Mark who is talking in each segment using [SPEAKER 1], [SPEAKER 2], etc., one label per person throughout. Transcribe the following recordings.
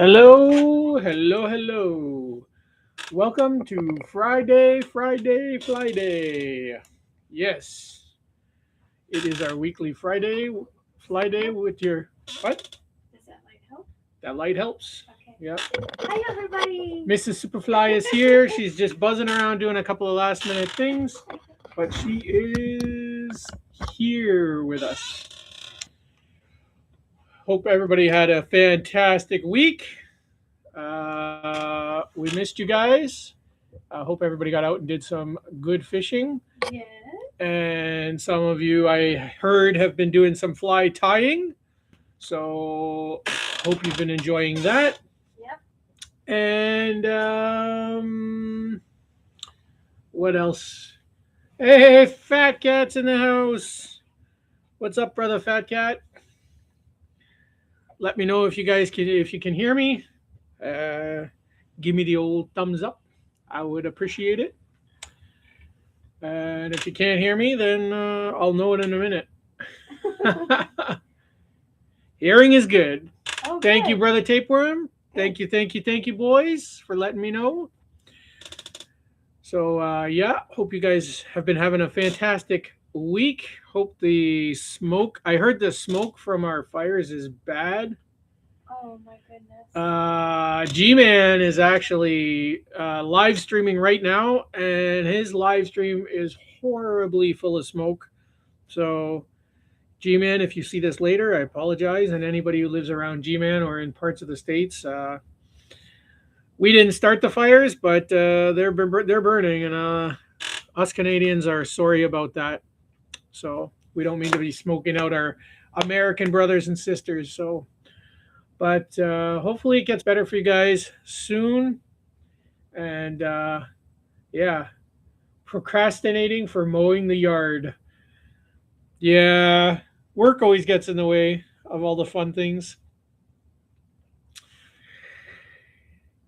[SPEAKER 1] Hello, hello, hello. Welcome to Friday. Yes, it is our weekly Flyday with your what?
[SPEAKER 2] Does that light help?
[SPEAKER 1] That light helps.
[SPEAKER 2] Okay.
[SPEAKER 1] Yeah.
[SPEAKER 2] Hi, everybody.
[SPEAKER 1] Mrs. Superfly is here. She's just buzzing around doing a couple of last minute things, but she is here with us. Hope everybody had a fantastic week. We missed you guys. I hope everybody got out and did some good fishing.
[SPEAKER 2] Yes.
[SPEAKER 1] And some of you, I heard, have been doing some fly tying. So hope you've been enjoying that.
[SPEAKER 2] Yep.
[SPEAKER 1] And what else? Hey, Fat Cat's in the house. What's up, brother Fat Cat? Let me know if you can hear me. Uh, Give me the old thumbs up. I would appreciate it. And if you can't hear me, then I'll know it in a minute. Hearing is good.
[SPEAKER 2] Oh,
[SPEAKER 1] Thank you,
[SPEAKER 2] good.
[SPEAKER 1] brother Tapeworm. Thank you, boys, for letting me know. So yeah, hope you guys have been having a fantastic week. Hope the smoke. I heard the smoke from our fires is bad.
[SPEAKER 2] Oh my goodness.
[SPEAKER 1] G-Man is actually live streaming right now, and his live stream is horribly full of smoke. So, G-Man, if you see this later, I apologize. And anybody who lives around G-Man or in parts of the states, we didn't start the fires, but they're burning, and us Canadians are sorry about that. So we don't mean to be smoking out our American brothers and sisters. So. But hopefully it gets better for you guys soon. And yeah, procrastinating for mowing the yard. Yeah, work always gets in the way of all the fun things.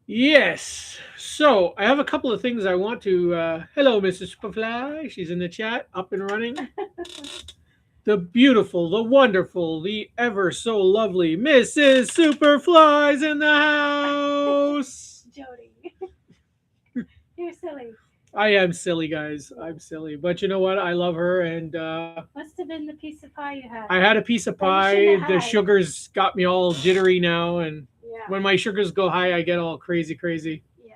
[SPEAKER 1] Yes. So I have a couple of things I want to. Hello, Mrs. Superfly. She's in the chat, up and running. The beautiful, the wonderful, the ever so lovely Mrs. Superfly's in the house.
[SPEAKER 2] Jody. You're silly.
[SPEAKER 1] I am silly, guys. I'm silly, but you know what? I love her, and
[SPEAKER 2] Must have been the piece of pie you had.
[SPEAKER 1] I had a piece of
[SPEAKER 2] That you shouldn't
[SPEAKER 1] pie.
[SPEAKER 2] have
[SPEAKER 1] The
[SPEAKER 2] had.
[SPEAKER 1] sugars got me all jittery now, and
[SPEAKER 2] Yeah.
[SPEAKER 1] when my sugars go high, I get all crazy.
[SPEAKER 2] Yeah.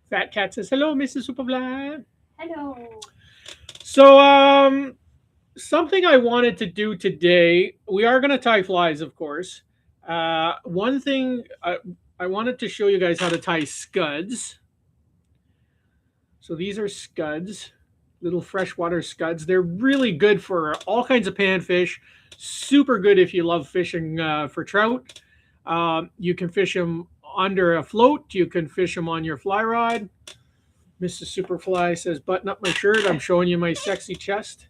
[SPEAKER 1] Fat Cat says, "Hello, Mrs. Superfly."
[SPEAKER 2] Hello.
[SPEAKER 1] So, something I wanted to do today. We are going to tie flies, of course. One thing I wanted to show you guys how to tie scuds. So these are scuds, little freshwater scuds. They're really good for all kinds of panfish. Super good if you love fishing for trout. You can fish them under a float. You can fish them on your fly rod. Mrs. Superfly says, "Button up my shirt. I'm showing you my sexy chest."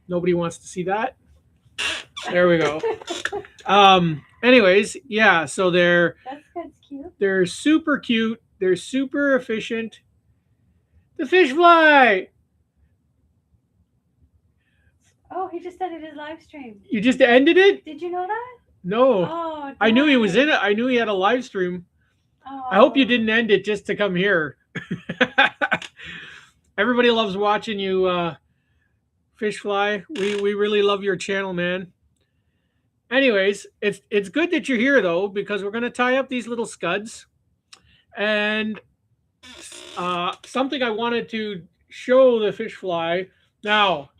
[SPEAKER 1] Nobody wants to see that. There we go. Anyways, yeah. So
[SPEAKER 2] That's cute.
[SPEAKER 1] they're super cute. They're super efficient. The fish fly.
[SPEAKER 2] Oh, he just ended his live stream.
[SPEAKER 1] You just ended it?
[SPEAKER 2] Did you know that?
[SPEAKER 1] No.
[SPEAKER 2] Oh,
[SPEAKER 1] I knew he was in
[SPEAKER 2] darn.
[SPEAKER 1] it. I knew he had a live stream.
[SPEAKER 2] Oh.
[SPEAKER 1] I hope you didn't end it just to come here. Everybody loves watching you fish fly. We really love your channel, man. Anyways, it's good that you're here though, because we're gonna tie up these little scuds. And something I wanted to show the fish fly. Now,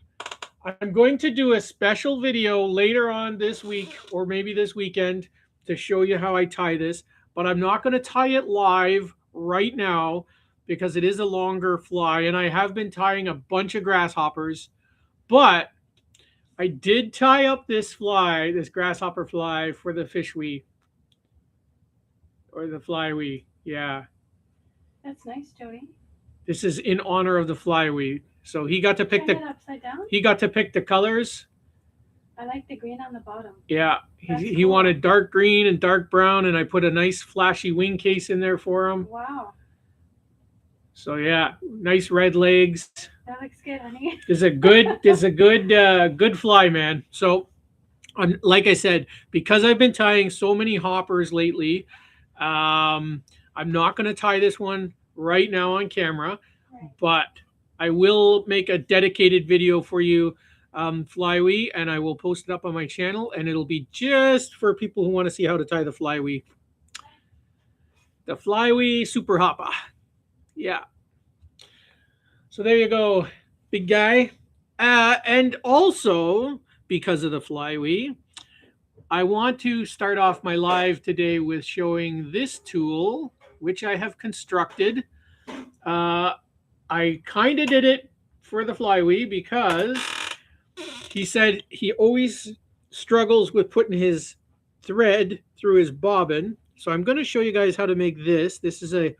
[SPEAKER 1] I'm going to do a special video later on this week or maybe this weekend to show you how I tie this, but I'm not going to tie it live right now because it is a longer fly and I have been tying a bunch of grasshoppers, but I did tie up this fly, this grasshopper fly for the fish wee or the fly wee. Yeah.
[SPEAKER 2] That's nice, Jody.
[SPEAKER 1] This is in honor of the fly wee. So he got to pick
[SPEAKER 2] Turn it upside down.
[SPEAKER 1] he got to pick the colors.
[SPEAKER 2] I like the green on the bottom.
[SPEAKER 1] Yeah,
[SPEAKER 2] That's
[SPEAKER 1] he
[SPEAKER 2] cool.
[SPEAKER 1] wanted dark green and dark brown, and I put a nice flashy wing case in there for him.
[SPEAKER 2] Wow.
[SPEAKER 1] So yeah, nice red legs.
[SPEAKER 2] That looks good, honey.
[SPEAKER 1] Is a good fly, man. So, like I said, because I've been tying so many hoppers lately, I'm not going to tie this one right now on camera,
[SPEAKER 2] Right.
[SPEAKER 1] but I will make a dedicated video for you, Flywee, and I will post it up on my channel, and it'll be just for people who want to see how to tie the Flywee. The Flywee Super Hopper. Yeah. So there you go, big guy. And also, because of the Flywee, I want to start off my live today with showing this tool, which I have constructed. Uh, I kind of did it for the Flywee because he said he always struggles with putting his thread through his bobbin. So I'm going to show you guys how to make this. This is a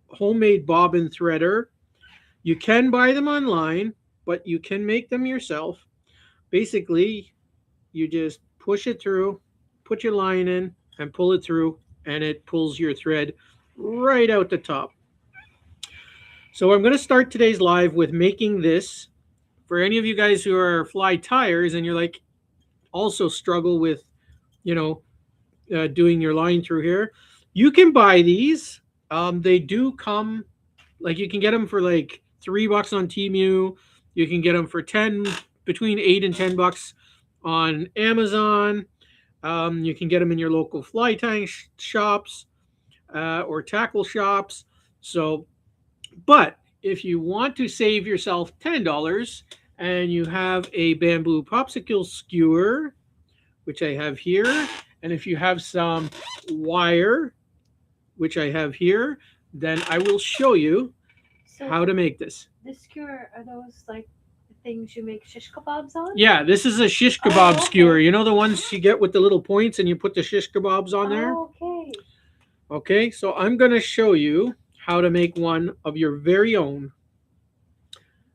[SPEAKER 1] homemade bobbin threader. You can buy them online, but you can make them yourself. Basically, you just push it through, put your line in, and pull it through, and it pulls your thread right out the top. So I'm going to start today's live with making this. For any of you guys who are fly tires and you're like also struggle with, you know, doing your line through here, you can buy these. They do come, like you can get them for like $3 on Temu. You can get them for 10, between 8 and 10 bucks on Amazon. You can get them in your local fly tying shops or tackle shops. So, but if you want to save yourself $10 and you have a bamboo popsicle skewer, which I have here, and if you have some wire, which I have here, then I will show you
[SPEAKER 2] So
[SPEAKER 1] how to make this.
[SPEAKER 2] the skewer, are those like the things you make shish kebabs on?
[SPEAKER 1] Yeah, this is a shish kebab
[SPEAKER 2] okay.
[SPEAKER 1] skewer. You know the ones you get with the little points and you put the shish kebabs on there?
[SPEAKER 2] Oh, okay.
[SPEAKER 1] Okay, so I'm going to show you how to make one of your very own.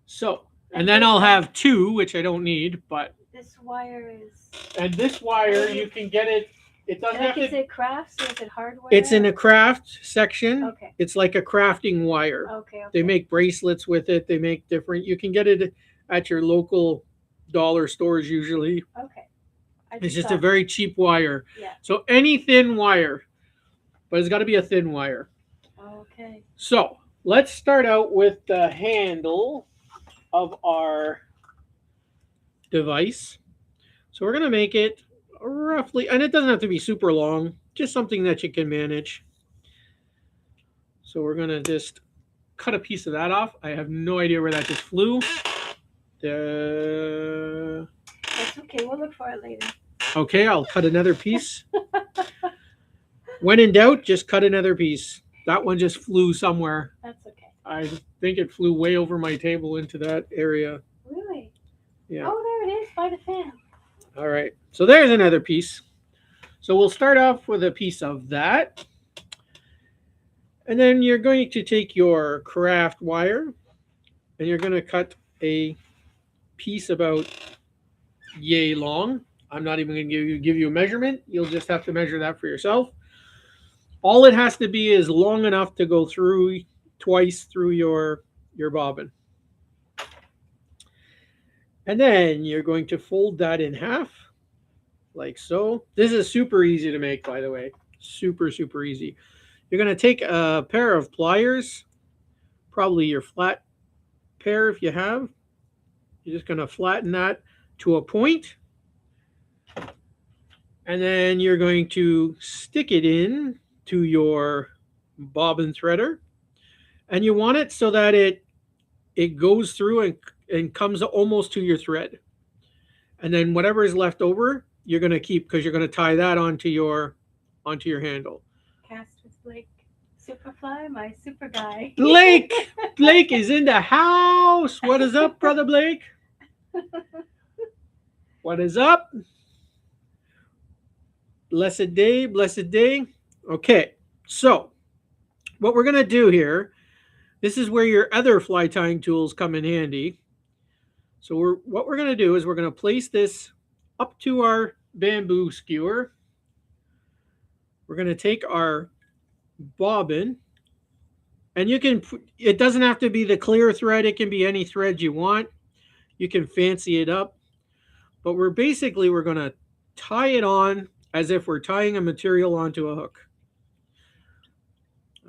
[SPEAKER 1] So, and then I'll have two, which I don't need, but.
[SPEAKER 2] This wire is.
[SPEAKER 1] And this wire, you can get it. It doesn't
[SPEAKER 2] Like,
[SPEAKER 1] have
[SPEAKER 2] is
[SPEAKER 1] to.
[SPEAKER 2] it crafts or is it hardware?
[SPEAKER 1] It's in a craft section.
[SPEAKER 2] Okay.
[SPEAKER 1] It's like a crafting wire.
[SPEAKER 2] Okay.
[SPEAKER 1] They make bracelets with it. They make different. You can get it at your local dollar stores usually.
[SPEAKER 2] Okay.
[SPEAKER 1] It's just a very cheap wire.
[SPEAKER 2] Yeah.
[SPEAKER 1] So any thin wire, but it's got to be a thin wire.
[SPEAKER 2] Okay.
[SPEAKER 1] So let's start out with the handle of our device. So we're going to make it roughly, and it doesn't have to be super long, just something that you can manage. So we're going to just cut a piece of that off. I have no idea where that just flew.
[SPEAKER 2] That's okay. We'll look for it later.
[SPEAKER 1] Okay, I'll cut another piece. When in doubt, just cut another piece. That one just flew somewhere.
[SPEAKER 2] That's okay.
[SPEAKER 1] I think it flew way over my table into that area.
[SPEAKER 2] Really?
[SPEAKER 1] Yeah.
[SPEAKER 2] Oh, there it is by the fan.
[SPEAKER 1] All right. So there's another piece. So we'll start off with a piece of that. And then you're going to take your craft wire and you're going to cut a piece about yay long. I'm not even going to give you a measurement. You'll just have to measure that for yourself. All it has to be is long enough to go through twice through your bobbin. And then you're going to fold that in half, like so. This is super easy to make, by the way. Super, super easy. You're going to take a pair of pliers, probably your flat pair if you have. You're just going to flatten that to a point. And then you're going to stick it in to your bobbin threader. And you want it so that it goes through and comes almost to your thread. And then whatever is left over, you're going to keep because you're going to tie that onto your handle.
[SPEAKER 2] Cast with Blake. Superfly, my super guy.
[SPEAKER 1] Blake! Blake is in the house. What is up, brother Blake? What is up? Blessed day, blessed day. Okay, so what we're going to do here, this is where your other fly tying tools come in handy. So what we're going to do is we're going to place this up to our bamboo skewer. We're going to take our bobbin, and it doesn't have to be the clear thread. It can be any thread you want. You can fancy it up, but we're going to tie it on as if we're tying a material onto a hook.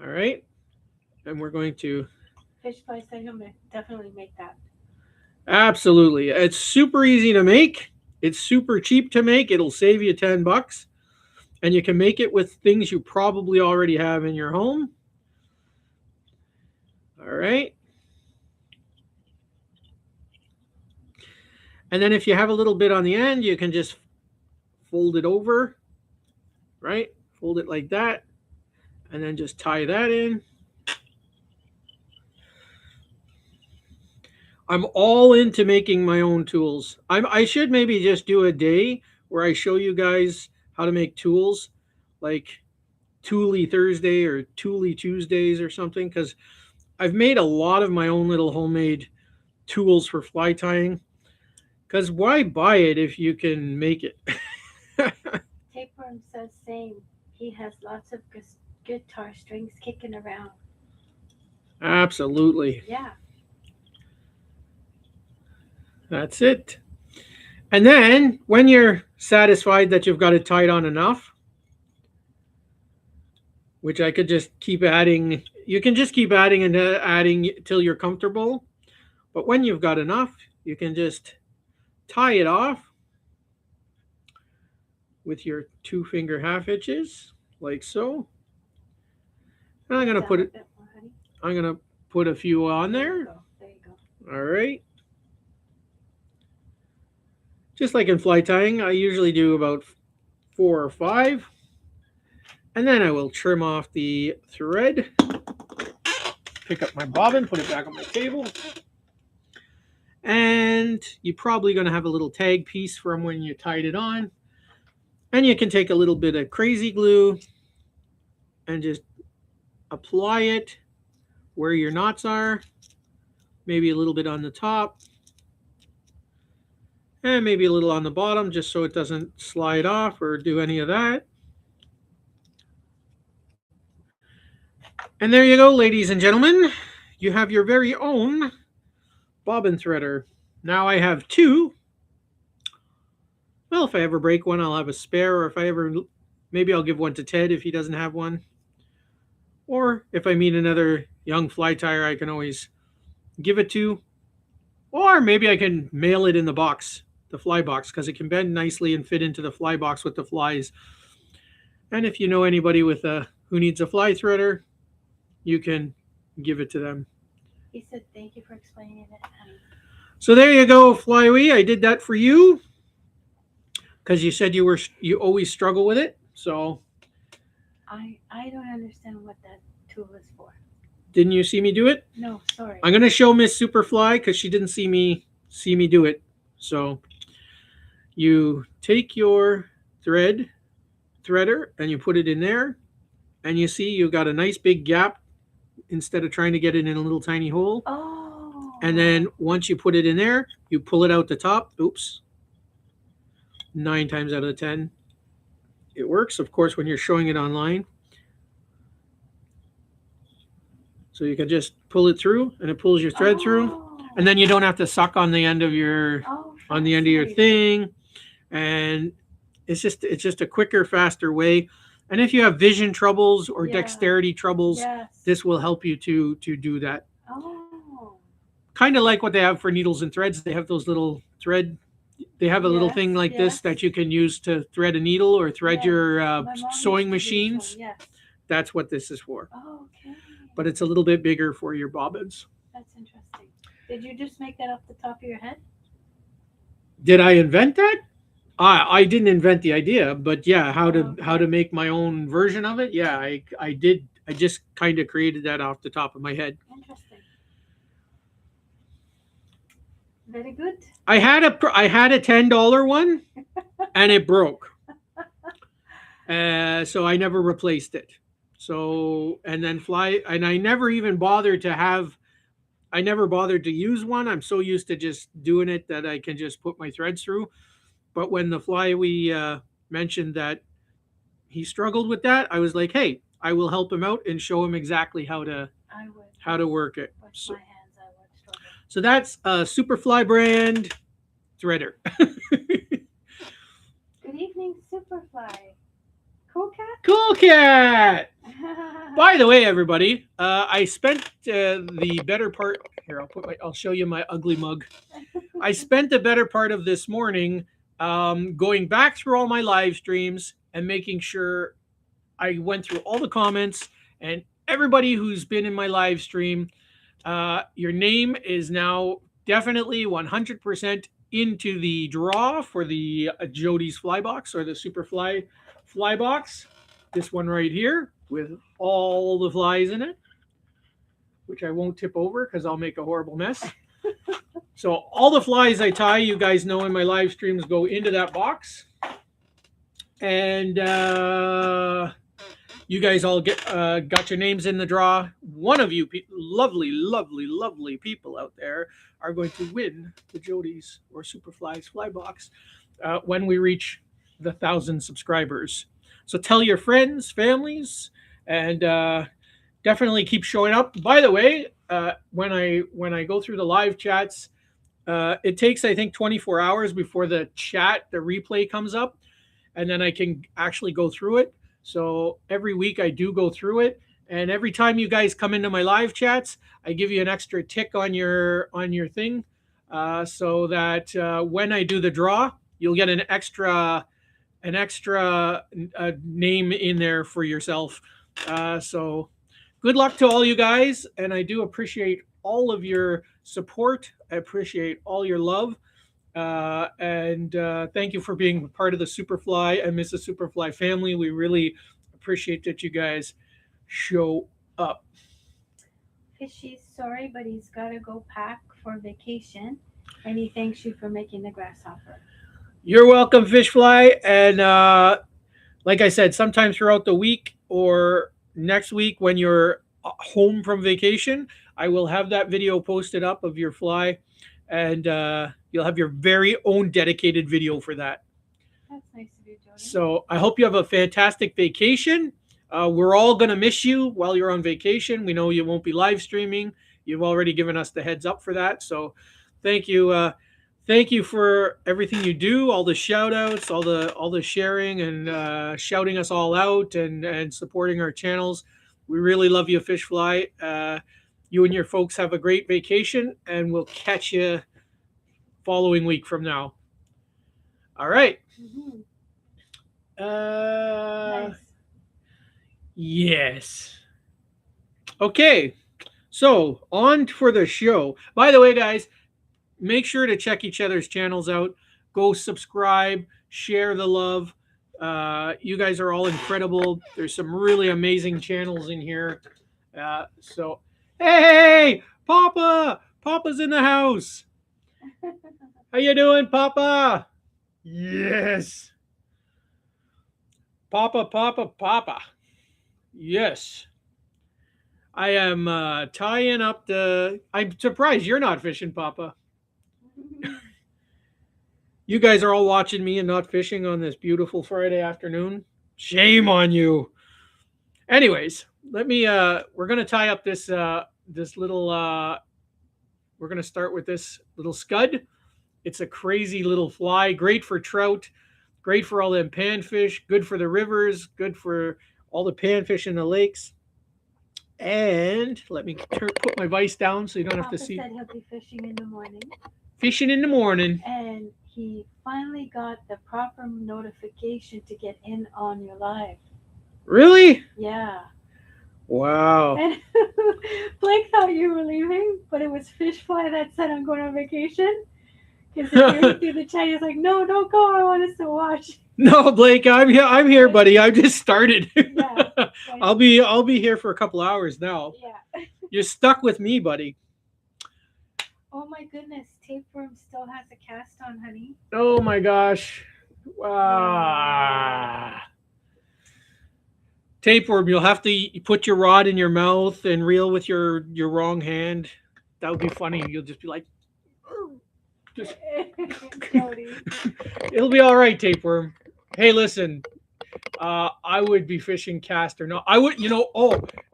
[SPEAKER 1] All right. And we're going to
[SPEAKER 2] Fish fly said he'll definitely make that.
[SPEAKER 1] absolutely. It's super easy to make. It's super cheap to make. It'll save you $10. And you can make it with things you probably already have in your home. All right. And then if you have a little bit on the end, you can just fold it over, right? Fold it like that. And then just tie that in. I'm all into making my own tools. I should maybe just do a day where I show you guys how to make tools, like Tooly Thursday or Tooly Tuesdays or something, because I've made a lot of my own little homemade tools for fly tying. Because why buy it if you can make it?
[SPEAKER 2] Tapeworm says same. He has lots of guitar strings kicking around.
[SPEAKER 1] Absolutely.
[SPEAKER 2] Yeah.
[SPEAKER 1] That's it. And then when you're satisfied that you've got it tied on enough, which I could just keep adding, you can just keep adding and adding till you're comfortable. But when you've got enough, you can just tie it off with your 2 finger half hitches, like so. And I'm gonna
[SPEAKER 2] Down
[SPEAKER 1] put
[SPEAKER 2] a
[SPEAKER 1] it.
[SPEAKER 2] bit more, honey.
[SPEAKER 1] I'm gonna put a few on
[SPEAKER 2] There you
[SPEAKER 1] there.
[SPEAKER 2] go. There you go.
[SPEAKER 1] All right. Just like in fly tying, I usually do about 4 or 5. And then I will trim off the thread, pick up my bobbin, put it back on my table. And you're probably going to have a little tag piece from when you tied it on. And you can take a little bit of crazy glue and just apply it where your knots are, maybe a little bit on the top, and maybe a little on the bottom, just so it doesn't slide off or do any of that. And there you go, ladies and gentlemen. You have your very own bobbin threader. Now I have 2. Well, if I ever break one, I'll have a spare, or if I ever, maybe I'll give one to Ted if he doesn't have one. Or if I meet another young fly tyer, I can always give it to. Or maybe I can mail it in the box, the fly box, because it can bend nicely and fit into the fly box with the flies. And if you know anybody with who needs a fly threader, you can give it to them.
[SPEAKER 2] He said thank you for explaining it, honey.
[SPEAKER 1] So there you go, Flywee. I did that for you because you said you always struggle with it. So
[SPEAKER 2] I don't understand what that tool is for.
[SPEAKER 1] didn't you see me do it?
[SPEAKER 2] No, sorry.
[SPEAKER 1] I'm gonna show Miss Superfly because she didn't see me do it. So you take your threader and you put it in there, and you see you got a nice big gap instead of trying to get it in a little tiny hole.
[SPEAKER 2] Oh.
[SPEAKER 1] And then once you put it in there, you pull it out the top. Oops. 9 times out of 10, it works. Of course, when you're showing it online. So you can just pull it through, and it pulls your thread through, and then you don't have to suck on the end of your thing. And it's just a quicker, faster way. And if you have vision troubles or dexterity troubles, this will help you to do that.
[SPEAKER 2] Oh.
[SPEAKER 1] Kind of like what they have for needles and threads. They have those little thread. They have a little thing like this that you can use to thread a needle or thread your sewing machines.
[SPEAKER 2] Yes.
[SPEAKER 1] That's what this is for.
[SPEAKER 2] Oh, okay.
[SPEAKER 1] But it's a little bit bigger for your bobbins.
[SPEAKER 2] That's interesting. Did you just make that off the top of your head?
[SPEAKER 1] Did I invent that? I didn't invent the idea, but yeah, how to make my own version of it. Yeah, I did. I just kind of created that off the top of my head.
[SPEAKER 2] Interesting. Very good.
[SPEAKER 1] I had a $10 one, and it broke. So I never replaced it. So and then I never even bothered to have. I never bothered to use one. I'm so used to just doing it that I can just put my threads through. But when the Flywee mentioned that he struggled with that, I was like, hey, I will help him out and show him exactly how to work it.
[SPEAKER 2] With my hands, I would struggle.
[SPEAKER 1] So that's a Superfly brand threader.
[SPEAKER 2] Good evening, Superfly. Cool cat?
[SPEAKER 1] Cool cat! By the way, everybody, I spent the better part here. I'll show you my ugly mug. I spent the better part of this morning going back through all my live streams and making sure I went through all the comments and everybody who's been in my live stream. Your name is now definitely 100% into the draw for the Jody's fly box or the Superfly fly box. This one right here with all the flies in it, which I won't tip over because I'll make a horrible mess. So all the flies I tie, you guys know in my live streams, go into that box. And you guys all got your names in the draw. One of you lovely, lovely, lovely people out there are going to win the Jody's or Superfly's fly box when we reach the 1,000 subscribers. So tell your friends, families, and definitely keep showing up. By the way, when I go through the live chats, it takes, I think, 24 hours before the replay comes up, and then I can actually go through it. So every week I do go through it, and every time you guys come into my live chats, I give you an extra tick on your thing, so that when I do the draw, you'll get an extra name in there for yourself. So good luck to all you guys, and I do appreciate all of your support. I appreciate all your love. And thank you for being part of the Superfly and Mrs. Superfly family. We really appreciate that you guys show up.
[SPEAKER 2] Fishy's sorry, but he's got to go pack for vacation, and he thanks you for making the grasshopper.
[SPEAKER 1] You're welcome, Fishfly. And like I said, sometime throughout the week or next week when you're home from vacation, I will have that video posted up of your fly, and you'll have your very own dedicated video for that.
[SPEAKER 2] That's nice of you, Jody.
[SPEAKER 1] So I hope you have a fantastic vacation. We're all going to miss you while you're on vacation. We know you won't be live streaming. You've already given us the heads up for that. So thank you. Thank you for everything you do, all the shout outs, all the sharing and shouting us all out and supporting our channels. We really love you, Fishfly. You and your folks have a great vacation, and we'll catch you following week from now. All right.
[SPEAKER 2] Mm-hmm.
[SPEAKER 1] Nice.
[SPEAKER 2] Nice.
[SPEAKER 1] Yes. Okay. So on for the show. By the way, guys, make sure to check each other's channels out. Go subscribe, share the love. You guys are all incredible. There's some really amazing channels in here. So, hey, Papa! Papa's in the house. How you doing, Papa? Yes. Papa. Yes. I am tying up the... I'm surprised you're not fishing, Papa. You guys are all watching me and not fishing on this beautiful Friday afternoon. Shame on you. Anyways, let me we're going to tie up this little we're going to start with this little scud. It's a crazy little fly, great for trout, great for all them panfish, good for the rivers, good for all the panfish in the lakes. And let me put my vise down so you don't have to see.
[SPEAKER 2] Papa said he'll be fishing in the morning.
[SPEAKER 1] Fishing in the morning.
[SPEAKER 2] And he finally got the proper notification to get in on your live.
[SPEAKER 1] Really?
[SPEAKER 2] Yeah.
[SPEAKER 1] Wow.
[SPEAKER 2] And Blake thought you were leaving, but it was Fishfly that said I'm going on vacation. Because through the chat, he's like, "No, don't go. I want us to watch." No,
[SPEAKER 1] Blake, I'm here, buddy. I just started.
[SPEAKER 2] Yeah.
[SPEAKER 1] I'll be here for a couple hours now.
[SPEAKER 2] Yeah.
[SPEAKER 1] You're stuck with me, buddy.
[SPEAKER 2] Oh my goodness, Tapeworm still has a cast on, honey.
[SPEAKER 1] Oh my gosh. Ah. Tapeworm, you'll have to put your rod in your mouth and reel with your wrong hand. That would be funny. You'll just be like, just... It'll be all right, Tapeworm. Hey, listen, I would be fishing cast or not. I would,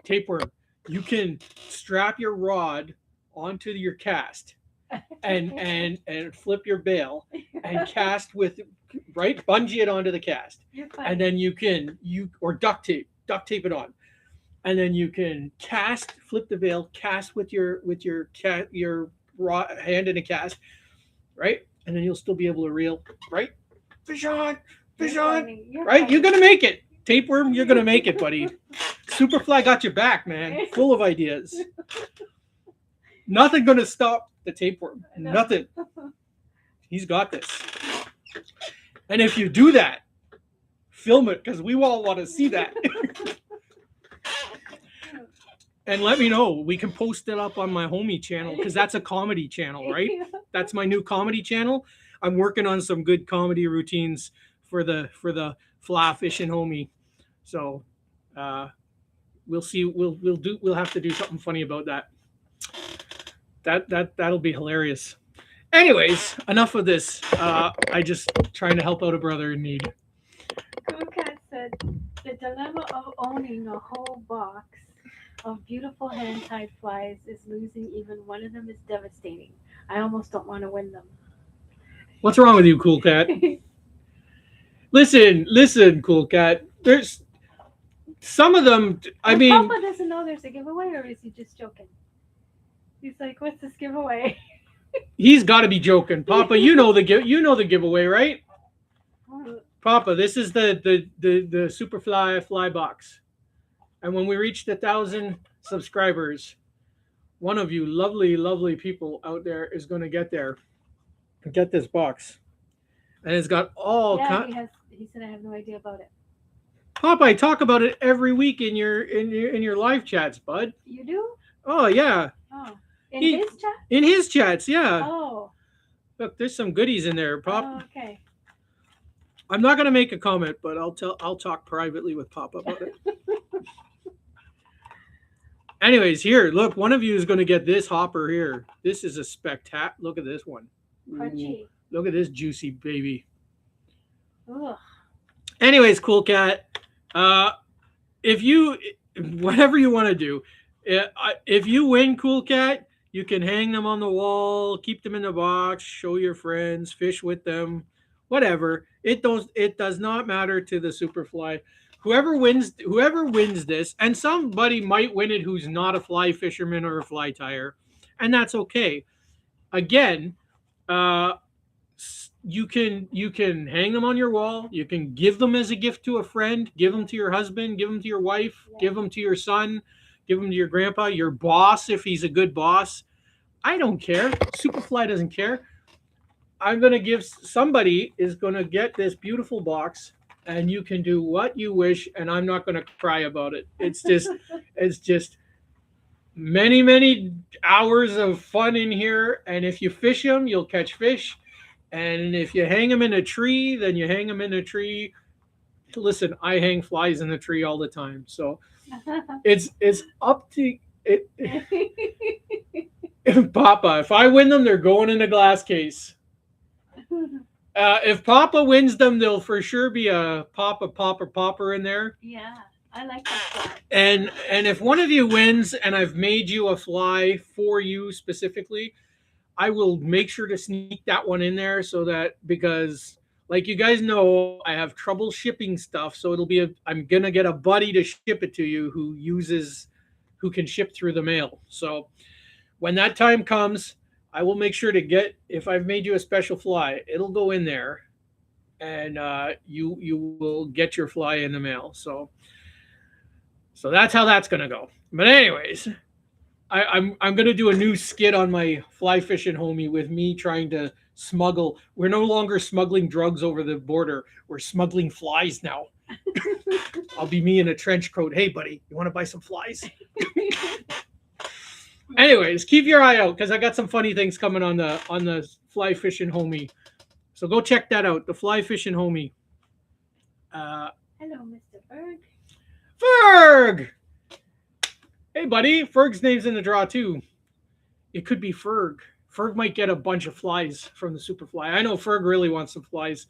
[SPEAKER 1] Tapeworm, you can strap your rod onto your cast and flip your bail and cast with, right? Bungee it onto the cast. And then you or duct tape it on. and then you can cast, flip the veil, cast with your cat your raw hand in a cast, right? And then you'll still be able to reel, right? Fish on, fish
[SPEAKER 2] You're
[SPEAKER 1] on,
[SPEAKER 2] funny. You're
[SPEAKER 1] right? You're
[SPEAKER 2] funny.
[SPEAKER 1] gonna make it. Tapeworm, you're gonna make it, buddy. Superfly got your back, man. Full of ideas. Nothing gonna stop the tapeworm.
[SPEAKER 2] No.
[SPEAKER 1] Nothing. He's got this. And if you do that, film it because we all want to see that. And let me know. We can post it up on my homie channel because that's a comedy channel, right? That's my new comedy channel. I'm working on some good comedy routines for the fly fishing homie. So we'll see. We'll have to do something funny about that. That'll be hilarious. Anyways, enough of this. I just trying to help out a brother in need.
[SPEAKER 2] Cool Cat said, the dilemma of owning a whole box of beautiful hand-tied flies is losing even one of them is devastating. I almost don't want to win them.
[SPEAKER 1] What's wrong with you, Cool Cat? Listen, Cool Cat. There's some of them. I mean,
[SPEAKER 2] Papa doesn't know there's a giveaway, or is he just joking? He's like, "What's this giveaway?"
[SPEAKER 1] he's got to be joking, Papa. You know the giveaway, right? Papa, this is the Superfly fly box, and when we reach 1,000 subscribers, one of you lovely people out there is going to get this box, and it's got all.
[SPEAKER 2] Yeah, he said I have no idea about it.
[SPEAKER 1] Papa, I talk about it every week in your live chats, bud.
[SPEAKER 2] You do?
[SPEAKER 1] Oh yeah.
[SPEAKER 2] Oh, his chat?
[SPEAKER 1] In his chats, yeah.
[SPEAKER 2] Oh.
[SPEAKER 1] Look, there's some goodies in there, Pop.
[SPEAKER 2] Oh, okay.
[SPEAKER 1] I'm not gonna make a comment, but I'll talk privately with Papa about it. Anyways, here, look, one of you is gonna get this hopper here. This is a spectacular. Look at this one.
[SPEAKER 2] Crunchy.
[SPEAKER 1] Look at this juicy baby.
[SPEAKER 2] Ugh.
[SPEAKER 1] Anyways, Cool Cat, if you whatever you want to do, if you win, Cool Cat, you can hang them on the wall, keep them in the box, show your friends, fish with them, whatever. It does not matter to the Superfly. Whoever wins this, and somebody might win it who's not a fly fisherman or a fly tire, and that's okay. Again, you can hang them on your wall. You can give them as a gift to a friend. Give them to your husband. Give them to your wife. Yeah. Give them to your son. Give them to your grandpa. Your boss, if he's a good boss. I don't care. Superfly doesn't care. I'm gonna give somebody is gonna get this beautiful box, and you can do what you wish, and I'm not gonna cry about it. It's just many hours of fun in here, and if you fish them, you'll catch fish. And if you hang them in a tree, then you hang them in a tree. Listen, I hang flies in the tree all the time. So it's up to it. Papa, if I win them, they're going in a glass case. If Papa wins them, there'll for sure be a popper in there.
[SPEAKER 2] Yeah, I like that fly.
[SPEAKER 1] And if one of you wins and I've made you a fly for you specifically, I will make sure to sneak that one in there so that, because like you guys know, I have trouble shipping stuff. So I'm going to get a buddy to ship it to you who can ship through the mail. So when that time comes, I will make sure to if I've made you a special fly, it'll go in there and you will get your fly in the mail. So that's how that's going to go. But anyways, I'm going to do a new skit on my fly fishing homie with me trying to smuggle. We're no longer smuggling drugs over the border. We're smuggling flies now. I'll be me in a trench coat. Hey, buddy, you want to buy some flies? Anyways, keep your eye out because I got some funny things coming on the fly fishing homie. So go check that out. The fly fishing homie.
[SPEAKER 2] Hello, Mr. Ferg.
[SPEAKER 1] Ferg! Hey, buddy. Ferg's name's in the draw, too. It could be Ferg. Ferg might get a bunch of flies from the Superfly. I know Ferg really wants some flies.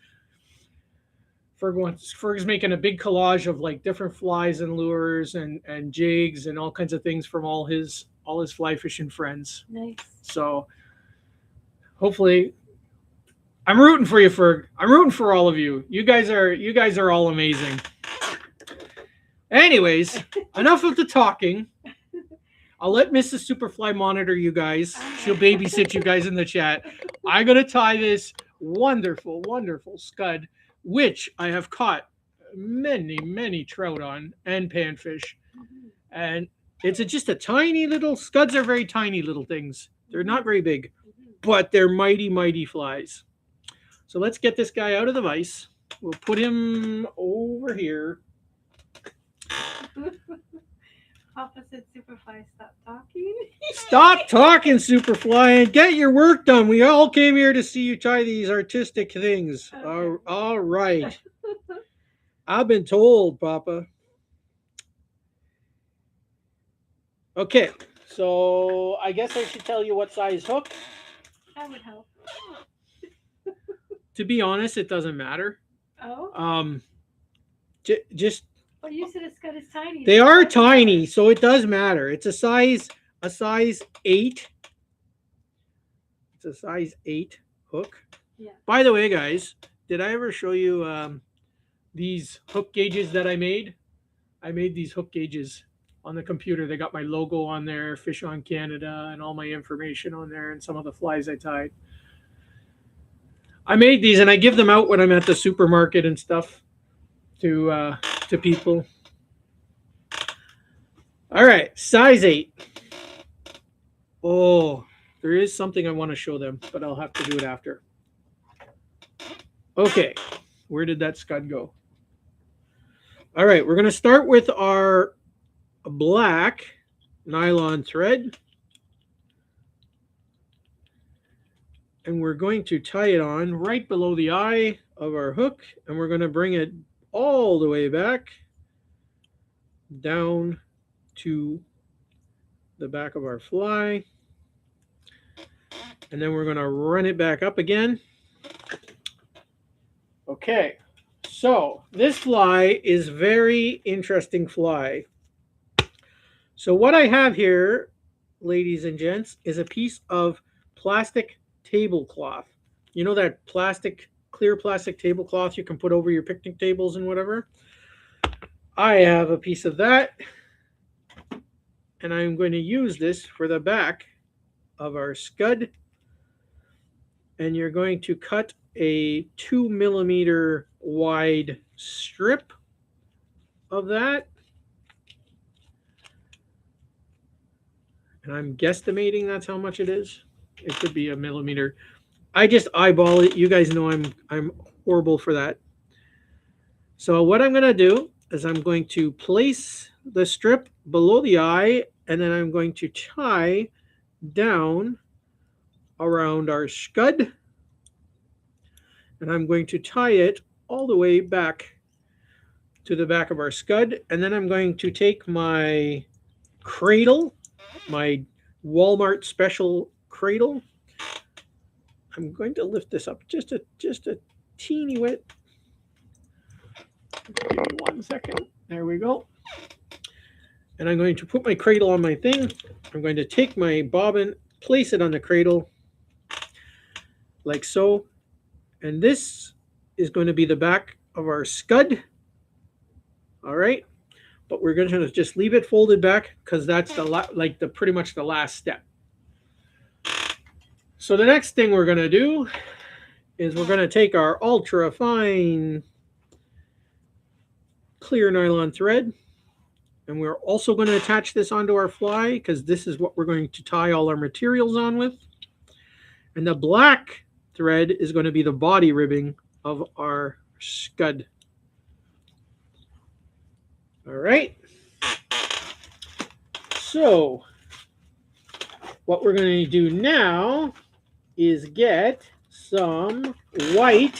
[SPEAKER 1] Ferg's making a big collage of like different flies and lures and jigs and all kinds of things from all his fly fishing friends.
[SPEAKER 2] Nice.
[SPEAKER 1] So hopefully, I'm rooting for you, Ferg. I'm rooting for all of you. You guys are all amazing. Anyways, enough of the talking. I'll let Mrs. Superfly monitor you guys. She'll babysit you guys in the chat. I'm going to tie this wonderful, wonderful scud, which I have caught many, many trout on and panfish. And it's just a tiny little, scuds are very tiny little things. They're not very big, but they're mighty, mighty flies. So let's get this guy out of the vise. We'll put him over here.
[SPEAKER 2] Papa said Superfly, stop talking.
[SPEAKER 1] Stop talking, Superfly, and get your work done. We all came here to see you tie these artistic things.
[SPEAKER 2] Okay.
[SPEAKER 1] All right. I've been told, Papa. Okay, so I guess I should tell you what size hook.
[SPEAKER 2] That would help.
[SPEAKER 1] To be honest, it doesn't matter.
[SPEAKER 2] Oh?
[SPEAKER 1] Just
[SPEAKER 2] Well, you said it's got as tiny.
[SPEAKER 1] they
[SPEAKER 2] so
[SPEAKER 1] are
[SPEAKER 2] it doesn't matter.
[SPEAKER 1] tiny, so it does matter. It's a size 8. It's a size 8 hook.
[SPEAKER 2] Yeah.
[SPEAKER 1] By the way, guys, did I ever show you these hook gauges that I made? I made these hook gauges on the computer. They got my logo on there, Fish on Canada, and all my information on there, and some of the flies I tied. I made these, and I give them out when I'm at the supermarket and stuff to people. All right, size 8. Oh, there is something I want to show them, but I'll have to do it after. Okay, where did that scud go? All right, we're going to start with our black nylon thread. And we're going to tie it on right below the eye of our hook, and we're going to bring it all the way back down to the back of our fly. And then we're going to run it back up again. Okay, so this fly is very interesting fly. So what I have here, ladies and gents, is a piece of plastic tablecloth. You know that clear plastic tablecloth you can put over your picnic tables and whatever? I have a piece of that, and I'm going to use this for the back of our scud. And you're going to cut a 2 millimeter wide strip of that. And I'm guesstimating that's how much it is. It could be a millimeter. I just eyeball it. You guys know I'm horrible for that. So what I'm going to do is I'm going to place the strip below the eye, and then I'm going to tie down around our scud, and I'm going to tie it all the way back to the back of our scud, and then I'm going to take my cradle, my Walmart special cradle. I'm going to lift this up just a teeny bit. Give me 1 second. There we go. And I'm going to put my cradle on my thing. I'm going to take my bobbin, place it on the cradle like so. And this is going to be the back of our scud. All right. But we're going to just leave it folded back because that's pretty much the last step. So the next thing we're going to do is we're going to take our ultra fine clear nylon thread, and we're also going to attach this onto our fly because this is what we're going to tie all our materials on with. And the black thread is going to be the body ribbing of our scud. All right. So what we're going to do now is get some white.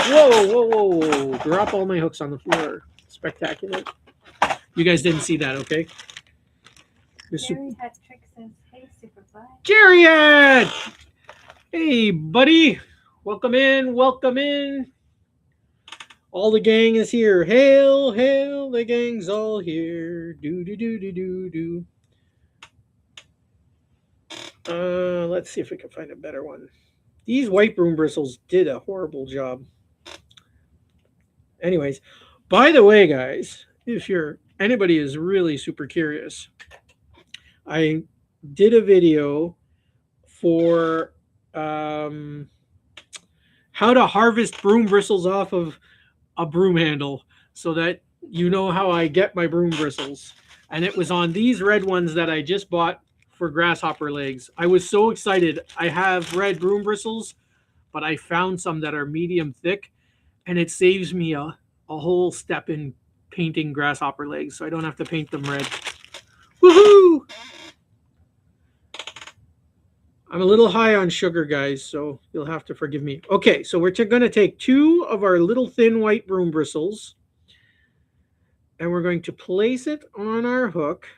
[SPEAKER 1] Whoa, whoa, whoa, whoa. Drop all my hooks on the floor. Spectacular. You guys didn't see that, okay?
[SPEAKER 2] Jerry Hat Trick says, hey, Superfly.
[SPEAKER 1] Jerry! Hey, buddy. Welcome in. Welcome in. All the gang is here. Hail, hail, the gang's all here. Do, do, do, do, do, do. Let's see if we can find a better one. These white broom bristles did a horrible job. Anyways, by the way, guys, anybody is really super curious, I did a video for um, how to harvest broom bristles off of a broom handle so that you know how I get my broom bristles. And it was on these red ones that I just bought for grasshopper legs. I was so excited. I have red broom bristles, but I found some that are medium thick, and it saves me a whole step in painting grasshopper legs, so I don't have to paint them red. Woohoo! I'm a little high on sugar, guys, so you'll have to forgive me. Okay, so we're going to take 2 of our little thin white broom bristles, and we're going to place it on our hook.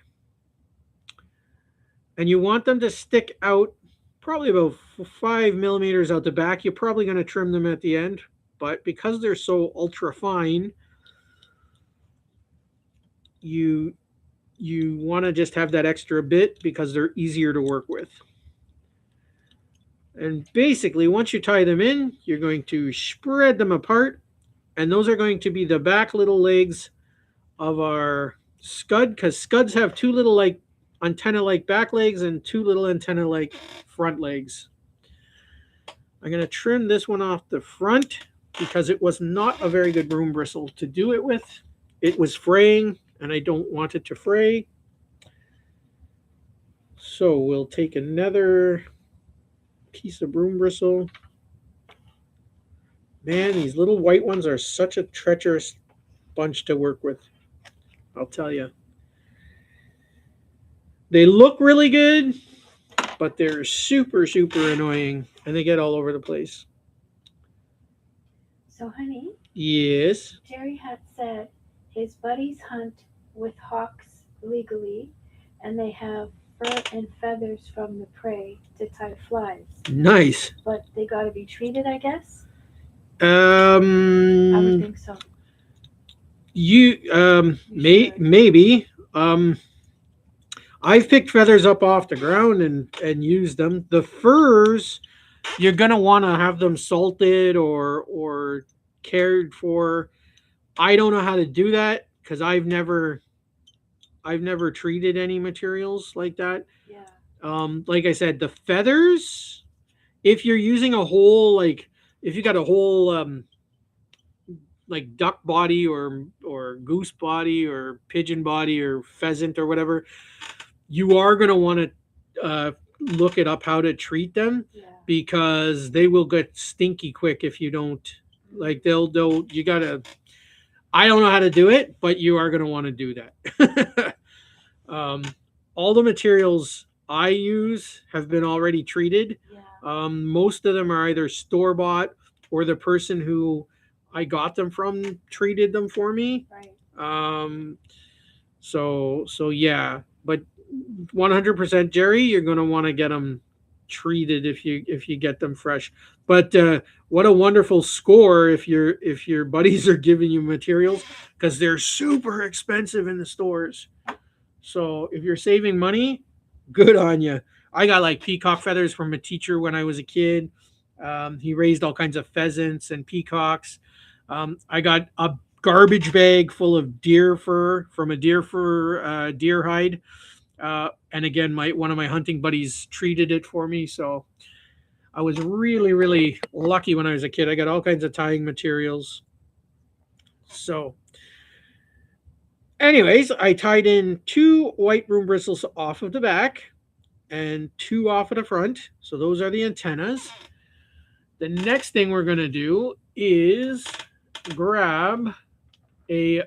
[SPEAKER 1] And you want them to stick out probably about 5 millimeters out the back. You're probably going to trim them at the end, but because they're so ultra fine, you want to just have that extra bit because they're easier to work with. And basically, once you tie them in, you're going to spread them apart, and those are going to be the back little legs of our scud, because scuds have 2 little like antenna like back legs and 2 little antenna like front legs. I'm going to trim this one off the front because it was not a very good broom bristle to do it with. It was fraying, and I don't want it to fray. So we'll take another piece of broom bristle. Man, these little white ones are such a treacherous bunch to work with, I'll tell you. They look really good, but they're super, super annoying, and they get all over the place.
[SPEAKER 2] So, honey,
[SPEAKER 1] Yes.
[SPEAKER 2] Jerry had said his buddies hunt with hawks legally, and they have fur and feathers from the prey to tie flies.
[SPEAKER 1] Nice.
[SPEAKER 2] But they got to be treated, I guess. I would think so.
[SPEAKER 1] Maybe. I've picked feathers up off the ground and used them. The furs, you're gonna want to have them salted or cared for. I don't know how to do that because I've never treated any materials like that.
[SPEAKER 2] Yeah.
[SPEAKER 1] Like I said, the feathers, if you're using a whole, like if you got a whole like duck body or goose body or pigeon body or pheasant or whatever, you are going to want to look it up how to treat them.
[SPEAKER 2] Yeah.
[SPEAKER 1] Because they will get stinky quick if you don't. Like they'll you gotta. I don't know how to do it, but you are going to want to do that. All the materials I use have been already treated.
[SPEAKER 2] Yeah.
[SPEAKER 1] Most of them are either store bought or the person who I got them from treated them for me.
[SPEAKER 2] Right.
[SPEAKER 1] So yeah, but 100% Jerry, you're going to want to get them treated if you get them fresh. But what a wonderful score if your buddies are giving you materials, because they're super expensive in the stores. So if you're saving money, good on you. I got like peacock feathers from a teacher when I was a kid. He raised all kinds of pheasants and peacocks. I got a garbage bag full of deer fur from a deer hide. And again, one of my hunting buddies treated it for me. So I was really, really lucky when I was a kid. I got all kinds of tying materials. So anyways, I tied in 2 white broom bristles off of the back and 2 off of the front. So those are the antennas. The next thing we're going to do is grab a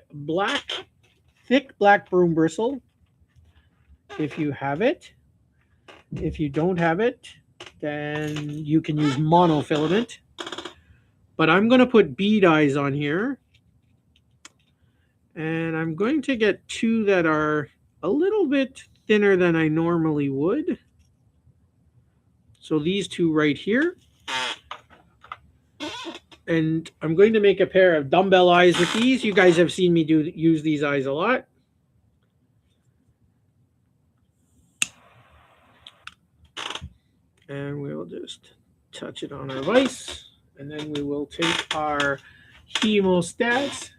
[SPEAKER 1] thick black broom bristle. If you have it. If you don't have it, then you can use monofilament. But I'm going to put bead eyes on here. And I'm going to get 2 that are a little bit thinner than I normally would. So these 2 right here. And I'm going to make a pair of dumbbell eyes with these. You guys have seen me use these eyes a lot. And we'll just touch it on our vise. And then we will take our hemostats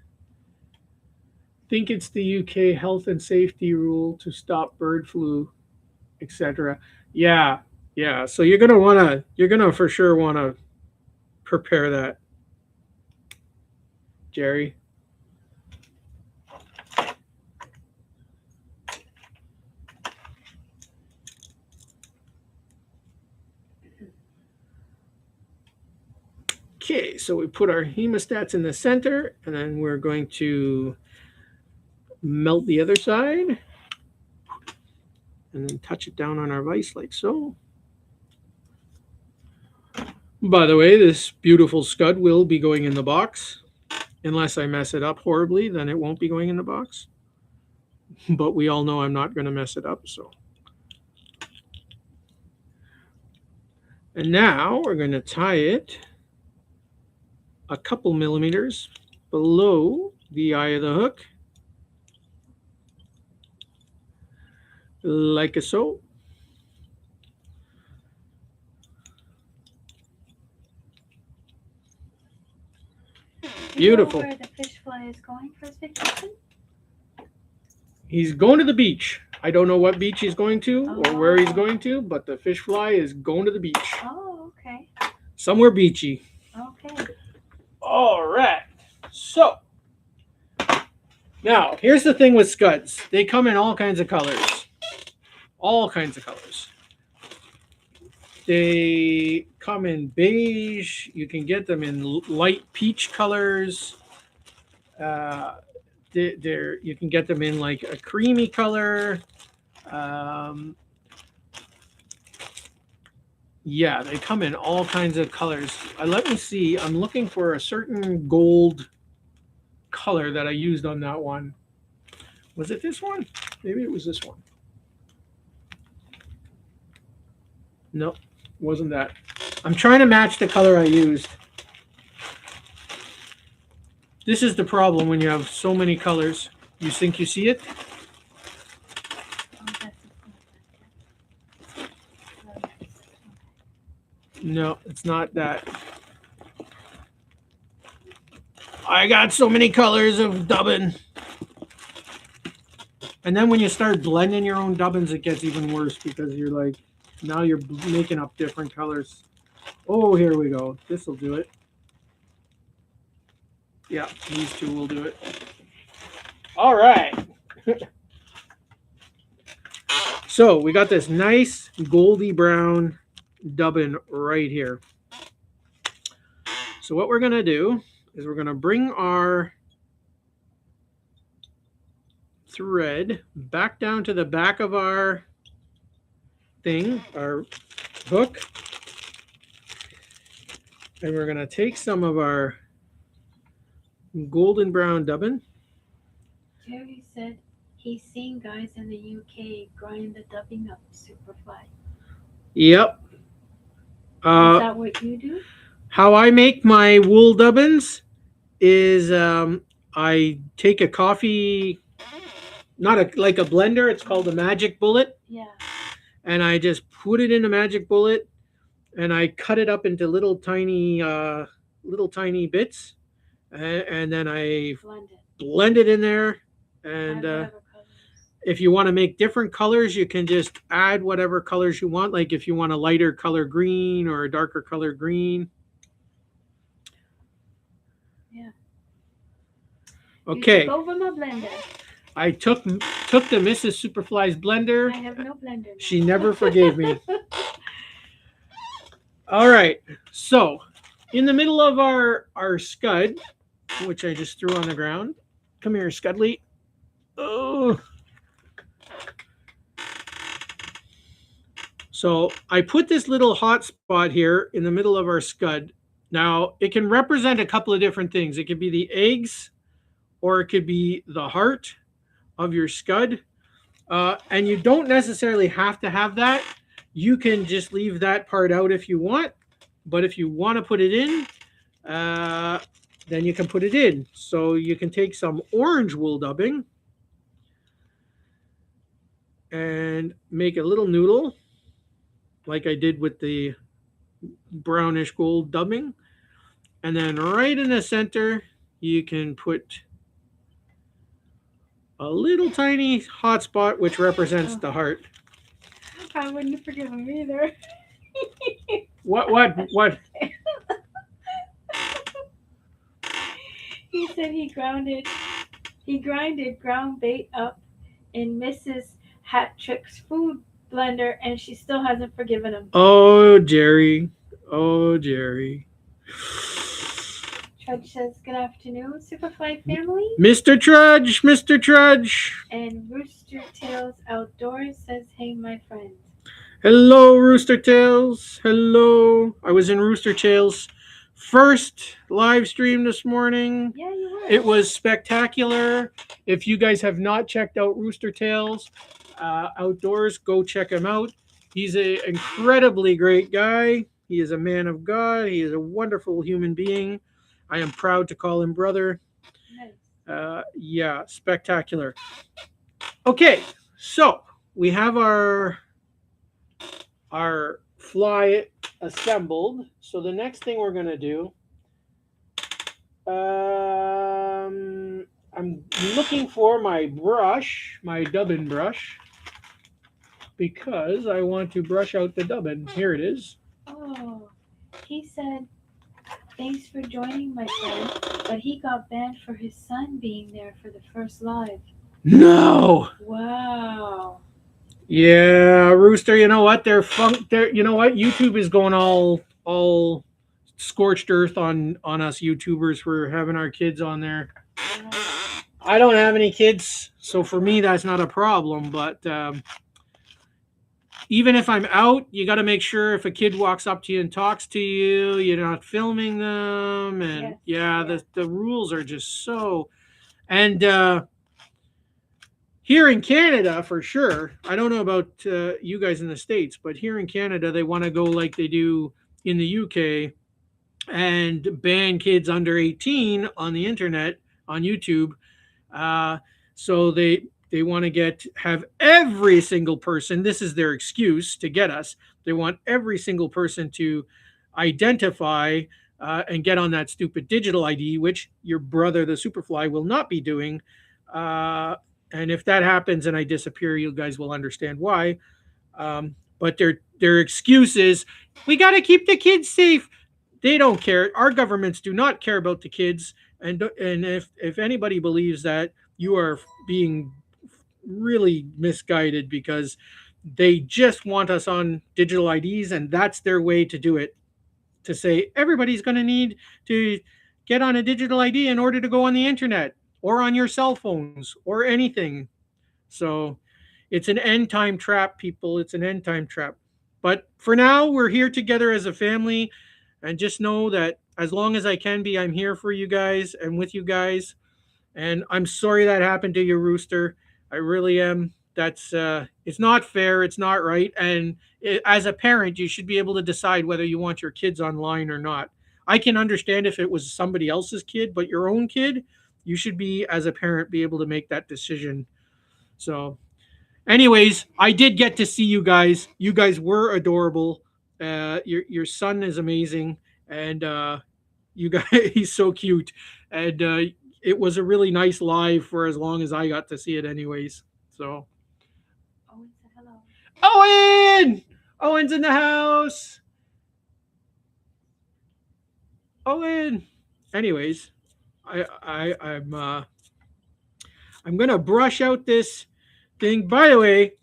[SPEAKER 1] Think it's the UK health and safety rule to stop bird flu, etc. Yeah, yeah. So you're gonna for sure wanna prepare that, Jerry. Okay, so we put our hemostats in the center, and then we're going to melt the other side, and then touch it down on our vise like so. By the way, this beautiful scud will be going in the box. Unless I mess it up horribly, then it won't be going in the box. But we all know I'm not going to mess it up, so. And now we're going to tie it a couple millimeters below the eye of the hook, like so. Beautiful.
[SPEAKER 2] You know where the fish fly is going for his vacation?
[SPEAKER 1] He's going to the beach. I don't know what beach he's going to or where he's going to, but the fish fly is going to the beach.
[SPEAKER 2] Oh, okay.
[SPEAKER 1] Somewhere beachy.
[SPEAKER 2] Okay.
[SPEAKER 1] All right. So, now, here's the thing with scuds. They come in all kinds of colors. All kinds of colors. They come in beige. You can get them in light peach colors. You can get them in like a creamy color. Yeah, they come in all kinds of colors. Let me see. I'm looking for a certain gold color that I used on that one. Was it this one? Maybe it was this one. No, wasn't that. I'm trying to match the color I used. This is the problem when you have so many colors. You think you see it? No, it's not that. I got so many colors of dubbin. And then when you start blending your own dubbins, it gets even worse because you're like, now you're making up different colors. Oh, here we go. This will do it. Yeah, these two will do it. All right. So we got this nice goldy brown dubbin right here. So what we're going to do is we're going to bring our thread back down to the back of our thing, our hook. And we're going to take some of our golden brown dubbin.
[SPEAKER 2] Jerry said he's seen guys in the UK grind the dubbing up Superfly.
[SPEAKER 1] Yep.
[SPEAKER 2] Is that what you do?
[SPEAKER 1] How I make my wool dubbins is I take a coffee, like a blender. It's called a magic bullet.
[SPEAKER 2] Yeah.
[SPEAKER 1] And I just put it in a magic bullet, and I cut it up into little tiny bits, and then I blend it in there. And if you want to make different colors, you can just add whatever colors you want. Like if you want a lighter color green or a darker color green.
[SPEAKER 2] Yeah.
[SPEAKER 1] Okay.
[SPEAKER 2] You took over my blender.
[SPEAKER 1] I took the Mrs. Superfly's blender.
[SPEAKER 2] I have no blender now.
[SPEAKER 1] She never forgave me. All right. So, in the middle of our scud, which I just threw on the ground. Come here, Scudly. Oh. So I put this little hot spot here in the middle of our scud. Now, it can represent a couple of different things. It could be the eggs, or it could be the heart of your scud. And you don't necessarily have to have that. You can just leave that part out if you want. But if you want to put it in, then you can put it in. So you can take some orange wool dubbing and make a little noodle, like I did with the brownish gold dubbing. And then right in the center, you can put a little tiny hot spot which represents
[SPEAKER 2] Oh,
[SPEAKER 1] the heart.
[SPEAKER 2] I wouldn't forgive him either.
[SPEAKER 1] What?
[SPEAKER 2] He said he grinded ground bait up in Mrs. Hattrick's food blender, and she still hasn't forgiven him.
[SPEAKER 1] Oh, Jerry. Oh, Jerry.
[SPEAKER 2] Trudge says, "Good afternoon, Superfly family."
[SPEAKER 1] Mr. Trudge, Mr. Trudge.
[SPEAKER 2] And Rooster Tails Outdoors says, "Hey, my friend."
[SPEAKER 1] Hello, Rooster Tails. Hello. I was in Rooster Tails' first live stream this morning.
[SPEAKER 2] Yeah, you were.
[SPEAKER 1] It was spectacular. If you guys have not checked out Rooster Tails Outdoors, go check him out. He's an incredibly great guy. He is a man of God. He is a wonderful human being. I am proud to call him brother.
[SPEAKER 2] Nice.
[SPEAKER 1] Yeah, spectacular. Okay, so we have our fly assembled. So the next thing we're gonna do, I'm looking for my brush, my dubbin brush, because I want to brush out the dubbin. Here it is.
[SPEAKER 2] Oh, he said, "Thanks for joining, my friend," but he got banned for his son being there for the first live.
[SPEAKER 1] No.
[SPEAKER 2] Wow.
[SPEAKER 1] Yeah, Rooster. You know what? They're. You know what? YouTube is going all scorched earth on us YouTubers for having our kids on there.
[SPEAKER 2] Wow.
[SPEAKER 1] I don't have any kids, so for me that's not a problem. But even if I'm out, you got to make sure if a kid walks up to you and talks to you, you're not filming them. And
[SPEAKER 2] Yes.
[SPEAKER 1] yeah,
[SPEAKER 2] Yes.
[SPEAKER 1] the rules are just so. And here in Canada, for sure, I don't know about you guys in the States, but here in Canada, they want to go like they do in the UK and ban kids under 18 on the internet, on YouTube. Uh, so they want to have every single person. This is their excuse to get us. They want every single person to identify and get on that stupid digital ID, which your brother, the Superfly, will not be doing. Uh, and if that happens and I disappear, you guys will understand why. But their excuse is we got to keep the kids safe. They don't care. Our governments do not care about the kids. And if anybody believes that, you are being really misguided because they just want us on digital IDs, and that's their way to do it. To say everybody's going to need to get on a digital ID in order to go on the internet or on your cell phones or anything. So it's an end time trap, people. It's an end time trap. But for now, we're here together as a family. And just know that as long as I can be, I'm here for you guys and with you guys. And I'm sorry that happened to you, Rooster. I really am. That's it's not fair. It's not right. And as a parent, you should be able to decide whether you want your kids online or not. I can understand if it was somebody else's kid, but your own kid, you should be, as a parent, be able to make that decision. So anyways, I did get to see you guys. You guys were adorable. Your son is amazing, and you guys he's so cute, and it was a really nice live for as long as I got to see it. Anyways, so
[SPEAKER 2] Owen said hello.
[SPEAKER 1] Owen, Owen's in the house. Owen. Anyways, I'm gonna brush out this thing. By the way,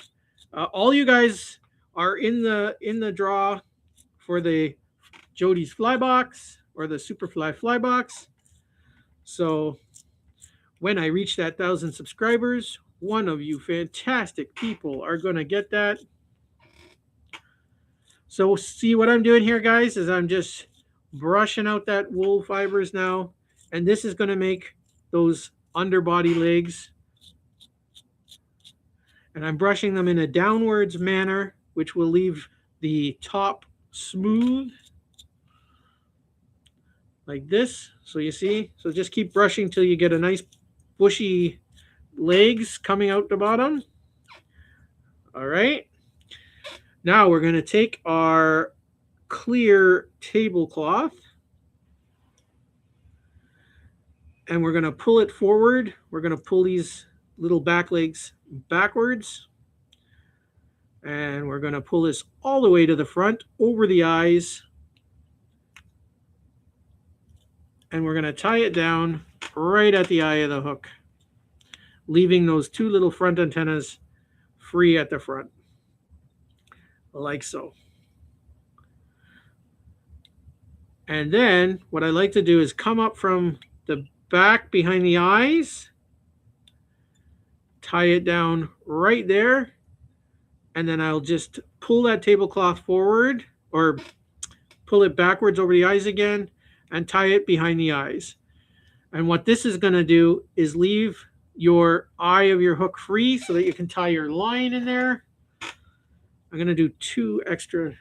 [SPEAKER 1] all you guys are in the draw for the Jody's fly box or the Superfly fly box. So when I reach that 1,000 subscribers, one of you fantastic people are gonna get that. So see what I'm doing here, guys, is I'm just brushing out that wool fibers now, and this is gonna make those underbody legs. And I'm brushing them in a downwards manner, which will leave the top smooth like this. So you see, so just keep brushing till you get a nice bushy legs coming out the bottom. All right. Now we're going to take our clear tablecloth and we're going to pull it forward. We're going to pull these little back legs backwards. And we're going to pull this all the way to the front over the eyes. And we're going to tie it down right at the eye of the hook, leaving those two little front antennas free at the front, like so. And then what I like to do is come up from the back behind the eyes, tie it down right there, and then I'll just pull that tablecloth forward or pull it backwards over the eyes again and tie it behind the eyes. And what this is going to do is leave your eye of your hook free so that you can tie your line in there. I'm going to do 2 extra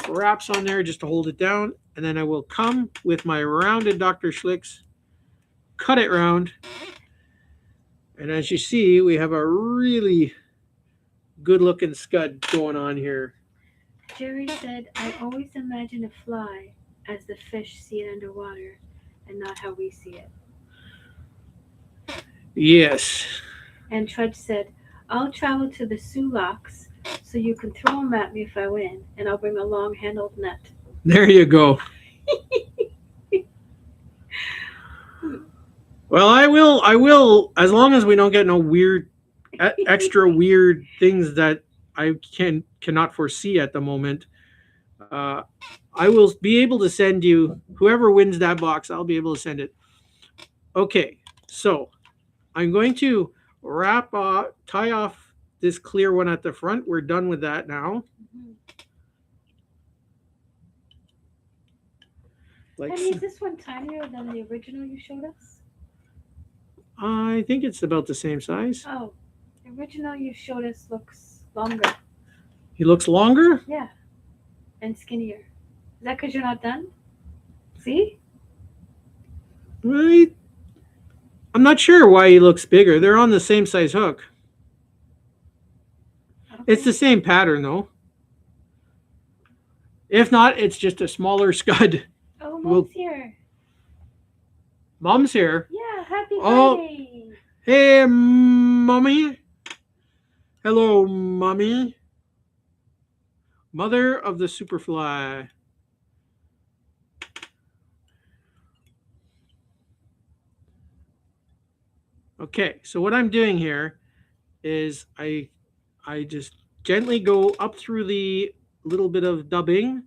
[SPEAKER 1] wraps on there just to hold it down. And then I will come with my rounded Dr. Schlicks, cut it round. And as you see, we have a really good looking scud going on here.
[SPEAKER 2] Jerry said, I always imagine a fly as the fish see it underwater and not how we see it.
[SPEAKER 1] Yes.
[SPEAKER 2] And Trudge said, I'll travel to the Sulaks so you can throw them at me if I win, and I'll bring a long-handled net.
[SPEAKER 1] There you go. Well, I will, as long as we don't get no weird, extra weird things that I cannot foresee at the moment. I will be able to send you, whoever wins that box, I'll be able to send it. Okay, so I'm going to tie off this clear one at the front. We're done with that now.
[SPEAKER 2] Like, honey, is this one tinier than the original you showed us?
[SPEAKER 1] I think it's about the same size.
[SPEAKER 2] Oh, the original you showed us looks longer.
[SPEAKER 1] He looks longer?
[SPEAKER 2] Yeah, and skinnier. Is that because you're not done? See?
[SPEAKER 1] Right. I'm not sure why he looks bigger. They're on the same size hook. Okay. It's the same pattern, though. If not, it's just a smaller scud.
[SPEAKER 2] Oh, Mom's here.
[SPEAKER 1] Mom's here?
[SPEAKER 2] Yeah, happy Friday.
[SPEAKER 1] Hey, Mommy. Hello, Mommy. Mother of the Superfly. Okay, so what I'm doing here is I just gently go up through the little bit of dubbing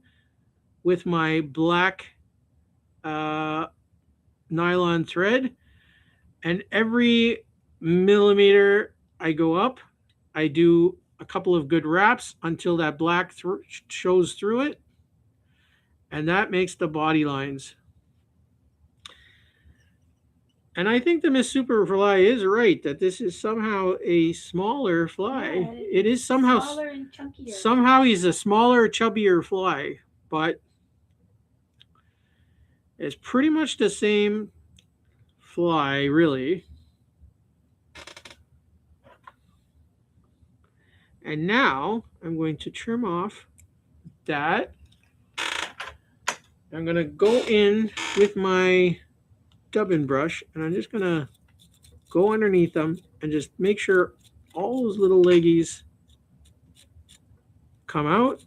[SPEAKER 1] with my black nylon thread, and every millimeter I go up, I do a couple of good wraps until that black shows through it, and that makes the body lines. And I think the Miss Superfly is right that this is somehow a smaller fly. Yeah, it is somehow smaller and chunkier. Somehow he's a smaller, chubbier fly, but it's pretty much the same fly, really. And now I'm going to trim off that. I'm going to go in with my dubbing brush, and I'm just going to go underneath them and just make sure all those little leggies come out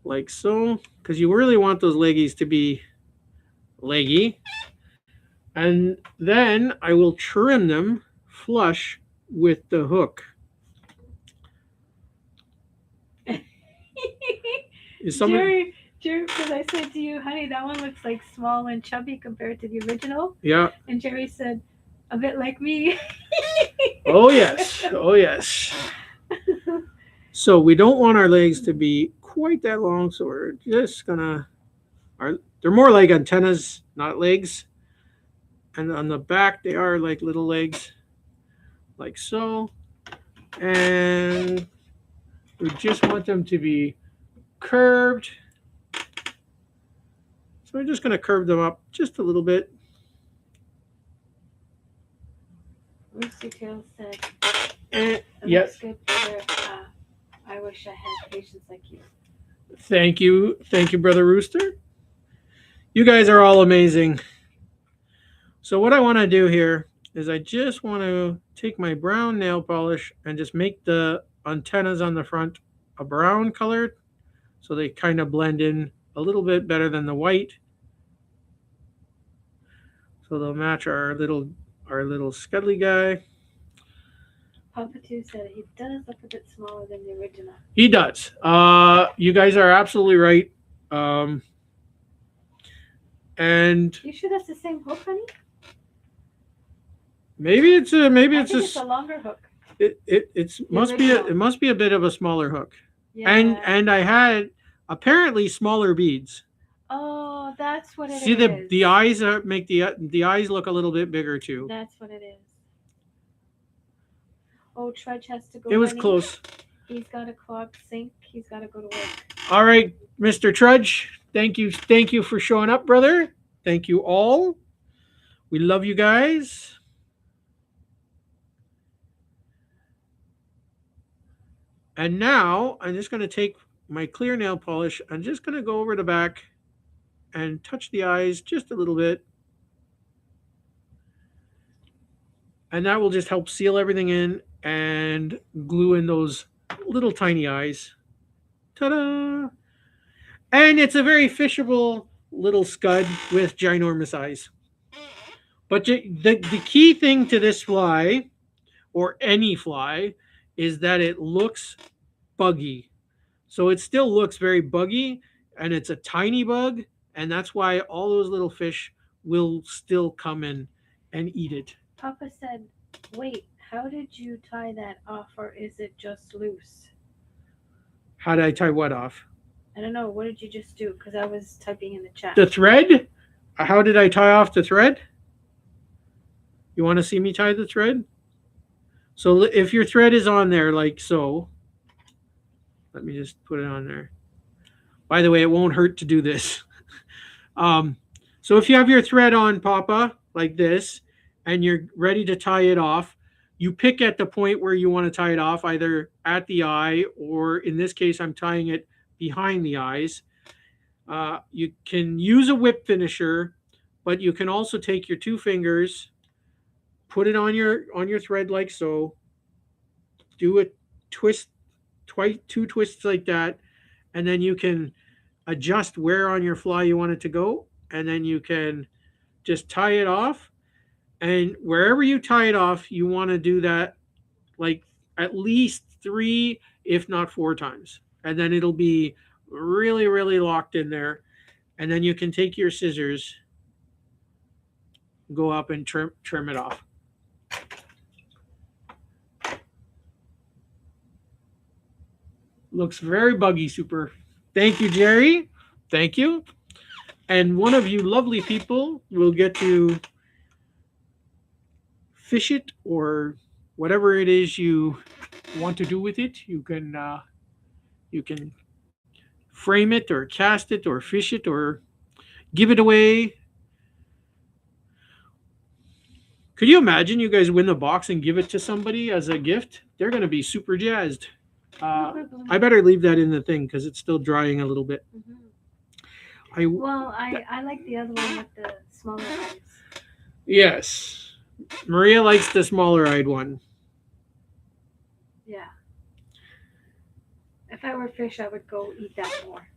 [SPEAKER 1] like so, because you really want those leggies to be leggy. And then I will trim them flush with the hook.
[SPEAKER 2] Jerry, because I said to you, honey, that one looks like small and chubby compared to the original.
[SPEAKER 1] Yeah.
[SPEAKER 2] And Jerry said, a bit like me.
[SPEAKER 1] Oh, yes. Oh, yes. So we don't want our legs to be quite that long, so we're just gonna, they're more like antennas, not legs. And on the back, they are like little legs, like so. And we just want them to be curved. So we're just gonna curve them up just a little bit.
[SPEAKER 2] Rooster Tail said,
[SPEAKER 1] yes.
[SPEAKER 2] Good I wish I had patience like you.
[SPEAKER 1] Thank you, Brother Rooster. You guys are all amazing. So what I want to do here is I just want to take my brown nail polish and just make the antennas on the front a brown color so they kind of blend in a little bit better than the white. So they'll match our little scuddly guy.
[SPEAKER 2] Papa Two said he does look a bit smaller than the original.
[SPEAKER 1] He does. You guys are absolutely right. Um, and
[SPEAKER 2] You sure that's the same hook, honey?
[SPEAKER 1] maybe
[SPEAKER 2] I
[SPEAKER 1] it's
[SPEAKER 2] think it's a
[SPEAKER 1] just
[SPEAKER 2] longer hook.
[SPEAKER 1] it
[SPEAKER 2] original.
[SPEAKER 1] must be a bit of a smaller hook.
[SPEAKER 2] Yeah.
[SPEAKER 1] And I had apparently smaller beads.
[SPEAKER 2] Oh, that's what it
[SPEAKER 1] See
[SPEAKER 2] is.
[SPEAKER 1] the eyes make the eyes look a little bit bigger too.
[SPEAKER 2] That's what it is. Oh, Trudge has to go.
[SPEAKER 1] It was
[SPEAKER 2] honey.
[SPEAKER 1] close.
[SPEAKER 2] He's got a clogged sink. He's got to go to work.
[SPEAKER 1] All right, Mr. Trudge, thank you for showing up, brother. Thank you all. We love you guys. And now I'm just going to take my clear nail polish. I'm just going to go over the back and touch the eyes just a little bit. And that will just help seal everything in and glue in those little tiny eyes. Ta-da! And it's a very fishable little scud with ginormous eyes. But the key thing to this fly, or any fly, is that it looks buggy. So it still looks very buggy, and it's a tiny bug, and that's why all those little fish will still come in and eat it.
[SPEAKER 2] Papa said, "Wait, how did you tie that off, or is it just loose?"
[SPEAKER 1] How did I tie what off?
[SPEAKER 2] I don't know. What did you just do? Because I was typing in the chat.
[SPEAKER 1] The thread? How did I tie off the thread? You want to see me tie the thread? So if your thread is on there like so, let me just put it on there. By the way, it won't hurt to do this. So if you have your thread on, Papa, like this, and you're ready to tie it off, you pick at the point where you want to tie it off, either at the eye, or in this case, I'm tying it behind the eyes. You can use a whip finisher, but you can also take your two fingers, put it on your thread like so, do a twist, twice, two twists like that, and then you can adjust where on your fly you want it to go, and then you can just tie it off. And wherever you tie it off, you want to do that like at least 3, if not 4 times. And then it'll be really, really locked in there. And then you can take your scissors, go up and trim it off. Looks very buggy, super. Thank you, Jerry. Thank you. And one of you lovely people will get to fish it, or whatever it is you want to do with it. You can frame it, or cast it, or fish it, or give it away. Could you imagine you guys win the box and give it to somebody as a gift? They're going to be super jazzed. I better leave that in the thing because it's still drying a little bit.
[SPEAKER 2] I like the other one with the smaller eyes.
[SPEAKER 1] Yes. Maria likes the smaller eyed one.
[SPEAKER 2] Yeah. If I were fish, I would go eat that more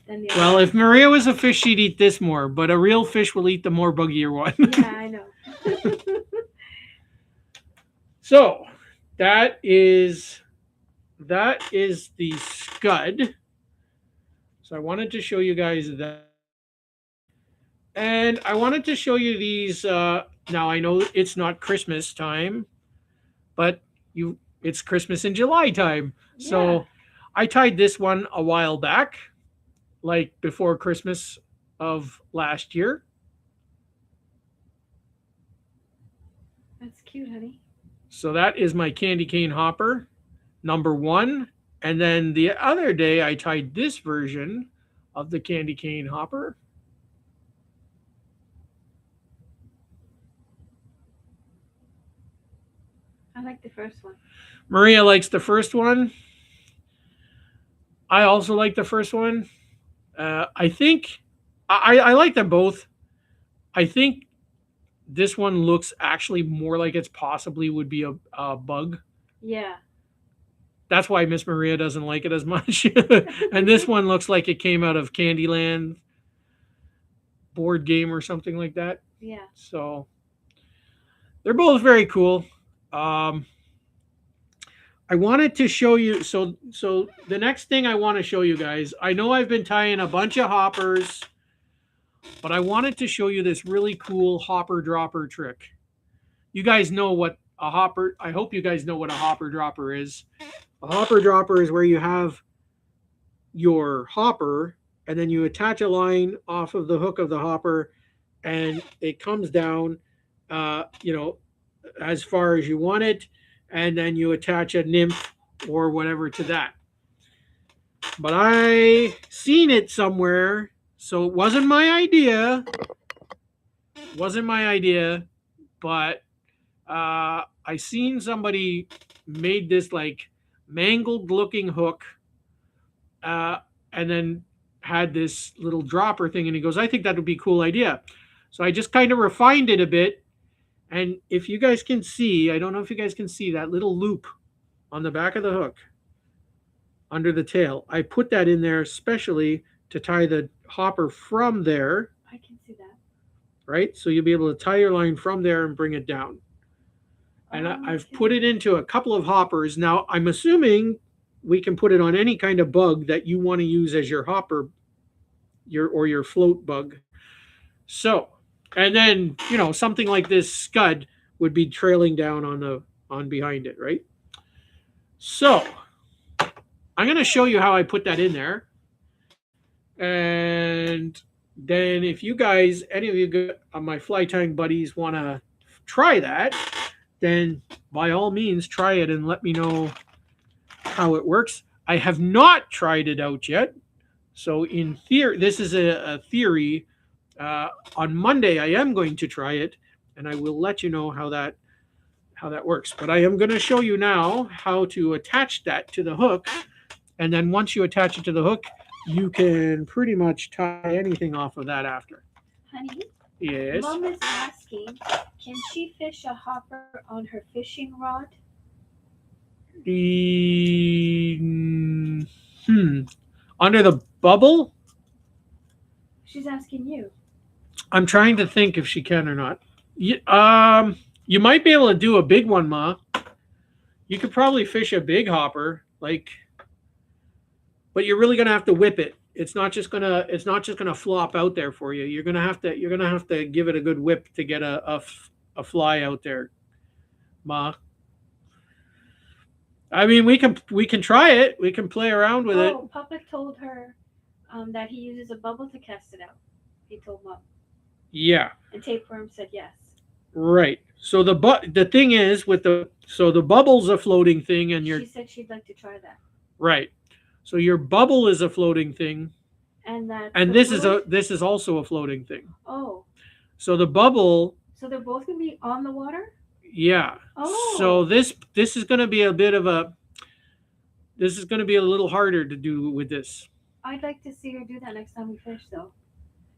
[SPEAKER 2] than the
[SPEAKER 1] Well,
[SPEAKER 2] other
[SPEAKER 1] if Maria was a fish, she'd eat this more, but a real fish will eat the more buggier one.
[SPEAKER 2] Yeah, I know.
[SPEAKER 1] So that is the scud. So I wanted to show you guys that. And I wanted to show you these. Now I know it's not Christmas time, but it's Christmas in July time.
[SPEAKER 2] Yeah.
[SPEAKER 1] So I tied this one a while back, like before Christmas of last year.
[SPEAKER 2] That's cute, honey.
[SPEAKER 1] So that is my candy cane hopper, number 1. And then the other day I tied this version of the candy cane hopper.
[SPEAKER 2] I like the first one.
[SPEAKER 1] Maria likes the first one. I also like the first one. I think I like them both. I think this one looks actually more like it's possibly would be a bug.
[SPEAKER 2] Yeah.
[SPEAKER 1] That's why Miss Maria doesn't like it as much. And this one looks like it came out of Candyland board game or something like that.
[SPEAKER 2] Yeah.
[SPEAKER 1] So they're both very cool. Um, I wanted to show you. So the next thing I want to show you guys. I know I've been tying a bunch of hoppers, but I wanted to show you this really cool hopper dropper trick. You guys know what a hopper. I hope you guys know what a hopper dropper is. A hopper dropper is where you have your hopper and then you attach a line off of the hook of the hopper and it comes down as far as you want it, and then you attach a nymph or whatever to that. But I seen it somewhere, so it wasn't my idea, but I seen somebody made this like mangled looking hook, uh, and then had this little dropper thing, and he goes, I think that would be a cool idea. So I just kind of refined it a bit. And if you guys can see, I don't know if you guys can see that little loop on the back of the hook under the tail. I put that in there especially to tie the hopper from there,
[SPEAKER 2] I can see that.
[SPEAKER 1] right? So you'll be able to tie your line from there and bring it down. And I've put it into a couple of hoppers. Now, I'm assuming we can put it on any kind of bug that you want to use as your hopper, your float bug. So, and then, something like this scud would be trailing down on behind it, right? So, I'm going to show you how I put that in there. And then if you guys, any of you my fly tying buddies want to try that, then by all means try it and let me know how it works. I have not tried it out yet. So in theory, this is a theory. On Monday, I am going to try it, and I will let you know how that works. But I am going to show you now how to attach that to the hook, and then once you attach it to the hook, you can pretty much tie anything off of that after.
[SPEAKER 2] Honey?
[SPEAKER 1] Yes?
[SPEAKER 2] Mom is asking, can she fish a hopper on her fishing rod?
[SPEAKER 1] Under the bubble?
[SPEAKER 2] She's asking you.
[SPEAKER 1] I'm trying to think if she can or not. You might be able to do a big one, Ma. You could probably fish a big hopper, but you're really gonna have to whip it. It's not just gonna flop out there for you. You're gonna have to give it a good whip to get a fly out there, Ma. I mean, we can try it. We can play around with it.
[SPEAKER 2] Oh, Papa told her that he uses a bubble to cast it out. He told Mom.
[SPEAKER 1] Yeah.
[SPEAKER 2] And Tapeworm said yes.
[SPEAKER 1] Right. So the thing is with the bubble's a floating thing, and
[SPEAKER 2] she said she'd like to try that.
[SPEAKER 1] Right. So your bubble is a floating thing, and this is also a floating thing.
[SPEAKER 2] Oh.
[SPEAKER 1] So the bubble.
[SPEAKER 2] So they're both gonna be on the water.
[SPEAKER 1] Yeah.
[SPEAKER 2] Oh.
[SPEAKER 1] So this is going to be a bit of a. This is going to be a little harder to do with this.
[SPEAKER 2] I'd like to see her do that next time we fish, though.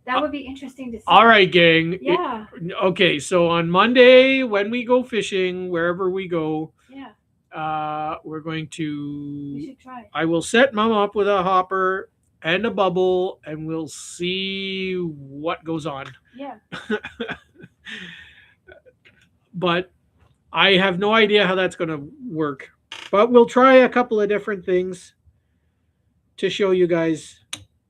[SPEAKER 2] That would be interesting to see.
[SPEAKER 1] All right, gang.
[SPEAKER 2] Yeah.
[SPEAKER 1] Okay, so on Monday when we go fishing, wherever we go, we're going to.
[SPEAKER 2] You should try.
[SPEAKER 1] I will set Mom up with a hopper and a bubble, and we'll see what goes on.
[SPEAKER 2] Yeah.
[SPEAKER 1] But I have no idea how that's going to work. But we'll try a couple of different things to show you guys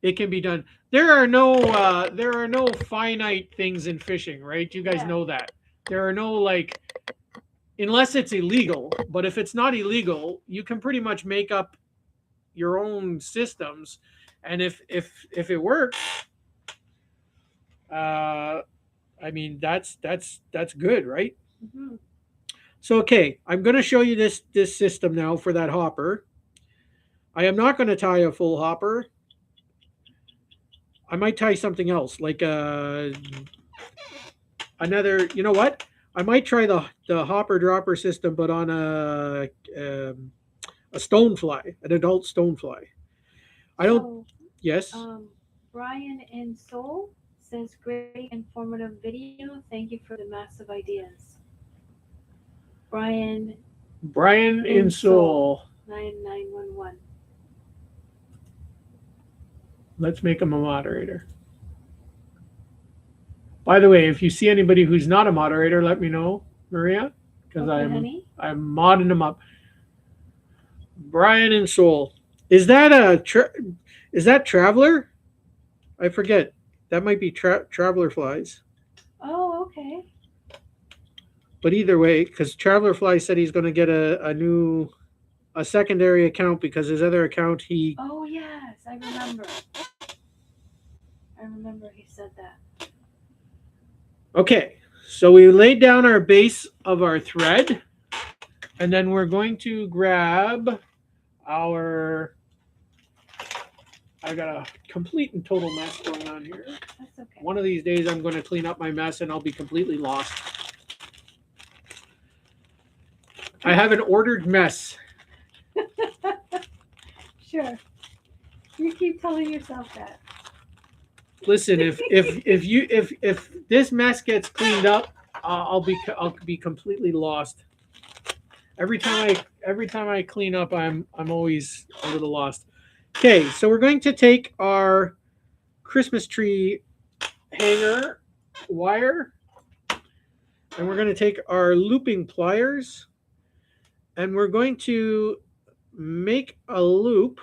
[SPEAKER 1] it can be done. There are no finite things in fishing, right? You guys know that. There are no unless it's illegal, but if it's not illegal, you can pretty much make up your own systems, and if it works, I mean that's good, right?
[SPEAKER 2] Mm-hmm.
[SPEAKER 1] So okay, I'm going to show you this system now for that hopper. I am not going to tie a full hopper. I might tie something else, like another. You know what? I might try the hopper dropper system, but on a stonefly, an adult stonefly. I don't. Yes.
[SPEAKER 2] Brian in Seoul says, great informative video. Thank you for the massive ideas. Brian
[SPEAKER 1] Brian in Seoul.
[SPEAKER 2] 9911.
[SPEAKER 1] Let's make him a moderator. By the way, if you see anybody who's not a moderator, let me know, Maria, because
[SPEAKER 2] Okay,
[SPEAKER 1] I'm
[SPEAKER 2] honey.
[SPEAKER 1] modding them up. Brian in Seoul. Is that is that Traveler? I forget. That might be Traveler Flies.
[SPEAKER 2] Oh, okay.
[SPEAKER 1] But either way, because Traveler Fly said he's going to get a secondary account because his other account he.
[SPEAKER 2] Oh, yes, I remember. I remember he said that.
[SPEAKER 1] Okay, so we laid down our base of our thread, and then we're going to grab our. I got a complete and total mess going on here.
[SPEAKER 2] That's okay.
[SPEAKER 1] One of these days, I'm going to clean up my mess, and I'll be completely lost. I have an ordered mess.
[SPEAKER 2] Sure. You keep telling yourself that.
[SPEAKER 1] Listen, if this mess gets cleaned up, I'll be completely lost. Every time I clean up, I'm always a little lost. Okay, so we're going to take our Christmas tree hanger wire, and we're going to take our looping pliers, and we're going to make a loop.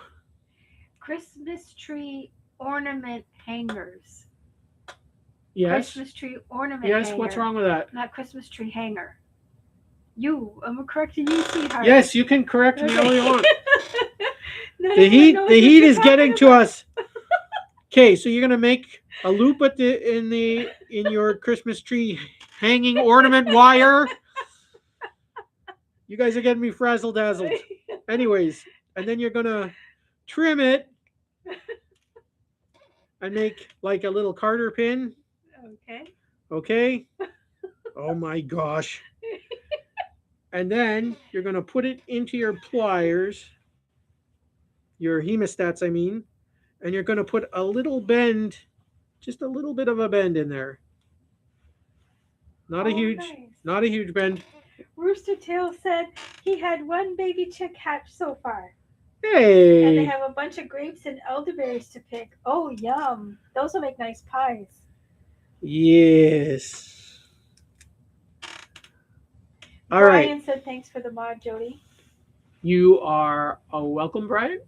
[SPEAKER 2] Christmas tree ornament hangers.
[SPEAKER 1] Yes.
[SPEAKER 2] Christmas tree ornament
[SPEAKER 1] Yes.
[SPEAKER 2] hanger.
[SPEAKER 1] What's wrong with that?
[SPEAKER 2] Not Christmas tree hanger. I'm correcting you, sweetheart.
[SPEAKER 1] Yes, you can correct me all you want.
[SPEAKER 2] No,
[SPEAKER 1] The heat is getting to us. Okay, so you're gonna make a loop at in your Christmas tree hanging ornament wire. You guys are getting me frazzle dazzled. Anyways, and then you're gonna trim it and make like a little Carter pin.
[SPEAKER 2] Okay.
[SPEAKER 1] Okay. Oh my gosh. And then you're gonna put it into your pliers, your hemostats, I mean, and you're gonna put a little bend, just a little bit of a bend in there. Not a huge bend.
[SPEAKER 2] Rooster Tail said he had one baby chick hatch so far.
[SPEAKER 1] Hey.
[SPEAKER 2] And they have a bunch of grapes and elderberries to pick. Oh, yum. Those will make nice pies.
[SPEAKER 1] Yes. All
[SPEAKER 2] Brian
[SPEAKER 1] right.
[SPEAKER 2] said thanks for the mod, Jody.
[SPEAKER 1] You are welcome, Brian.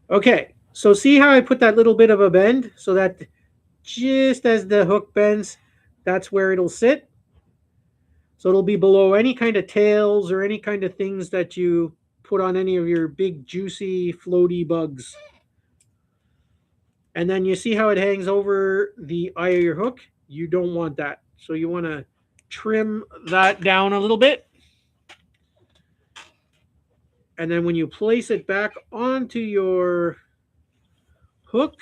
[SPEAKER 1] Okay. So see how I put that little bit of a bend so that just as the hook bends, that's where it'll sit. So it'll be below any kind of tails or any kind of things that you put on any of your big, juicy, floaty bugs. And then you see how it hangs over the eye of your hook? You don't want that. So you want to trim that down a little bit. And then when you place it back onto your hook,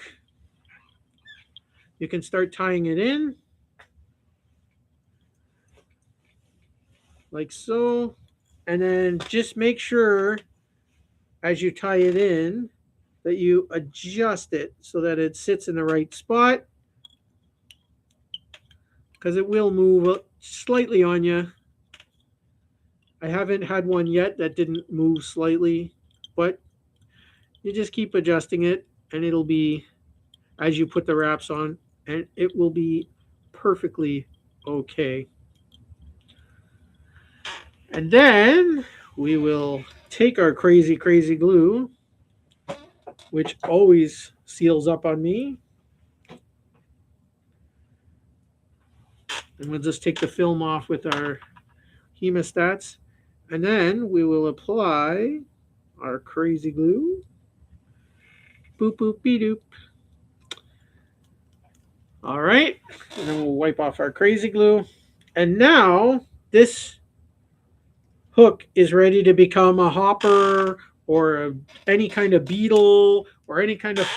[SPEAKER 1] you can start tying it in. Like so. And then just make sure as you tie it in that you adjust it so that it sits in the right spot, because it will move slightly on you. I haven't had one yet that didn't move slightly, but you just keep adjusting it and it'll be as you put the wraps on, and it will be perfectly okay. And then we will take our crazy glue, which always seals up on me. And we'll just take the film off with our hemostats. And then we will apply our crazy glue. Boop, boop, be doop. All right. And then we'll wipe off our crazy glue. And now this hook is ready to become a hopper or any kind of beetle or any kind of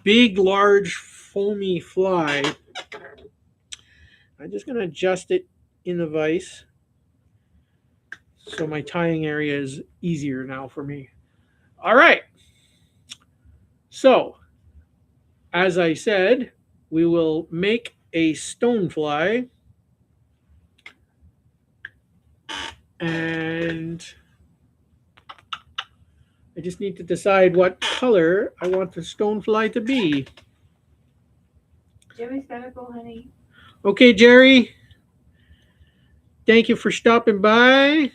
[SPEAKER 1] big, large, foamy fly. I'm just going to adjust it in the vise so my tying area is easier now for me. All right. So as I said, we will make a stonefly, and I just need to decide what color I want the stonefly to be.
[SPEAKER 2] Jerry's gotta go, honey.
[SPEAKER 1] Okay, Jerry, thank you for stopping by.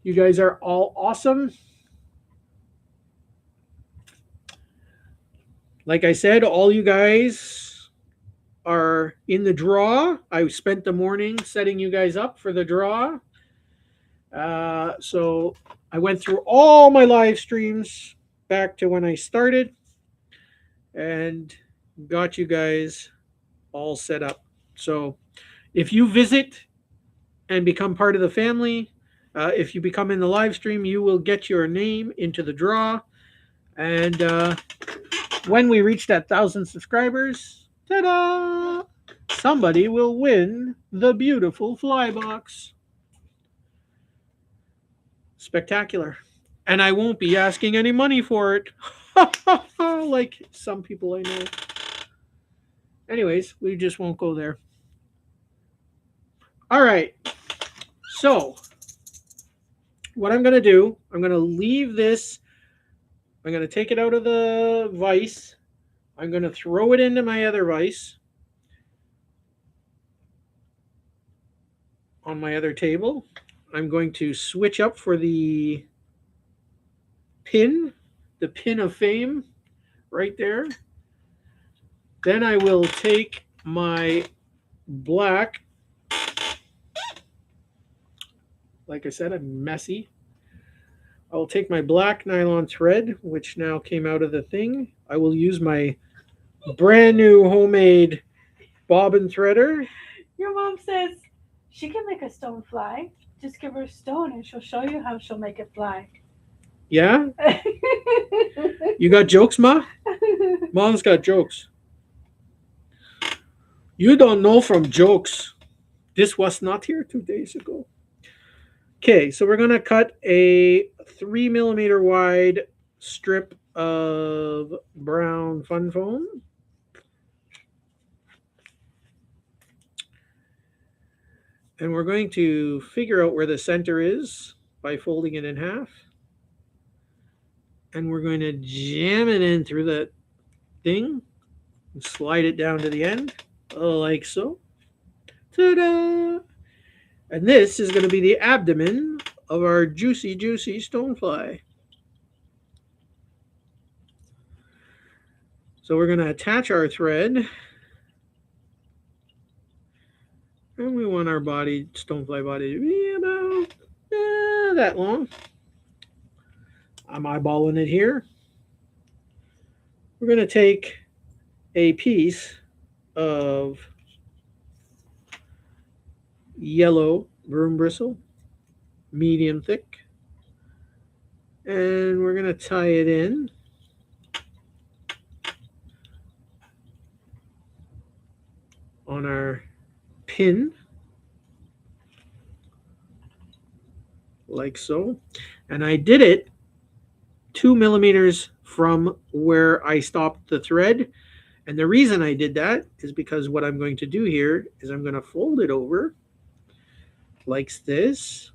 [SPEAKER 1] You guys are all awesome. Like I said, all you guys are in the draw. I spent the morning setting you guys up for the draw. So I went through all my live streams back to when I started and got you guys all set up. So if you visit and become part of the family, if you become in the live stream, you will get your name into the draw. And when we reach that 1,000 subscribers, ta-da! Somebody will win the beautiful fly box. Spectacular. And I won't be asking any money for it. Like some people I know. Anyways, we just won't go there. All right. So, what I'm going to do, I'm going to leave this. I'm going to take it out of the vise. I'm going to throw it into my other vise on my other table. I'm going to switch up for the pin of fame right there. Then I will take my black, like I said, I'm messy. I'll take my black nylon thread, which now came out of the thing. I will use my brand new homemade bobbin threader.
[SPEAKER 2] Your mom says she can make a stone fly. Just give her a stone and she'll show you how she'll make it fly.
[SPEAKER 1] Yeah? You got jokes, Ma? Mom's got jokes. You don't know from jokes. This was not here 2 days ago. Okay, so we're going to cut a 3mm wide strip of brown fun foam. And we're going to figure out where the center is by folding it in half. And we're going to jam it in through the thing and slide it down to the end, like so. Ta-da! And this is going to be the abdomen of our juicy, juicy stonefly. So we're going to attach our thread. And we want our body, stonefly body, to be about that long. I'm eyeballing it here. We're going to take a piece of yellow broom bristle, medium thick, and we're going to tie it in on our pin, like so. And I did it 2mm from where I stopped the thread. And the reason I did that is because what I'm going to do here is I'm going to fold it over like this,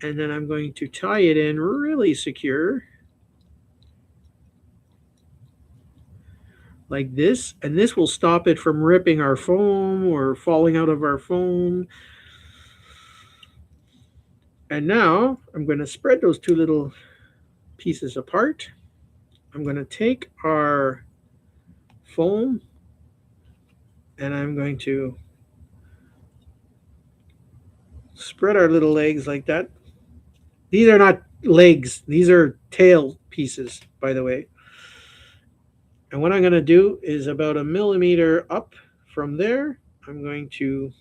[SPEAKER 1] and then I'm going to tie it in really secure like this, and this will stop it from ripping our foam or falling out of our foam. And now I'm going to spread those two little pieces apart. I'm going to take our foam and I'm going to spread our little legs like that. These are not legs, these are tail pieces, by the way. And what I'm going to do is about 1mm up from there, I'm going to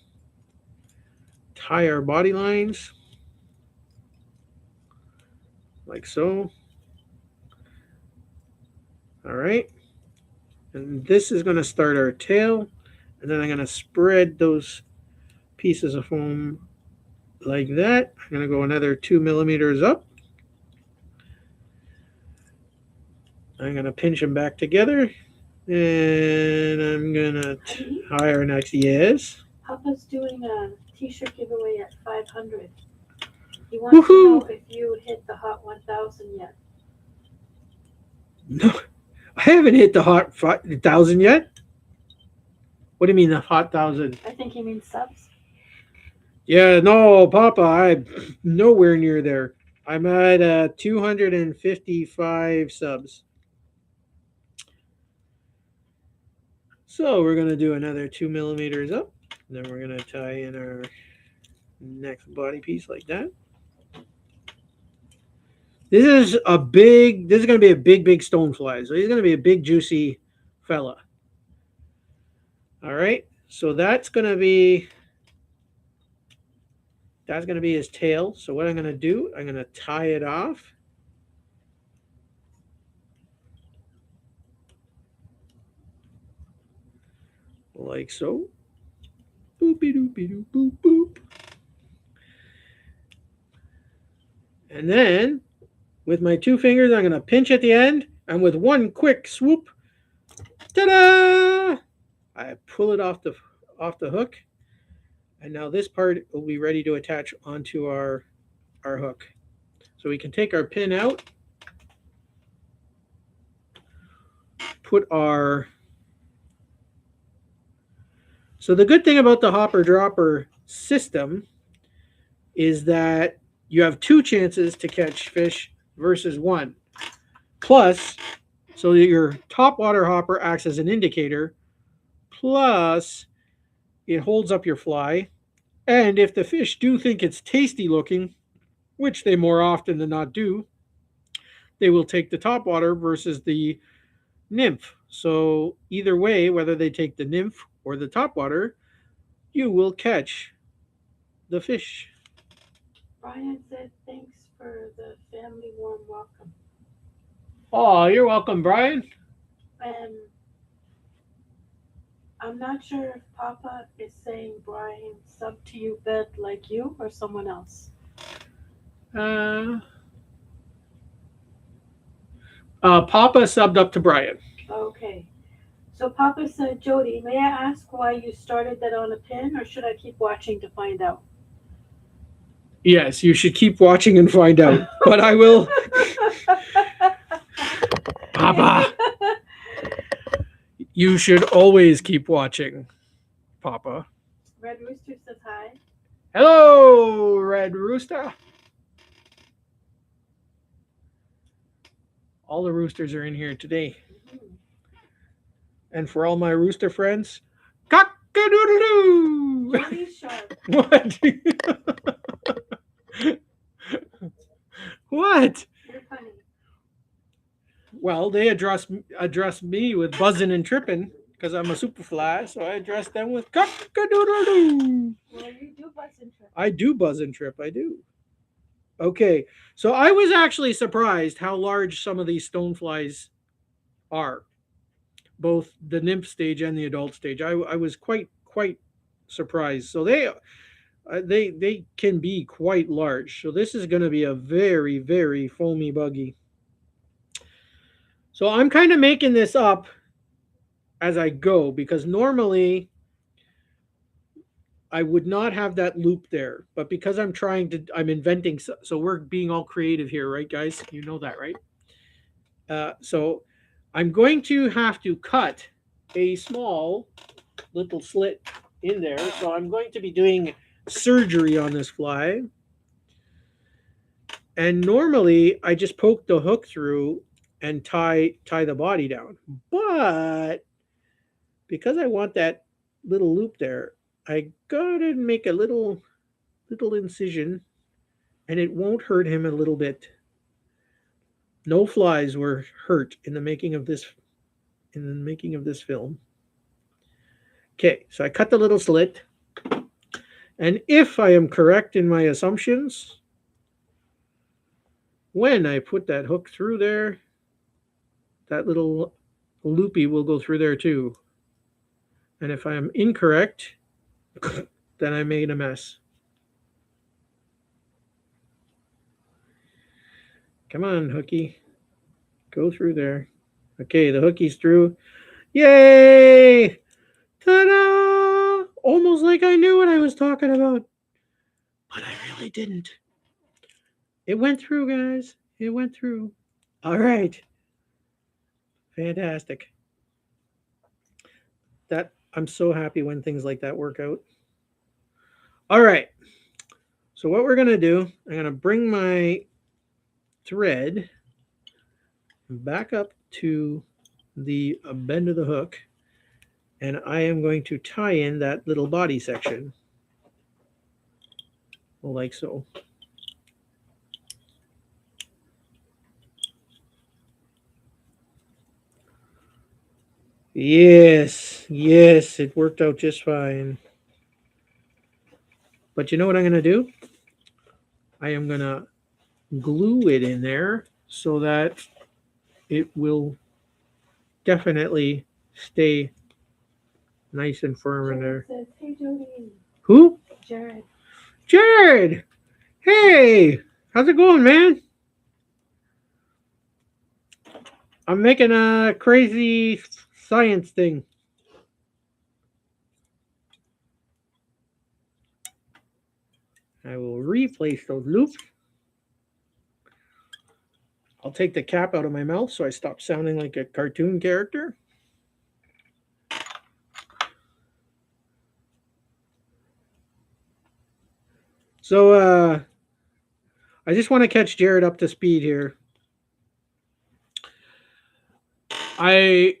[SPEAKER 1] tie our body lines like so. All right. And this is going to start our tail. And then I'm going to spread those pieces of foam like that. I'm going to go another 2mm up. I'm going to pinch them back together. And I'm going to hire next. Yes.
[SPEAKER 2] Papa's doing a t-shirt giveaway at 500. He wants to know
[SPEAKER 1] Woohoo!
[SPEAKER 2] if you hit the hot 1,000 yet.
[SPEAKER 1] No, I haven't hit the hot 1,000 yet. What do you mean the hot 1,000?
[SPEAKER 2] I think he means subs.
[SPEAKER 1] Yeah, no, Papa, I'm nowhere near there. I'm at 255 subs. So we're going to do another 2 millimeters up. Then we're going to tie in our next body piece like that. This is going to be a big stone fly. So he's going to be a big, juicy fella. All right. So that's going to be his tail. So what I'm going to do, I'm going to tie it off. Like so. Boopy doopy doop boop boop. And then with my two fingers, I'm going to pinch at the end. And with one quick swoop, ta-da! I pull it off the hook. And now this part will be ready to attach onto our hook. So we can take our pin out, put our... So the good thing about the hopper dropper system is that you have two chances to catch fish versus one. Plus, so your top water hopper acts as an indicator. Plus, it holds up your fly. And if the fish do think it's tasty looking, which they more often than not do, they will take the top water versus the nymph. So either way, whether they take the nymph or the top water, you will catch the fish.
[SPEAKER 2] Brian said thanks for the family warm welcome.
[SPEAKER 1] Oh, you're welcome, Brian.
[SPEAKER 2] And I'm not sure if Papa is saying Brian sub to you bed like you or someone else.
[SPEAKER 1] Papa subbed up to Brian.
[SPEAKER 2] Okay. So Papa said, Jody, may I ask why you started that on a pin, or should I keep watching to find out?
[SPEAKER 1] Yes, you should keep watching and find out. But I will. Papa, you should always keep watching, Papa.
[SPEAKER 2] Red Rooster says hi.
[SPEAKER 1] Hello, Red Rooster. All the roosters are in here today.
[SPEAKER 2] Mm-hmm.
[SPEAKER 1] And for all my rooster friends, cock-a-doodle-doo!
[SPEAKER 2] Jody's Sharpe.
[SPEAKER 1] What? What?
[SPEAKER 2] You're funny.
[SPEAKER 1] Well, they address me with buzzing and tripping because I'm a Superfly, so I address them with cock-a-doodle-doo.
[SPEAKER 2] Well, you do buzz and trip.
[SPEAKER 1] I do buzz and trip, I do. Okay, so I was actually surprised how large some of these stoneflies are, both the nymph stage and the adult stage. I was quite surprised. So they can be quite large. So this is going to be a very foamy buggy. So I'm kind of making this up as I go because normally I would not have that loop there, but because I'm inventing. So we're being all creative here, right, guys? You know that, right? So I'm going to have to cut a small little slit in there. So I'm going to be doing surgery on this fly. And normally I just poke the hook through and tie the body down. But because I want that little loop there, I gotta make a little incision, and it won't hurt him a little bit. No flies were hurt in the making of this film. Okay, so I cut the little slit, and if I am correct in my assumptions, when I put that hook through there, that little loopy will go through there too. And if I am incorrect, then I made a mess. Come on, hooky. Go through there. Okay, the hookie's through. Yay! Ta-da! Almost like I knew what I was talking about, but I really didn't. It went through, guys. It went through. All right. Fantastic. That I'm so happy when things like that work out. All right. So what we're going to do, I'm going to bring my thread back up to the bend of the hook, and I am going to tie in that little body section like so. Yes, yes, it worked out just fine. But you know what I'm going to do? I am going to glue it in there so that it will definitely stay nice and firm in there.
[SPEAKER 2] Says, hey, Jody.
[SPEAKER 1] Who?
[SPEAKER 2] Jared.
[SPEAKER 1] Jared! Hey! How's it going, man? I'm making a crazy science thing. I will replace those loops. I'll take the cap out of my mouth so I stop sounding like a cartoon character. So, I just want to catch Jared up to speed here. I've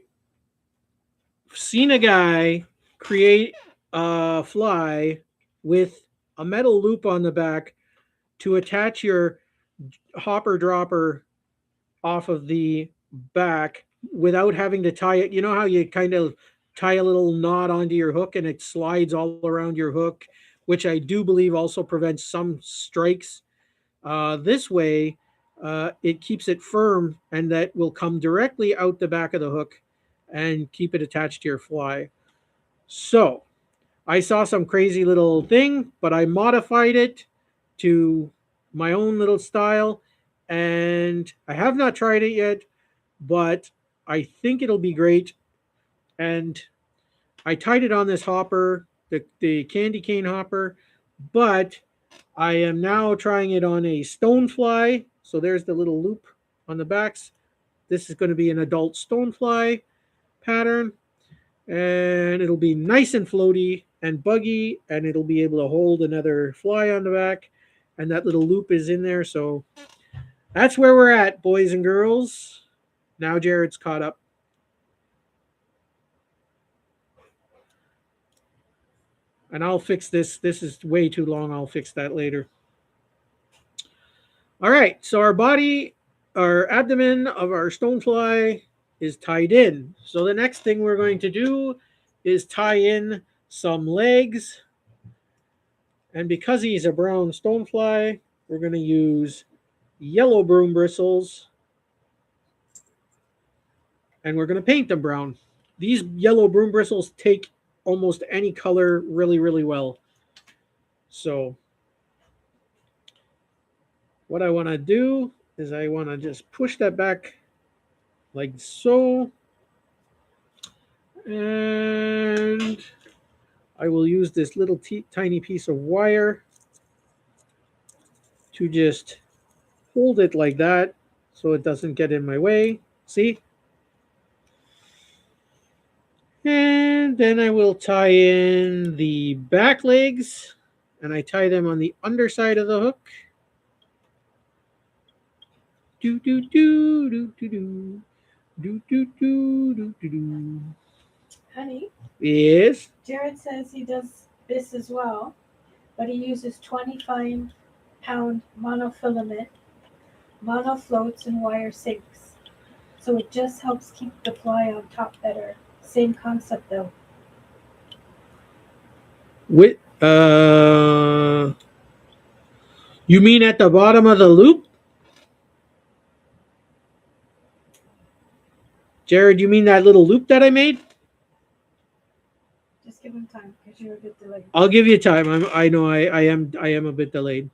[SPEAKER 1] seen a guy create a fly with a metal loop on the back to attach your hopper dropper off of the back without having to tie it. You know how you kind of tie a little knot onto your hook and it slides all around your hook, which I do believe also prevents some strikes. This way, it keeps it firm and that will come directly out the back of the hook and keep it attached to your fly. So I saw some crazy little thing, but I modified it to my own little style. And I have not tried it yet, but I think it'll be great. And I tied it on this hopper, the candy cane hopper, but I am now trying it on a stonefly. So there's the little loop on the backs. This is going to be an adult stonefly pattern, and it'll be nice and floaty and buggy, and it'll be able to hold another fly on the back. And that little loop is in there. So that's where we're at, boys and girls. Now Jared's caught up. And I'll fix this. This is way too long. I'll fix that later. All right. So our abdomen of our stonefly is tied in. So the next thing we're going to do is tie in some legs. And because he's a brown stonefly, we're going to use yellow broom bristles. And we're going to paint them brown. These yellow broom bristles take almost any color really, really well. So what I want to do is I want to just push that back like so. And I will use this little tiny piece of wire to just hold it like that so it doesn't get in my way. See? And then I will tie in the back legs, and I tie them on the underside of the hook. Do do do do do do do do do do do do.
[SPEAKER 2] Honey,
[SPEAKER 1] Yes.
[SPEAKER 2] Jared says he does this as well, but he uses 25-pound monofilament, monofloats, and wire sinks. So it just helps keep the fly on top better. Same concept though.
[SPEAKER 1] With you mean at the bottom of the loop, Jared? You mean that little loop that I made?
[SPEAKER 2] Just give him time because you're a bit delayed.
[SPEAKER 1] I'll give you time. I know I am a bit delayed.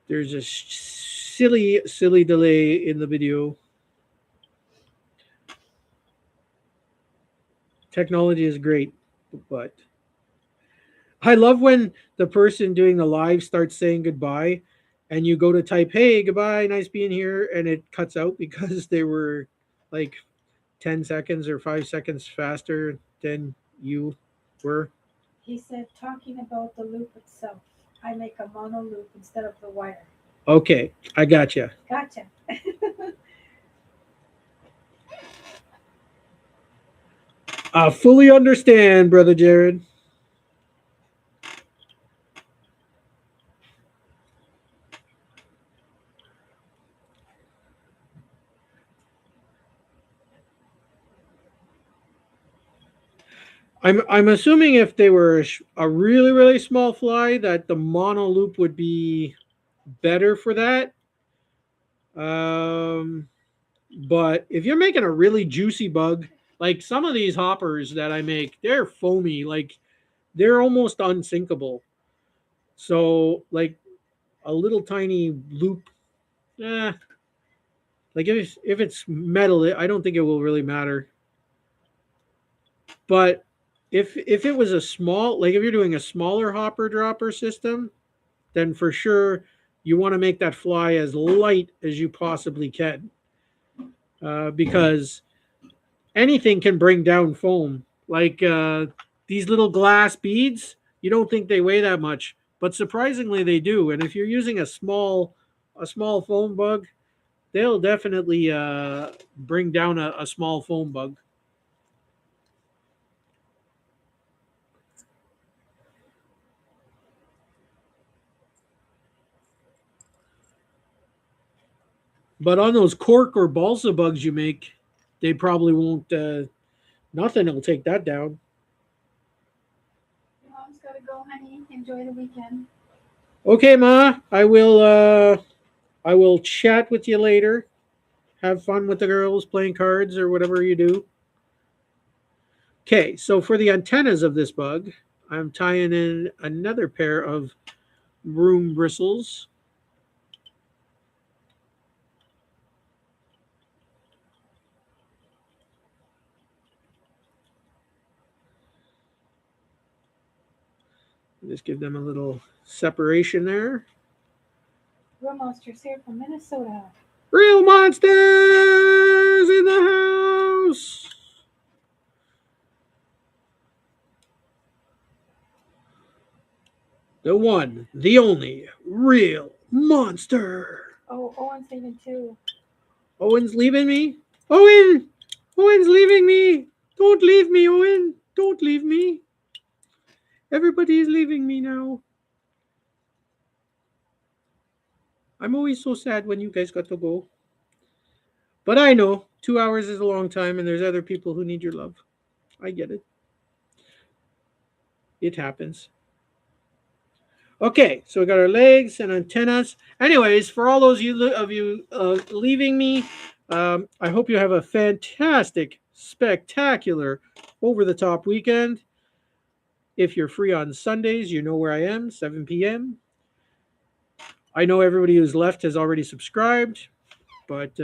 [SPEAKER 1] There's a silly delay in the video. Technology is great, but I love when the person doing the live starts saying goodbye and you go to type, hey, goodbye, nice being here, and it cuts out because they were like 10 seconds or 5 seconds faster than you were.
[SPEAKER 2] He said, talking about the loop itself. I make a mono loop instead of the wire.
[SPEAKER 1] Okay, I gotcha.
[SPEAKER 2] Gotcha.
[SPEAKER 1] I fully understand, Brother Jared. I'm assuming if they were a really really small fly that the mono loop would be better for that. Um, but if you're making a really juicy bug, like some of these hoppers that I make, they're foamy, like they're almost unsinkable. So like a little tiny loop, eh, like if it's metal, I don't think it will really matter. But if it was a small, like if you're doing a smaller hopper dropper system, then for sure you want to make that fly as light as you possibly can, because anything can bring down foam. Like these little glass beads, you don't think they weigh that much, but surprisingly they do. And if you're using a small foam bug, they'll definitely bring down a small foam bug. But on those cork or balsa bugs you make, they probably won't. Nothing will take that down.
[SPEAKER 2] Mom's gotta go, honey. Enjoy the weekend.
[SPEAKER 1] Okay, Ma. I will chat with you later. Have fun with the girls playing cards or whatever you do. Okay, so for the antennas of this bug, I'm tying in another pair of broom bristles. Just give them a little separation there.
[SPEAKER 2] Real Monsters here from Minnesota.
[SPEAKER 1] Real monsters in the house. The one, the only, real monster.
[SPEAKER 2] Oh, Owen's leaving too.
[SPEAKER 1] Owen's leaving me? Owen! Owen's leaving me! Don't leave me, Owen! Don't leave me! Everybody is leaving me now. I'm always so sad when you guys got to go. But I know 2 hours is a long time and there's other people who need your love. I get it. It happens. Okay, so we got our legs and antennas. Anyways, for all those of you leaving me, I hope you have a fantastic, spectacular, over the top weekend. If you're free on Sundays, you know where I am, 7 p.m. I know everybody who's left has already subscribed, but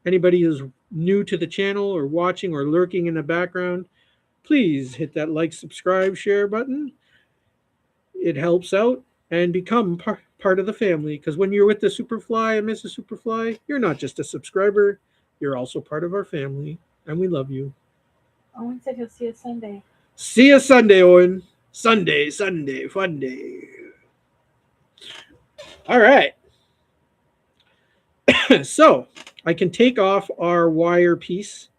[SPEAKER 1] anybody who's new to the channel or watching or lurking in the background, please hit that like, subscribe, share button. It helps out and become part of the family, because when you're with the Superfly and Mrs. Superfly, you're not just a subscriber, you're also part of our family, and we love you.
[SPEAKER 2] Owen said he'll see us Sunday.
[SPEAKER 1] See you Sunday, Owen. Sunday, Sunday, fun day. All right. So I can take off our wire piece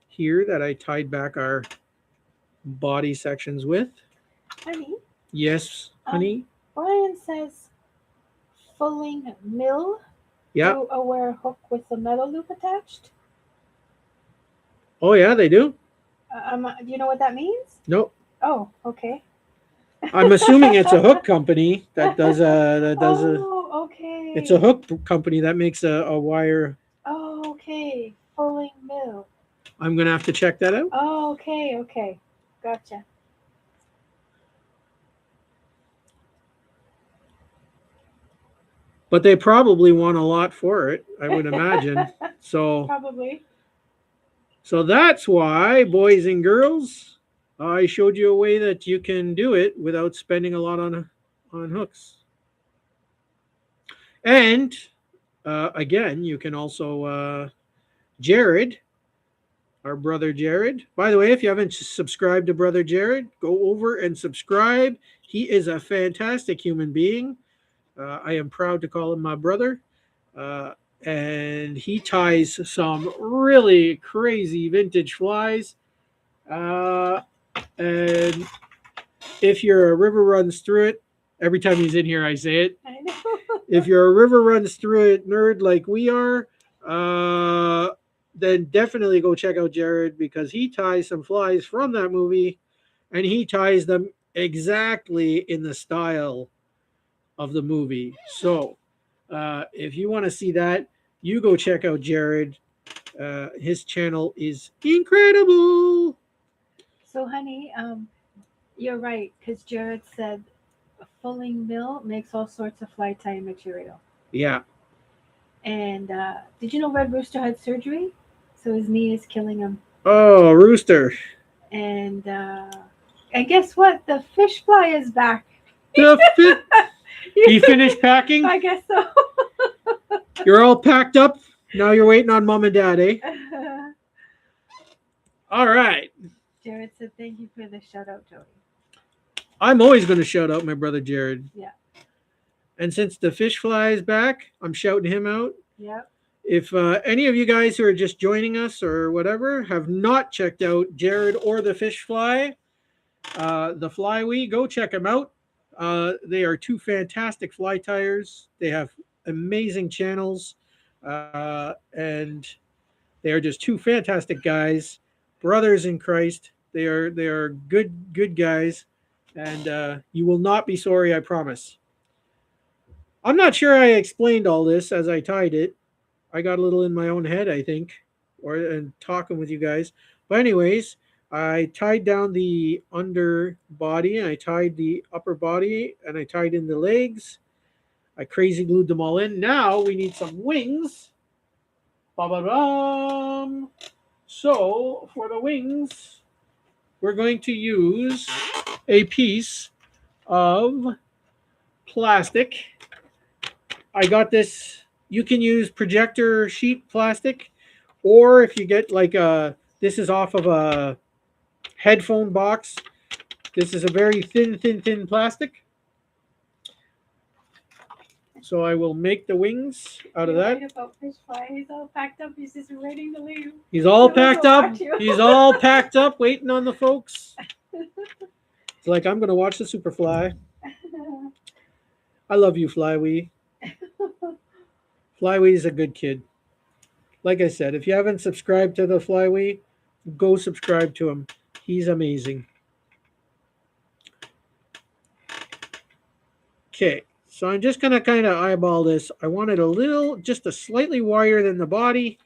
[SPEAKER 1] here that I tied back our body sections with.
[SPEAKER 2] Honey,
[SPEAKER 1] Yes, honey.
[SPEAKER 2] Brian says fulling mill
[SPEAKER 1] Yeah.
[SPEAKER 2] to a wire hook with a metal loop attached.
[SPEAKER 1] Oh, yeah, they do?
[SPEAKER 2] Do you know what that means?
[SPEAKER 1] Nope.
[SPEAKER 2] Oh, okay.
[SPEAKER 1] I'm assuming it's a hook company that does
[SPEAKER 2] Oh, okay.
[SPEAKER 1] it's a hook company that makes a wire.
[SPEAKER 2] Oh, okay. Fulling mill.
[SPEAKER 1] I'm gonna have to check that out.
[SPEAKER 2] Oh, okay. Gotcha.
[SPEAKER 1] But they probably want a lot for it, I would imagine. So
[SPEAKER 2] Probably.
[SPEAKER 1] So that's why, boys and girls, I showed you a way that you can do it without spending a lot on hooks. And again, you can also Jared, our brother Jared. By the way, if you haven't subscribed to brother Jared, go over and subscribe. He is a fantastic human being. I am proud to call him my brother. Uh, and he ties some really crazy vintage flies. Uh, and if your river runs through it, every time he's in here, I say it.
[SPEAKER 2] I know.
[SPEAKER 1] If you're a river runs through it nerd like we are, then definitely go check out Jared because he ties some flies from that movie and he ties them exactly in the style of the movie. So if you want to see that, you go check out Jared. His channel is incredible.
[SPEAKER 2] So, honey, you're right, because Jared said a fulling mill makes all sorts of fly tying material.
[SPEAKER 1] Yeah.
[SPEAKER 2] And did you know Red Rooster had surgery? So his knee is killing him.
[SPEAKER 1] Oh, Rooster.
[SPEAKER 2] And guess what? The fish fly is back.
[SPEAKER 1] The fi- you finished packing?
[SPEAKER 2] I guess so.
[SPEAKER 1] You're all packed up? Now you're waiting on mom and dad, eh? All right.
[SPEAKER 2] Jared said, thank you for the shout out, Jody.
[SPEAKER 1] I'm always going to shout out my brother Jared.
[SPEAKER 2] Yeah.
[SPEAKER 1] And since the fish fly is back, I'm shouting him out.
[SPEAKER 2] Yep.
[SPEAKER 1] If any of you guys who are just joining us or whatever have not checked out Jared or the fish fly, the Flywee, go check them out. They are two fantastic fly tires. They have amazing channels, and they are just two fantastic guys, brothers in Christ. They are good guys, and you will not be sorry, I promise. I'm not sure I explained all this as I tied it. I got a little in my own head, I think, or and talking with you guys. But anyways, I tied down the underbody and I tied the upper body and I tied in the legs. I crazy glued them all in. Now we need some wings. Ba-ba-dum. So for the wings, we're going to use a piece of plastic. I got this. You can use projector sheet plastic, or if you get like this is off of a headphone box. This is a very thin plastic. So I will make the wings out of that.
[SPEAKER 2] Right about fish fly. He's all packed up. He's just waiting to leave.
[SPEAKER 1] He's all
[SPEAKER 2] He wants
[SPEAKER 1] packed
[SPEAKER 2] to
[SPEAKER 1] up.
[SPEAKER 2] watch you.
[SPEAKER 1] He's all packed up, waiting on the folks. It's like I'm gonna watch the Superfly. I love you, Flywee. Flywee's a good kid. Like I said, if you haven't subscribed to the Flywee, go subscribe to him. He's amazing. Okay, so I'm just gonna kind of eyeball this. I want it a little, just a slightly wider than the body,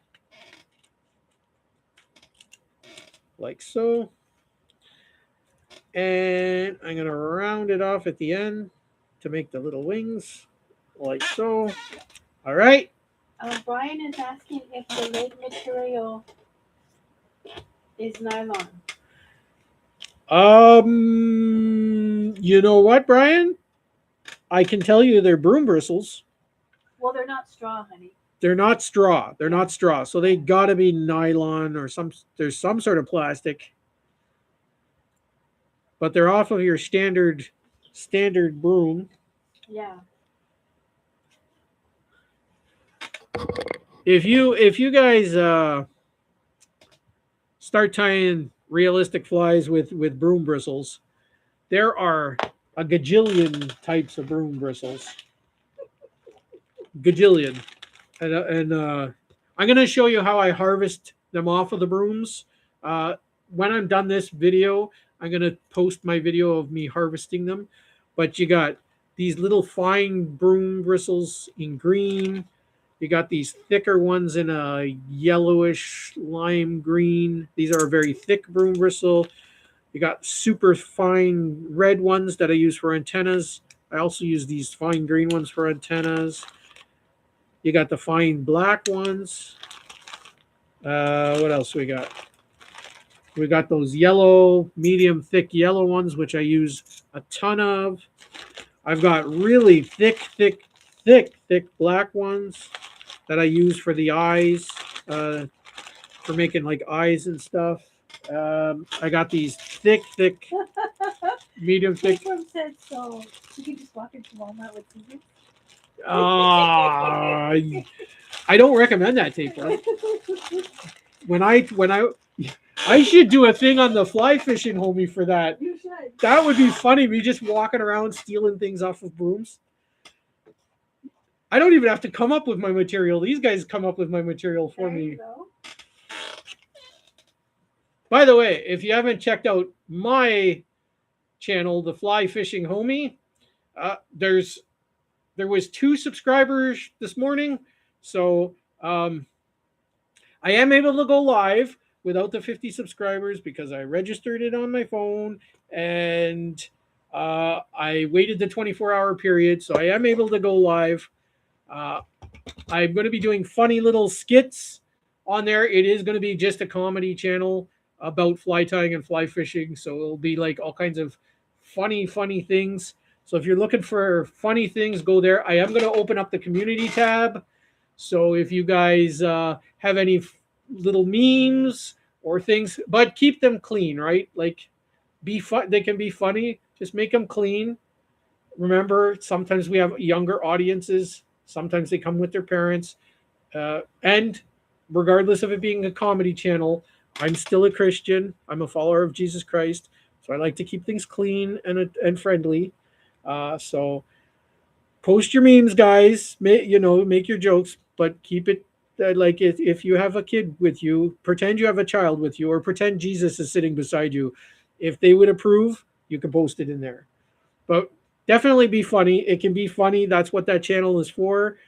[SPEAKER 1] like so. And I'm gonna round it off at the end to make the little wings, like so. All right.
[SPEAKER 2] Brian is asking if the leg material is nylon.
[SPEAKER 1] You know what, Brian? I can tell you they're broom bristles.
[SPEAKER 2] Well, they're not straw, honey.
[SPEAKER 1] They're not straw. They're not straw. So they gotta be nylon or there's some sort of plastic. But they're off of your standard broom.
[SPEAKER 2] Yeah.
[SPEAKER 1] If you guys start tying realistic flies with broom bristles, there are a gajillion types of broom bristles. Gajillion. And I'm going to show you how I harvest them off of the brooms. When I'm done this video, I'm going to post my video of me harvesting them. But you got these little fine broom bristles in green. You got these thicker ones in a yellowish lime green. These are a very thick broom bristle. You got super fine red ones that I use for antennas. I also use these fine green ones for antennas. You got the fine black ones. What else we got? We got those yellow, medium thick yellow ones, which I use a ton of. I've got really thick black ones that I use for the eyes, uh, for making like eyes and stuff. I got these thick, medium thick.
[SPEAKER 2] Tapeworm said so. You can just walk into Walmart with scissors.
[SPEAKER 1] Uh, I don't recommend that tapeworm. I should do a thing on the fly fishing, homie, for that.
[SPEAKER 2] You should.
[SPEAKER 1] That would be funny. Me just walking around stealing things off of brooms. I don't even have to come up with my material. These guys come up with my material for
[SPEAKER 2] There
[SPEAKER 1] me.
[SPEAKER 2] you go.
[SPEAKER 1] By the way, if you haven't checked out my channel, the Fly Fishing Homie, there was 2 subscribers this morning, so I am able to go live without the 50 subscribers because I registered it on my phone and I waited the 24-hour period, so I am able to go live. I'm going to be doing funny little skits on there. It is going to be just a comedy channel about fly tying and fly fishing, so it'll be like all kinds of funny things. So if you're looking for funny things, go there. I am going to open up the community tab. So if you guys have any little memes or things, but keep them clean, right? Like be fun. They can be funny. Just make them clean. Remember, sometimes we have younger audiences. Sometimes they come with their parents. And regardless of it being a comedy channel, I'm still a Christian. I'm a follower of Jesus Christ. So I like to keep things clean and friendly. So post your memes, guys. Make your jokes, but keep it like if you have a kid with you, pretend you have a child with you, or pretend Jesus is sitting beside you. If they would approve, you can post it in there. But definitely be funny. It can be funny. That's what that channel is for.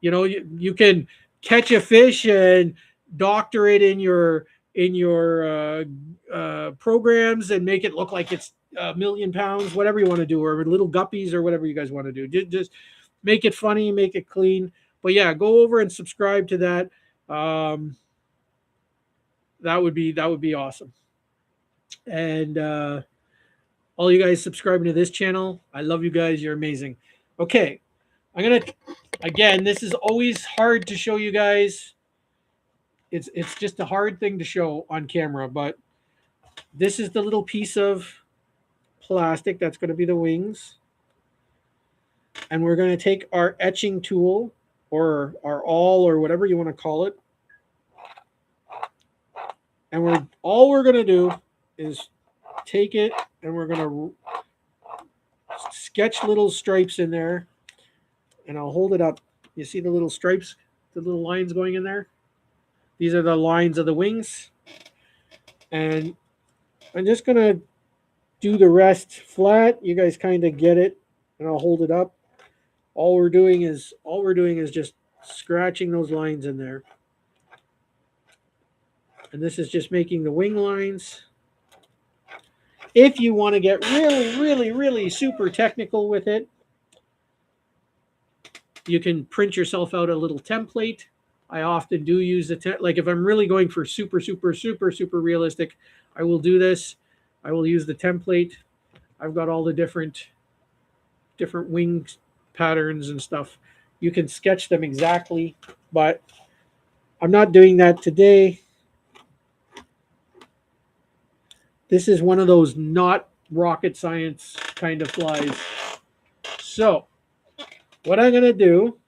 [SPEAKER 1] You can catch a fish and doctor it in your programs and make it look like it's a million pounds, whatever you want to do, or little guppies or whatever you guys want to do. Just make it funny, make it clean. But yeah, go over and subscribe to that. That would be awesome. And all you guys subscribing to this channel, I love you guys. You're amazing. Okay, again, this is always hard to show you guys. It's just a hard thing to show on camera, but this is the little piece of plastic that's going to be the wings. And we're going to take our etching tool or our awl or whatever you want to call it. And all we're going to do is take it and we're going to sketch little stripes in there. And I'll hold it up. You see the little stripes, the little lines going in there? These are the lines of the wings. And I'm just going to do the rest flat. You guys kind of get it. And I'll hold it up. All we're doing is just scratching those lines in there. And this is just making the wing lines. If you want to get really super technical with it, you can print yourself out a little template. I often do use like if I'm really going for super realistic, I will do this. I will use the template. I've got all the different wing patterns and stuff. You can sketch them exactly, but I'm not doing that today. This is one of those not rocket science kind of flies. So what I'm going to do,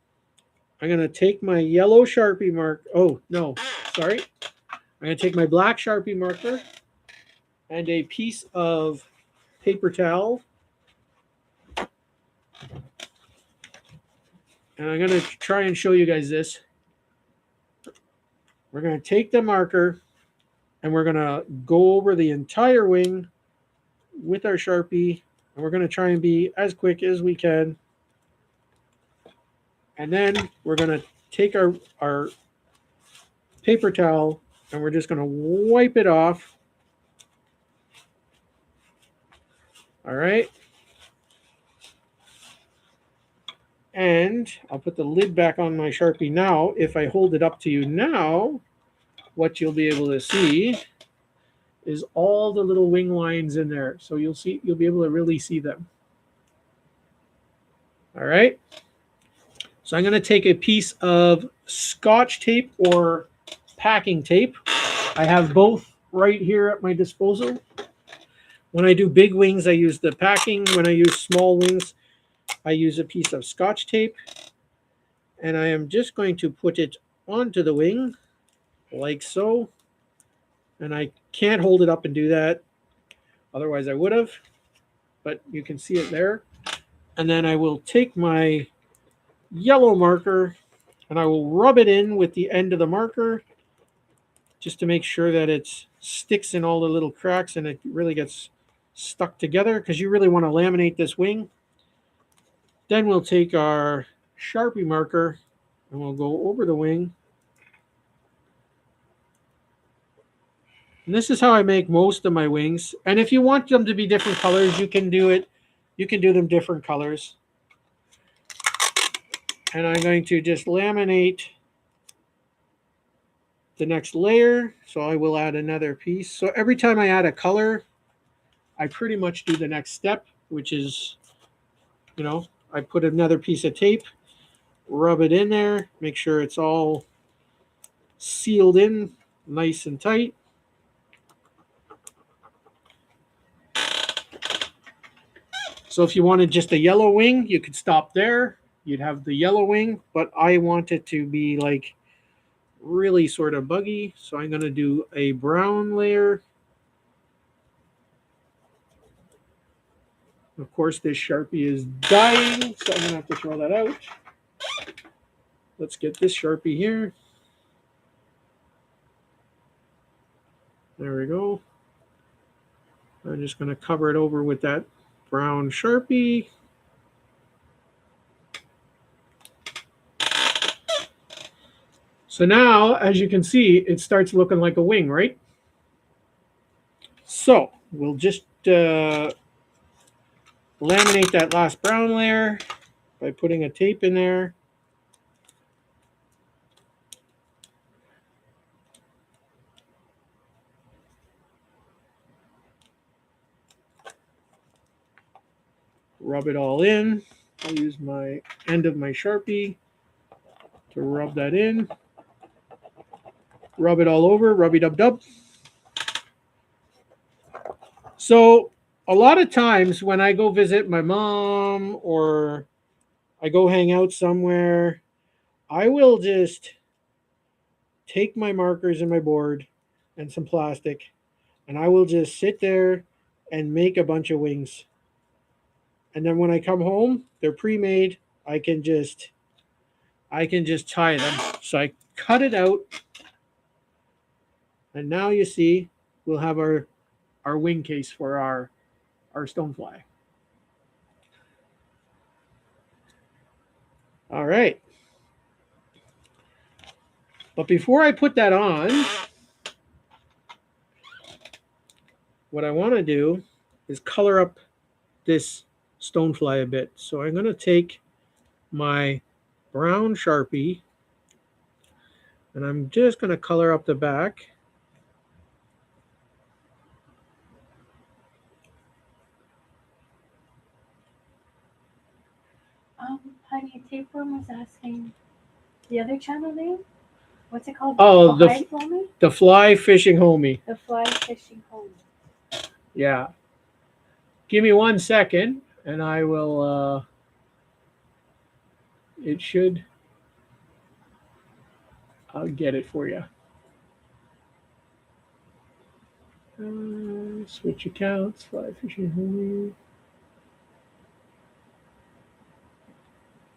[SPEAKER 1] I'm going to take my yellow Sharpie marker. Oh, no, sorry. I'm going to take my black Sharpie marker and a piece of paper towel. And I'm going to try and show you guys this. We're going to take the marker and we're going to go over the entire wing with our Sharpie. And we're going to try and be as quick as we can. And then we're going to take our paper towel and we're just going to wipe it off. All right. And I'll put the lid back on my Sharpie now. If I hold it up to you now, what you'll be able to see is all the little wing lines in there. So you'll be able to really see them. All right. So I'm going to take a piece of Scotch tape or packing tape. I have both right here at my disposal. When I do big wings, I use the packing. When I use small wings, I use a piece of Scotch tape. And I am just going to put it onto the wing like so. And I can't hold it up and do that. Otherwise I would have. But you can see it there. And then I will take my yellow marker and I will rub it in with the end of the marker just to make sure that it sticks in all the little cracks and it really gets stuck together, because you really want to laminate this wing. Then we'll take our Sharpie marker and we'll go over the wing. And this is how I make most of my wings. And if you want them to be different colors, you can do it. You can do them different colors. And I'm going to just laminate the next layer. So I will add another piece. So every time I add a color, I pretty much do the next step, which is, I put another piece of tape, rub it in there, make sure it's all sealed in nice and tight. So if you wanted just a yellow wing, you could stop there. You'd have the yellow wing, but I want it to be like really sort of buggy. So I'm going to do a brown layer. Of course, this Sharpie is dying, so I'm going to have to throw that out. Let's get this Sharpie here. There we go. I'm just going to cover it over with that brown Sharpie. So now, as you can see, it starts looking like a wing, right? So we'll just laminate that last brown layer by putting a tape in there. Rub it all in. I'll use my end of my Sharpie to rub that in. Rub it all over, rubby-dub-dub. So a lot of times when I go visit my mom or I go hang out somewhere, I will just take my markers and my board and some plastic, and I will just sit there and make a bunch of wings. And then when I come home, they're pre-made. I can just tie them. So I cut it out, and now you see we'll have our wing case for our stonefly. All right. But before I put that on, what I want to do is color up this stonefly a bit. So I'm going to take my brown Sharpie and I'm just going to color up the back.
[SPEAKER 2] Honey, Tapeworm was asking the other channel name. What's it called?
[SPEAKER 1] Oh, the Fly Fishing Homie.
[SPEAKER 2] The Fly Fishing Homie.
[SPEAKER 1] Yeah. Give me 1 second, and I will. It should. I'll get it for you. Switch accounts. Fly Fishing Homie.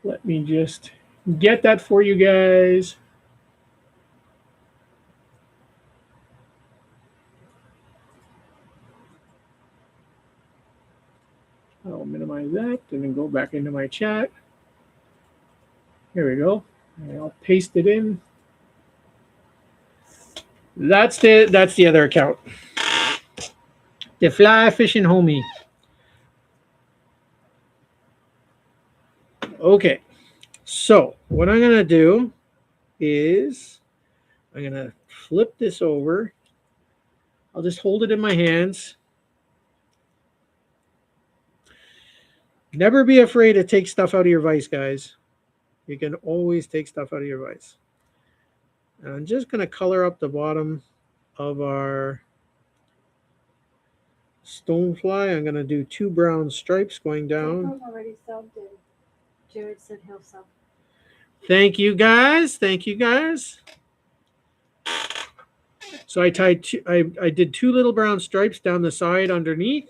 [SPEAKER 1] Let me just get that for you guys. I'll minimize that and then go back into my chat. Here we go. And I'll paste it in. That's the other account. The Fly Fishing Homie. Okay. So what I'm gonna do is I'm gonna flip this over I'll just hold it in my hands. Never be afraid to take stuff out of your vise, guys. You can always take stuff out of your vise. And I'm just going to color up the bottom of our stonefly. I'm going to do 2 brown stripes going down.
[SPEAKER 2] Jacob already subbed and Jared said he'll sub.
[SPEAKER 1] Thank you, guys. Thank you, guys. So I tied I did 2 little brown stripes down the side underneath.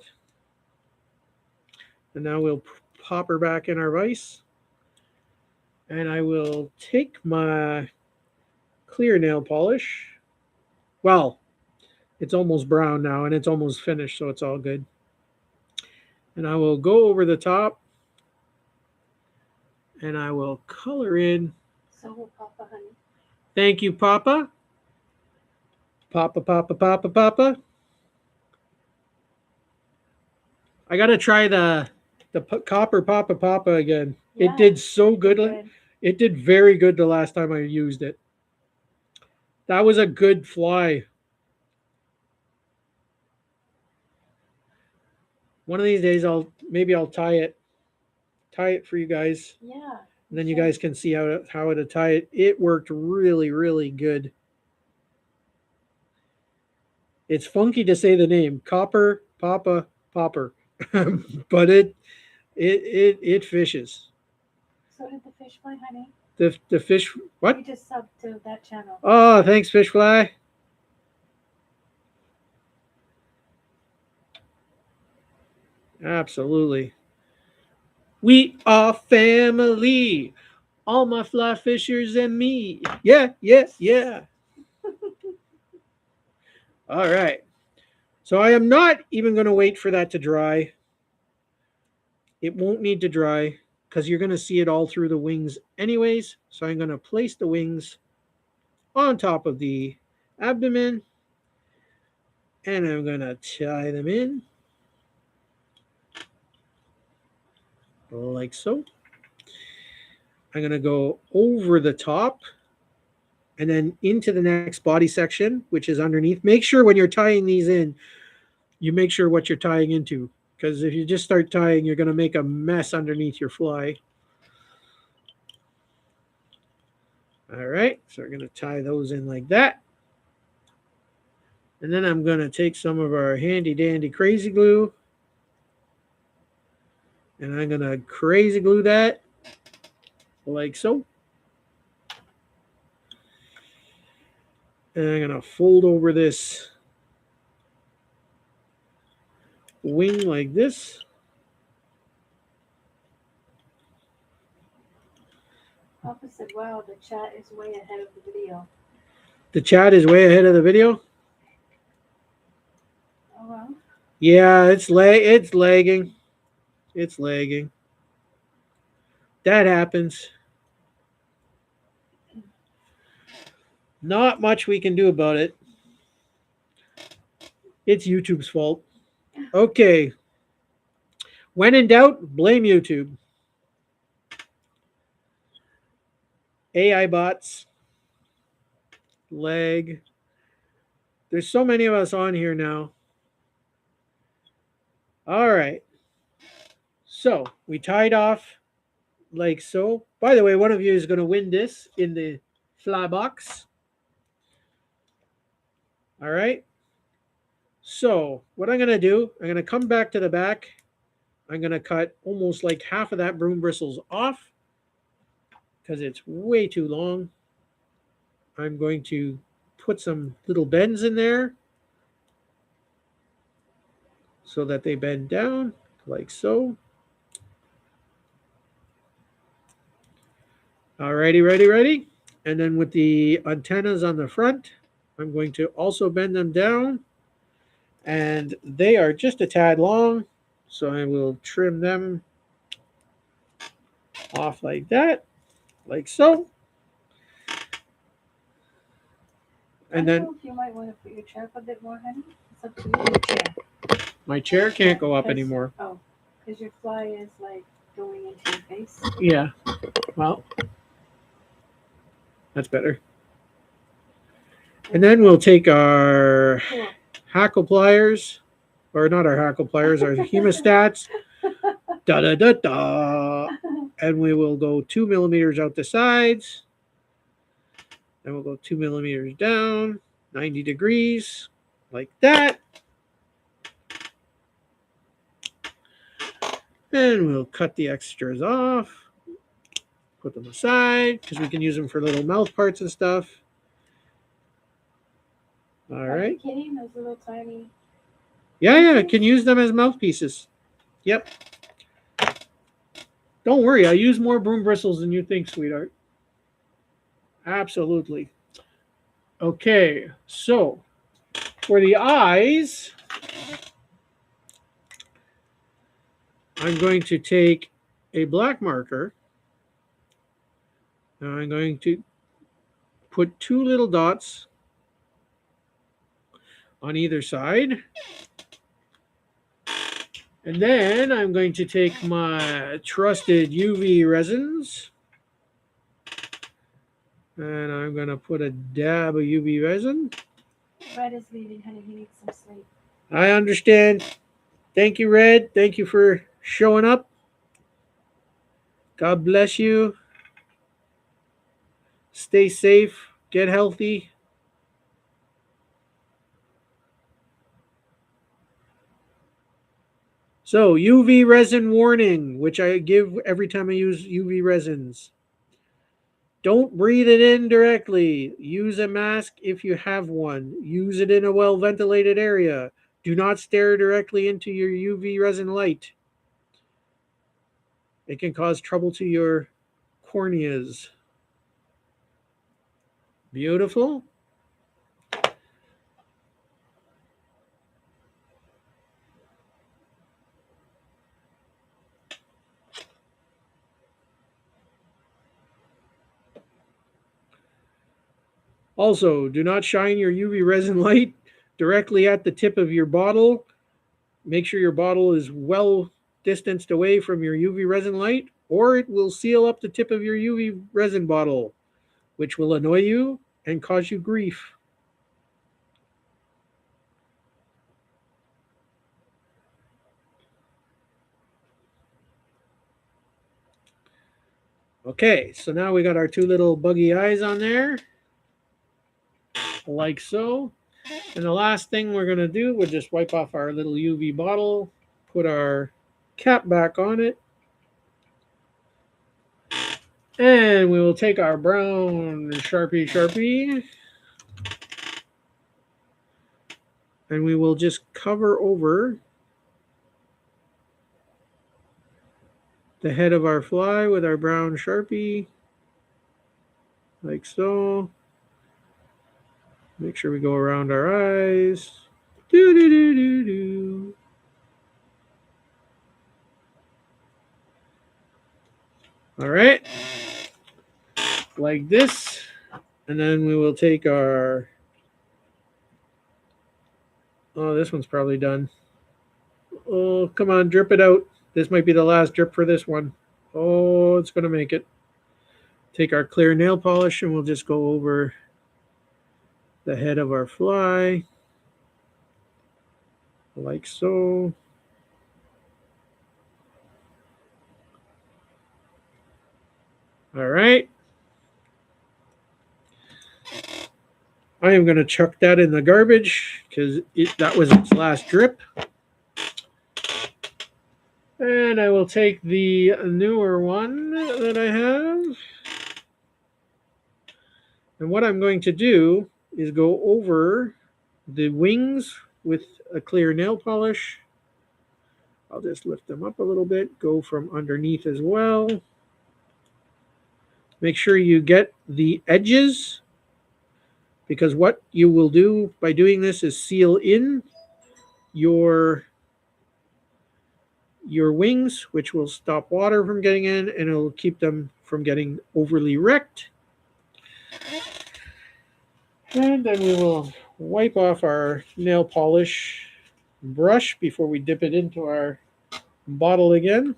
[SPEAKER 1] And now we'll pop her back in our vise. And I will take my clear nail polish. Well, it's almost brown now and it's almost finished, so it's all good. And I will go over the top and I will color in.
[SPEAKER 2] So will Papa, honey.
[SPEAKER 1] Thank you, Papa. Papa, Papa, Papa, Papa. I got to try the copper Papa Papa again.
[SPEAKER 2] Yeah,
[SPEAKER 1] it did so good.
[SPEAKER 2] good.
[SPEAKER 1] It did very good the last time I used it. That was a good fly. One of these days I'll tie it for you guys.
[SPEAKER 2] Yeah.
[SPEAKER 1] And then you guys can see how to tie it. It worked really, really good. It's funky to say the name Copper Papa Popper, but it fishes.
[SPEAKER 2] So did the fish fly, honey.
[SPEAKER 1] The fish what?
[SPEAKER 2] We just subbed to that channel.
[SPEAKER 1] Oh, thanks, fish fly. Absolutely. We are family. All my fly fishers and me. Yeah, yeah, yeah. All right. So I am not even going to wait for that to dry. It won't need to dry because you're going to see it all through the wings anyways. So I'm going to place the wings on top of the abdomen. And I'm going to tie them in. Like so. I'm going to go over the top and then into the next body section, which is underneath. Make sure when you're tying these in, you make sure what you're tying into. Because if you just start tying, you're going to make a mess underneath your fly. All right, so we're going to tie those in like that. And then I'm going to take some of our handy dandy crazy glue. And I'm going to crazy glue that like so. And I'm going to fold over this wing like this.
[SPEAKER 2] Papa said, wow, the chat is way ahead of the video.
[SPEAKER 1] The chat is way ahead of the video?
[SPEAKER 2] Oh, well.
[SPEAKER 1] Yeah, it's lagging. It's lagging. That happens. Not much we can do about it. It's YouTube's fault. Okay. When in doubt, blame YouTube. AI bots. Lag. There's so many of us on here now. All right. So we tied off like so. By the way, one of you is going to win this in the fly box. All right. So what I'm going to do, I'm going to come back to the back. I'm going to cut almost like half of that broom bristles off because it's way too long. I'm going to put some little bends in there so that they bend down like so. Alrighty, ready. And then with the antennas on the front, I'm going to also bend them down. And they are just a tad long, so I will trim them off like that, like so.
[SPEAKER 2] And then if you might want to put your chair up a bit more, honey. It's up to you. Your chair.
[SPEAKER 1] My chair can't go up anymore.
[SPEAKER 2] Oh, because your fly is like going into your face.
[SPEAKER 1] Yeah. Well, that's better. And then we'll take our hackle pliers, or not our hackle pliers, our hemostats. Da da da da. And we will go 2 millimeters out the sides. And we'll go 2 millimeters down, 90 degrees, like that. And we'll cut the extras off, put them aside, because we can use them for little mouth parts and stuff. All
[SPEAKER 2] Are you
[SPEAKER 1] right.
[SPEAKER 2] kidding? Those little tiny.
[SPEAKER 1] Yeah, can use them as mouthpieces. Yep. Don't worry, I use more broom bristles than you think, sweetheart. Absolutely. Okay, so for the eyes, I'm going to take a black marker. And I'm going to put 2 little dots on either side. And then I'm going to take my trusted UV resins. And I'm going to put a dab of UV resin.
[SPEAKER 2] Red is leaving, honey. He needs some sleep.
[SPEAKER 1] I understand. Thank you, Red. Thank you for showing up. God bless you. Stay safe. Get healthy. So, UV resin warning, which I give every time I use UV resins. Don't breathe it in directly. Use a mask if you have one. Use it in a well ventilated area. Do not stare directly into your UV resin light. It can cause trouble to your corneas. Beautiful. Also, do not shine your UV resin light directly at the tip of your bottle. Make sure your bottle is well distanced away from your UV resin light, or it will seal up the tip of your UV resin bottle, which will annoy you and cause you grief. Okay, so now we got our 2 little buggy eyes on there, like so. And the last thing we're going to do, we'll just wipe off our little UV bottle, put our cap back on it, and we will take our brown Sharpie, and we will just cover over the head of our fly with our brown Sharpie, like so. Make sure we go around our eyes. Do do do do do. All right, like this, and then we will take our. Oh, this one's probably done. Oh, come on, drip it out. This might be the last drip for this one. Oh, it's gonna make it. Take our clear nail polish and we'll just go over the head of our fly, like so. All right. I am going to chuck that in the garbage because that was its last drip. And I will take the newer one that I have. And what I'm going to do is go over the wings with a clear nail polish. I'll just lift them up a little bit, go from underneath as well. Make sure you get the edges, because what you will do by doing this is seal in your wings, which will stop water from getting in and it'll keep them from getting overly wrecked. And then we will wipe off our nail polish brush before we dip it into our bottle again.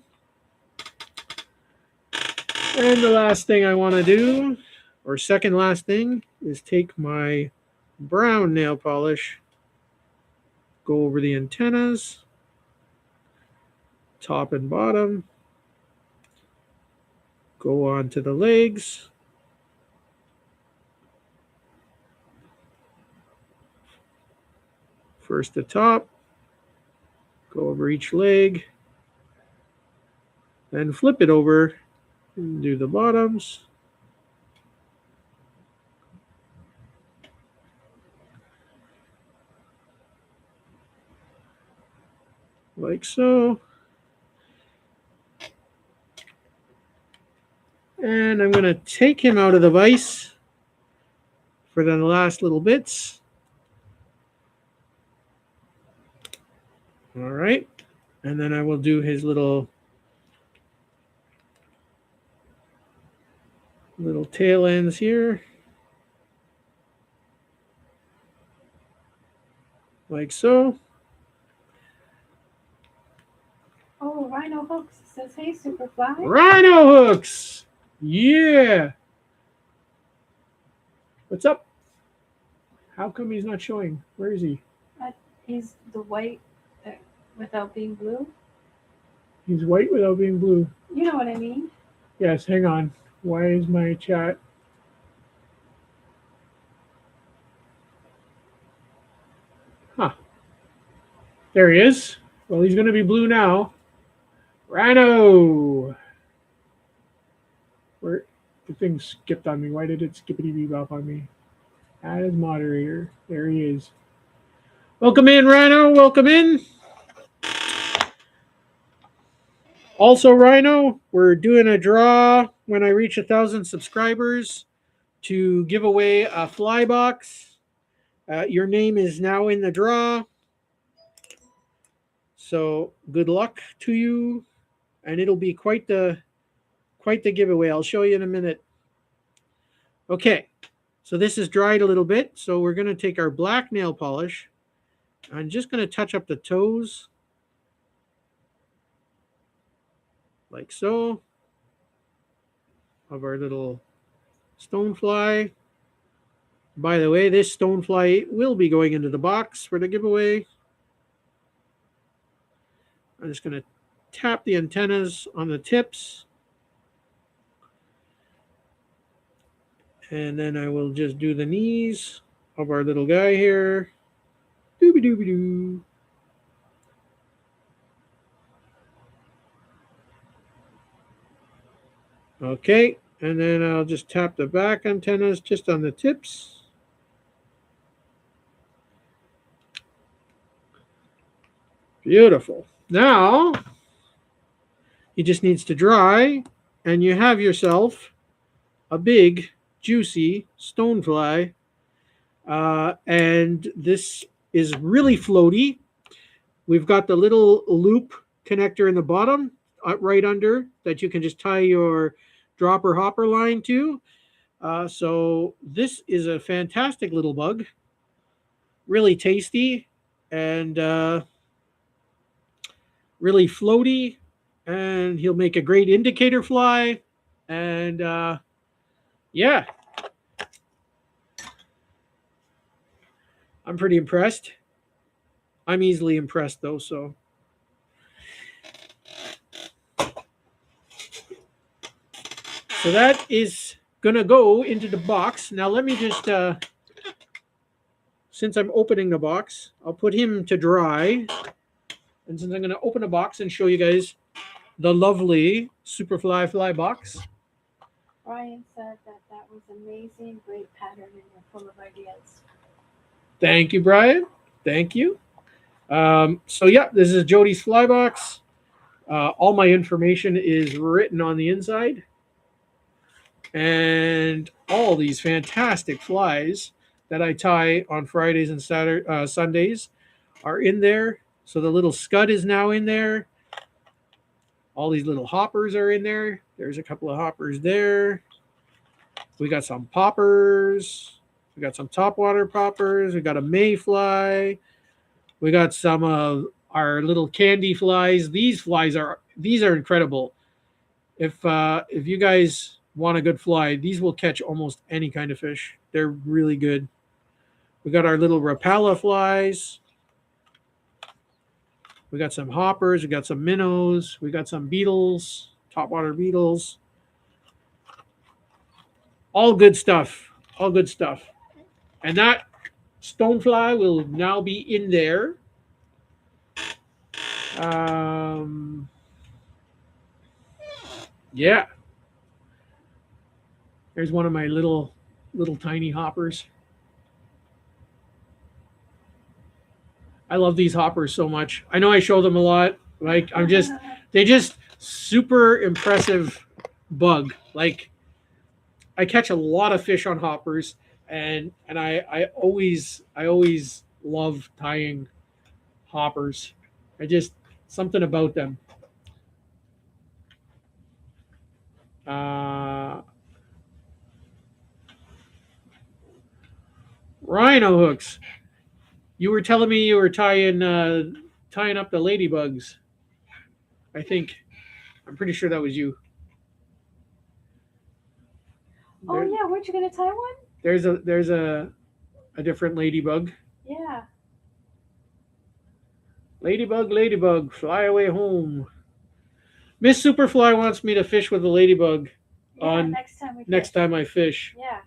[SPEAKER 1] And the last thing I want to do, or second last thing, is take my brown nail polish Go over the antennas, top and bottom. Go on to the legs. First the top. Go over each leg. Then flip it over and do the bottoms. Like so. And I'm going to take him out of the vise for the last little bits. All right. And then I will do his little tail ends here. Like so.
[SPEAKER 2] Oh, Rhino Hooks says, hey, Superfly.
[SPEAKER 1] Rhino hooks. Yeah. What's up? How come he's not showing? Where is he?
[SPEAKER 2] He's the white without being blue.
[SPEAKER 1] He's white without being blue.
[SPEAKER 2] You know what I mean?
[SPEAKER 1] Yes, hang on. Why is my chat? Huh. There he is. Well, he's going to be blue now. Rhino. Where the thing skipped on me. Why did it skippity bebop on me? Add as moderator. There he is. Welcome in, Rhino. Welcome in. Also, Rhino, we're doing a draw when I reach 1,000 subscribers to give away a fly box. Your name is now in the draw. So good luck to you. And it'll be quite the giveaway. I'll show you in a minute. Okay, so this is dried a little bit. So we're going to take our black nail polish. I'm just going to touch up the toes. Like so. Of our little stonefly. By the way, this stonefly will be going into the box for the giveaway. I'm just going to tap the antennas on the tips. And then I will just do the knees of our little guy here. Doobie doobie doo. Okay, and then I'll just tap the back antennas just on the tips. Beautiful. Now, he just needs to dry, and you have yourself a big, juicy stonefly. And this is really floaty. We've got the little loop connector in the bottom, right under, that you can just tie your dropper hopper line to. So this is a fantastic little bug. Really tasty and really floaty. And he'll make a great indicator fly. And yeah. I'm pretty impressed. I'm easily impressed though, so. So that is gonna go into the box. Now let me just, since I'm opening the box, I'll put him to dry. And since I'm gonna open the box and show you guys the lovely Superfly fly box.
[SPEAKER 2] Brian said that was amazing, great pattern, and you're full of ideas.
[SPEAKER 1] Thank you, Brian. Thank you. So yeah, this is Jody's fly box. All my information is written on the inside. And all these fantastic flies that I tie on Fridays and Sundays are in there. So the little scud is now in there. All these little hoppers are in there. There's a couple of hoppers there. We got some poppers. We got some topwater poppers. We got a mayfly. We got some of our little candy flies. These are incredible. If you guys want a good fly, these will catch almost any kind of fish. They're really good. We got our little Rapala flies. We got some hoppers, we got some minnows, we got some beetles, topwater beetles. All good stuff. All good stuff. And that stonefly will now be in there. Um, yeah, there's one of my little tiny hoppers. I love these hoppers so much. I know I show them a lot. Like I'm just they just super impressive bug. Like I catch a lot of fish on hoppers and I always love tying hoppers. I just something about them. Uh, Rhino hooks. You were telling me you were tying up the ladybugs. I think I'm pretty sure that was you.
[SPEAKER 2] Oh
[SPEAKER 1] There,
[SPEAKER 2] yeah, weren't you gonna tie one?
[SPEAKER 1] there's a different ladybug.
[SPEAKER 2] Yeah.
[SPEAKER 1] Ladybug, ladybug, fly away home. Miss Superfly wants me to fish with a ladybug
[SPEAKER 2] Yeah,
[SPEAKER 1] on
[SPEAKER 2] next time we
[SPEAKER 1] next
[SPEAKER 2] fish.
[SPEAKER 1] time I fish.
[SPEAKER 2] Yeah.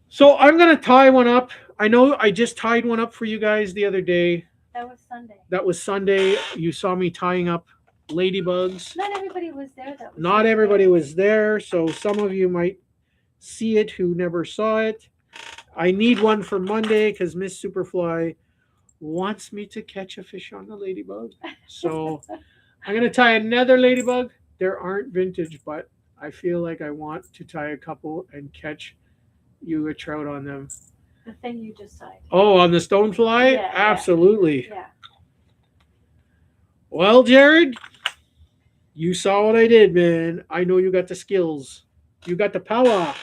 [SPEAKER 1] So I'm gonna tie one up. I know I just tied one up for you guys the other day.
[SPEAKER 2] That was Sunday.
[SPEAKER 1] That was Sunday. You saw me tying up ladybugs.
[SPEAKER 2] Not everybody was there that was
[SPEAKER 1] Not
[SPEAKER 2] here
[SPEAKER 1] everybody
[SPEAKER 2] today.
[SPEAKER 1] was there, so some of you might see it who never saw it. I need one for Monday because Miss Superfly wants me to catch a fish on the ladybug. So I'm gonna tie another ladybug. There aren't vintage, but I feel like I want to tie a couple and catch you a trout on them.
[SPEAKER 2] The thing you just tied.
[SPEAKER 1] Oh, on the stonefly?
[SPEAKER 2] Yeah,
[SPEAKER 1] Absolutely.
[SPEAKER 2] Yeah.
[SPEAKER 1] Well, Jared, you saw what I did, man. I know you got the skills. You got the power.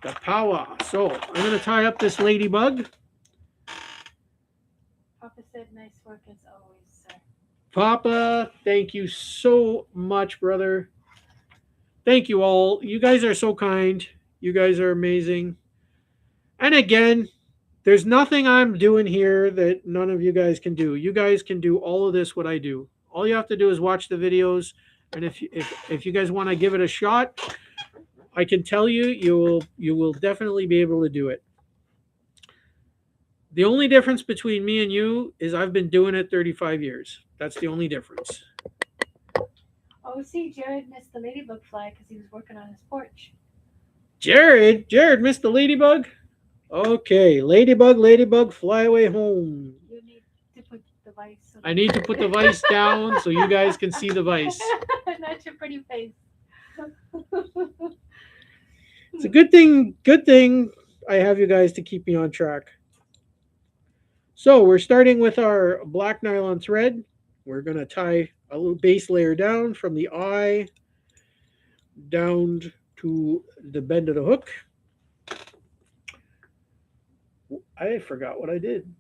[SPEAKER 1] The power. So I'm gonna tie up this ladybug.
[SPEAKER 2] Papa said nice work as always, sir.
[SPEAKER 1] Papa, thank you so much, brother. Thank you all. You guys are so kind. You guys are amazing. And again, there's nothing I'm doing here that none of you guys can do. You guys can do all of this what I do. All you have to do is watch the videos, and if you guys want to give it a shot, I can tell you you will definitely be able to do it. The only difference between me and you is I've been doing it 35 years. That's the only difference.
[SPEAKER 2] Oh, see, Jared missed the ladybug fly because he was working on his porch.
[SPEAKER 1] Jared missed the ladybug. Okay, ladybug, ladybug, fly away home.
[SPEAKER 2] You need to put the vice. So
[SPEAKER 1] I need to put the vice down so you guys can see the vice.
[SPEAKER 2] Not your pretty face.
[SPEAKER 1] It's a good thing I have you guys to keep me on track. So we're starting with our black nylon thread. We're going to tie a little base layer down from the eye down to the bend of the hook. I forgot what I did.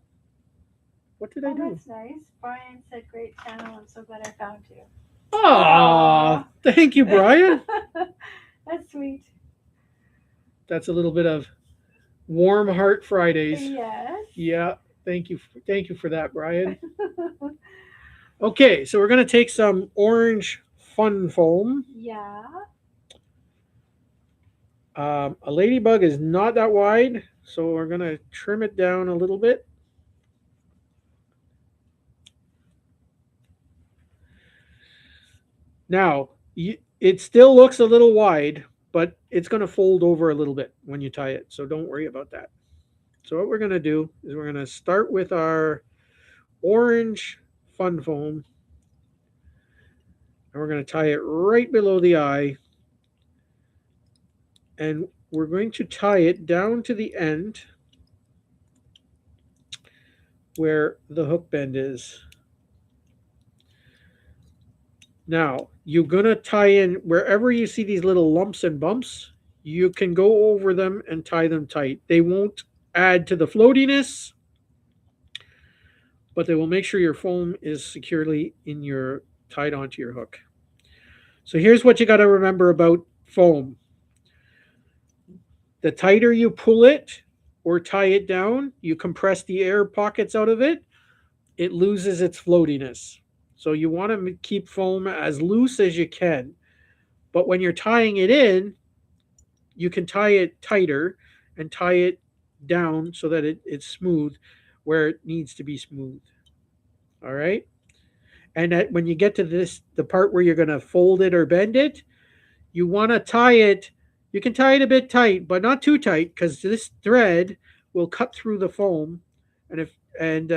[SPEAKER 1] What did I
[SPEAKER 2] Oh,
[SPEAKER 1] do?
[SPEAKER 2] that's nice. Brian said, "Great channel. I'm so glad I found you."
[SPEAKER 1] Aw, thank you, Brian.
[SPEAKER 2] That's sweet.
[SPEAKER 1] That's a little bit of warm heart Fridays.
[SPEAKER 2] Yes.
[SPEAKER 1] Yeah, thank you for that, Brian. Okay, so we're going to take some orange fun foam.
[SPEAKER 2] Yeah.
[SPEAKER 1] A ladybug is not that wide, so we're going to trim it down a little bit. Now, it still looks a little wide, but it's going to fold over a little bit when you tie it, so don't worry about that. So what we're going to do is we're going to start with our orange fun foam, and we're going to tie it right below the eye, and we're going to tie it down to the end where the hook bend is. Now, you're going to tie in wherever you see these little lumps and bumps, you can go over them and tie them tight. They won't add to the floatiness, but they will make sure your foam is securely tied onto your hook. So here's what you got to remember about foam. The tighter you pull it, or tie it down, you compress the air pockets out of it, it loses its floatiness. So you want to keep foam as loose as you can. But when you're tying it in, you can tie it tighter and tie it down so that it's smooth where it needs to be smooth. All right. And that when you get to the part where you're going to fold it or bend it, you want to tie it. You can tie it a bit tight, but not too tight because this thread will cut through the foam. And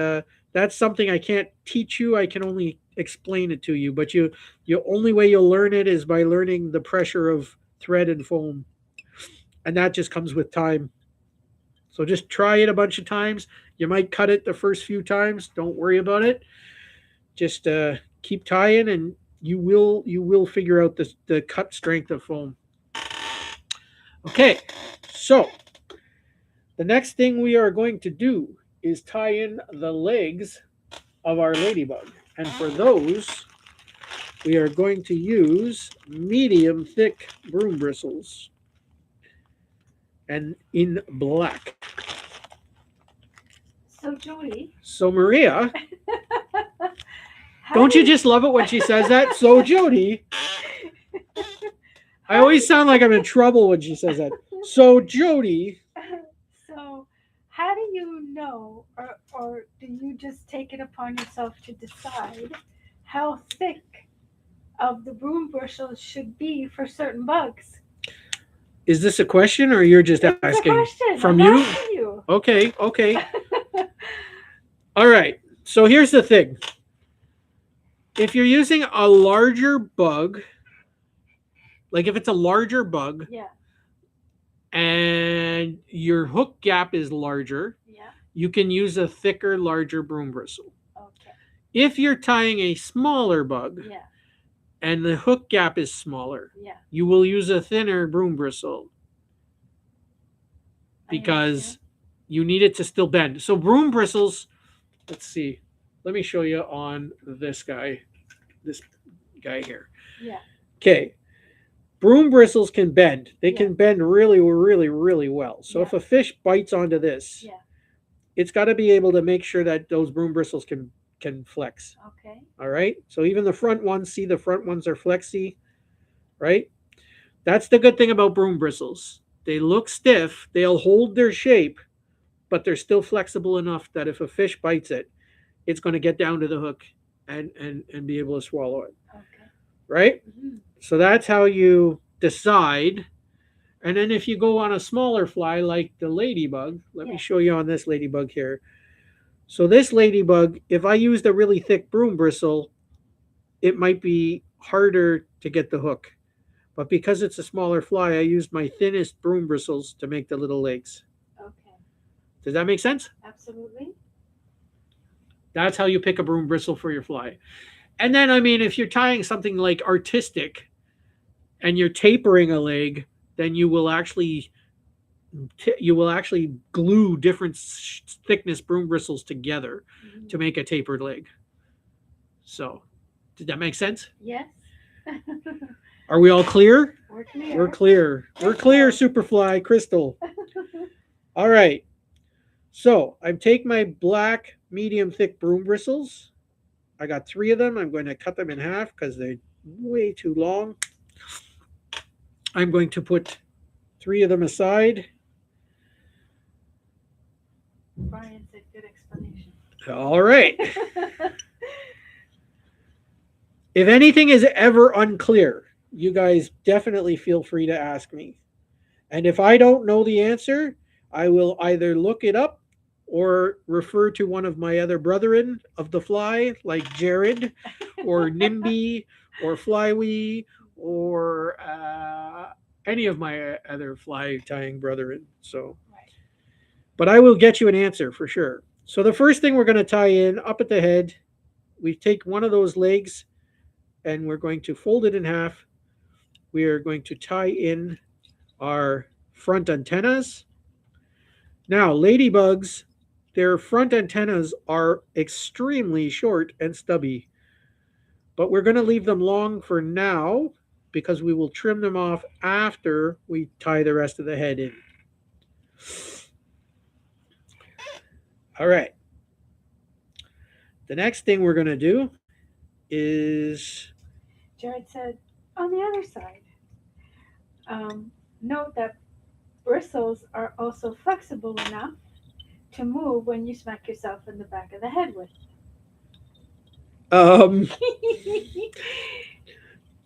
[SPEAKER 1] that's something I can't teach you. I can only explain it to you. But the only way you'll learn it is by learning the pressure of thread and foam, and that just comes with time. So just try it a bunch of times. You might cut it the first few times. Don't worry about it. Just keep tying, and you will figure out the cut strength of foam. Okay, so the next thing we are going to do is tie in the legs of our ladybug, and for those we are going to use medium thick broom bristles, and in black.
[SPEAKER 2] So Jody,
[SPEAKER 1] So Maria, don't you just love it when she says that? So Jody, I always sound like I'm in trouble when she says that. So Jody,
[SPEAKER 2] So how do you know, or do you just take it upon yourself to decide how thick of the broom bristles should be for certain bugs?
[SPEAKER 1] is this a question or you're just
[SPEAKER 2] It's a
[SPEAKER 1] asking
[SPEAKER 2] question.
[SPEAKER 1] from
[SPEAKER 2] I'm
[SPEAKER 1] you?
[SPEAKER 2] asking you.
[SPEAKER 1] Okay. All right. So here's the thing. If you're using a larger bug, like if it's a larger bug
[SPEAKER 2] Yeah,
[SPEAKER 1] and your hook gap is larger,
[SPEAKER 2] yeah,
[SPEAKER 1] you can use a thicker, larger broom bristle.
[SPEAKER 2] okay,
[SPEAKER 1] If you're tying a smaller bug
[SPEAKER 2] yeah,
[SPEAKER 1] and the hook gap is smaller,
[SPEAKER 2] yeah.
[SPEAKER 1] you will use a thinner broom bristle
[SPEAKER 2] I
[SPEAKER 1] because
[SPEAKER 2] understand.
[SPEAKER 1] you need it to still bend. So broom bristles, let's see. Let me show you on this guy here.
[SPEAKER 2] Yeah,
[SPEAKER 1] Okay. Broom bristles can bend. They
[SPEAKER 2] yeah,
[SPEAKER 1] can bend really, really, really well. So
[SPEAKER 2] yeah,
[SPEAKER 1] if a fish bites onto this,
[SPEAKER 2] yeah.
[SPEAKER 1] it's got to be able to make sure that those broom bristles can flex.
[SPEAKER 2] Okay.
[SPEAKER 1] All right. So even the front ones, see the front ones are flexy, right? That's the good thing about broom bristles. They look stiff. They'll hold their shape, but they're still flexible enough that if a fish bites it, it's going to get down to the hook and be able to swallow it.
[SPEAKER 2] Okay.
[SPEAKER 1] Right?
[SPEAKER 2] Mhm.
[SPEAKER 1] So that's how you decide. And then if you go on a smaller fly like the ladybug, let me
[SPEAKER 2] Yeah.
[SPEAKER 1] show you on this ladybug here. So this ladybug, if I used a really thick broom bristle, it might be harder to get the hook. But because it's a smaller fly, I used my thinnest broom bristles to make the little legs.
[SPEAKER 2] Okay.
[SPEAKER 1] Does that make sense?
[SPEAKER 2] Absolutely.
[SPEAKER 1] That's how you pick a broom bristle for your fly. And then, I mean, if you're tying something like artistic and you're tapering a leg, then you will actually glue different thickness broom bristles together
[SPEAKER 2] Mhm.
[SPEAKER 1] to make a tapered leg. So, did that make sense?
[SPEAKER 2] Yes.
[SPEAKER 1] Are we all clear?
[SPEAKER 2] We're clear.
[SPEAKER 1] We're clear. We're clear, Superfly, Crystal. All right. So, I take my black medium thick broom bristles. I got 3 of them. I'm going to cut them in half because they're way too long. I'm going to put 3 of them aside.
[SPEAKER 2] Brian said good explanation.
[SPEAKER 1] All right. If anything is ever unclear, you guys definitely feel free to ask me. And if I don't know the answer, I will either look it up or refer to one of my other brethren of the fly, like Jared or Nimby or Flywee or any of my other fly tying brethren. So,
[SPEAKER 2] Right.
[SPEAKER 1] but I will get you an answer for sure. So the first thing we're going to tie in up at the head, we take one of those legs and we're going to fold it in half. We are going to tie in our front antennas. Now, ladybugs, their front antennas are extremely short and stubby, but we're going to leave them long for now because we will trim them off after we tie the rest of the head in. All right. The next thing we're going to do is
[SPEAKER 2] Jared said, on the other side, note that bristles are also flexible enough to move when you smack yourself in the back of the head with.
[SPEAKER 1] um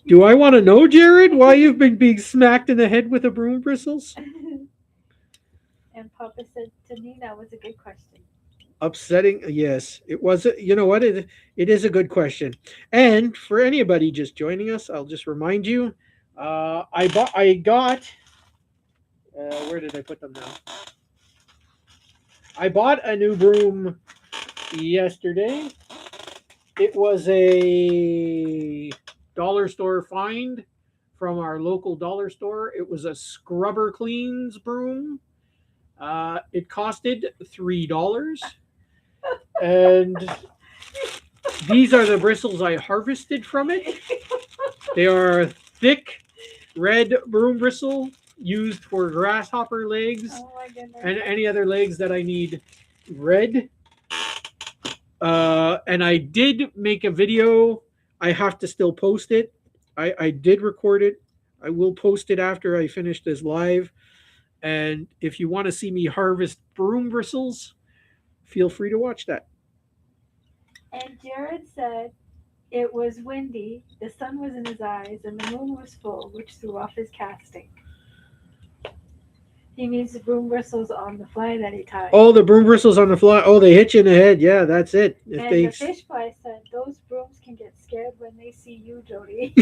[SPEAKER 1] do I want to know, Jared, why you've been being smacked in the head with a broom bristles?
[SPEAKER 2] And Papa said to me that was a good question.
[SPEAKER 1] Upsetting, yes, it was. You know what, it is a good question. And for anybody just joining us, I'll just remind you, I got where did I put them now? I bought a new broom yesterday. It was a dollar store find from our local dollar store. It was a scrubber cleans broom. It costed $3, and these are the bristles I harvested from it. They are thick red broom bristle used for grasshopper legs
[SPEAKER 2] Oh my goodness.
[SPEAKER 1] and any other legs that I need red. And I did make a video. I have to still post it. I did record it. I will post it after I finish this live. And if you want to see me harvest broom bristles, feel free to watch that.
[SPEAKER 2] And Jared said it was windy, the sun was in his eyes, and the moon was full, which threw off his casting. He means the broom bristles on the fly that he tied.
[SPEAKER 1] Oh, the broom bristles on the fly. Oh, they hit you in the head. Yeah, that's it. If
[SPEAKER 2] And
[SPEAKER 1] they
[SPEAKER 2] the fish fly said, those brooms can get scared when they see you, Jody.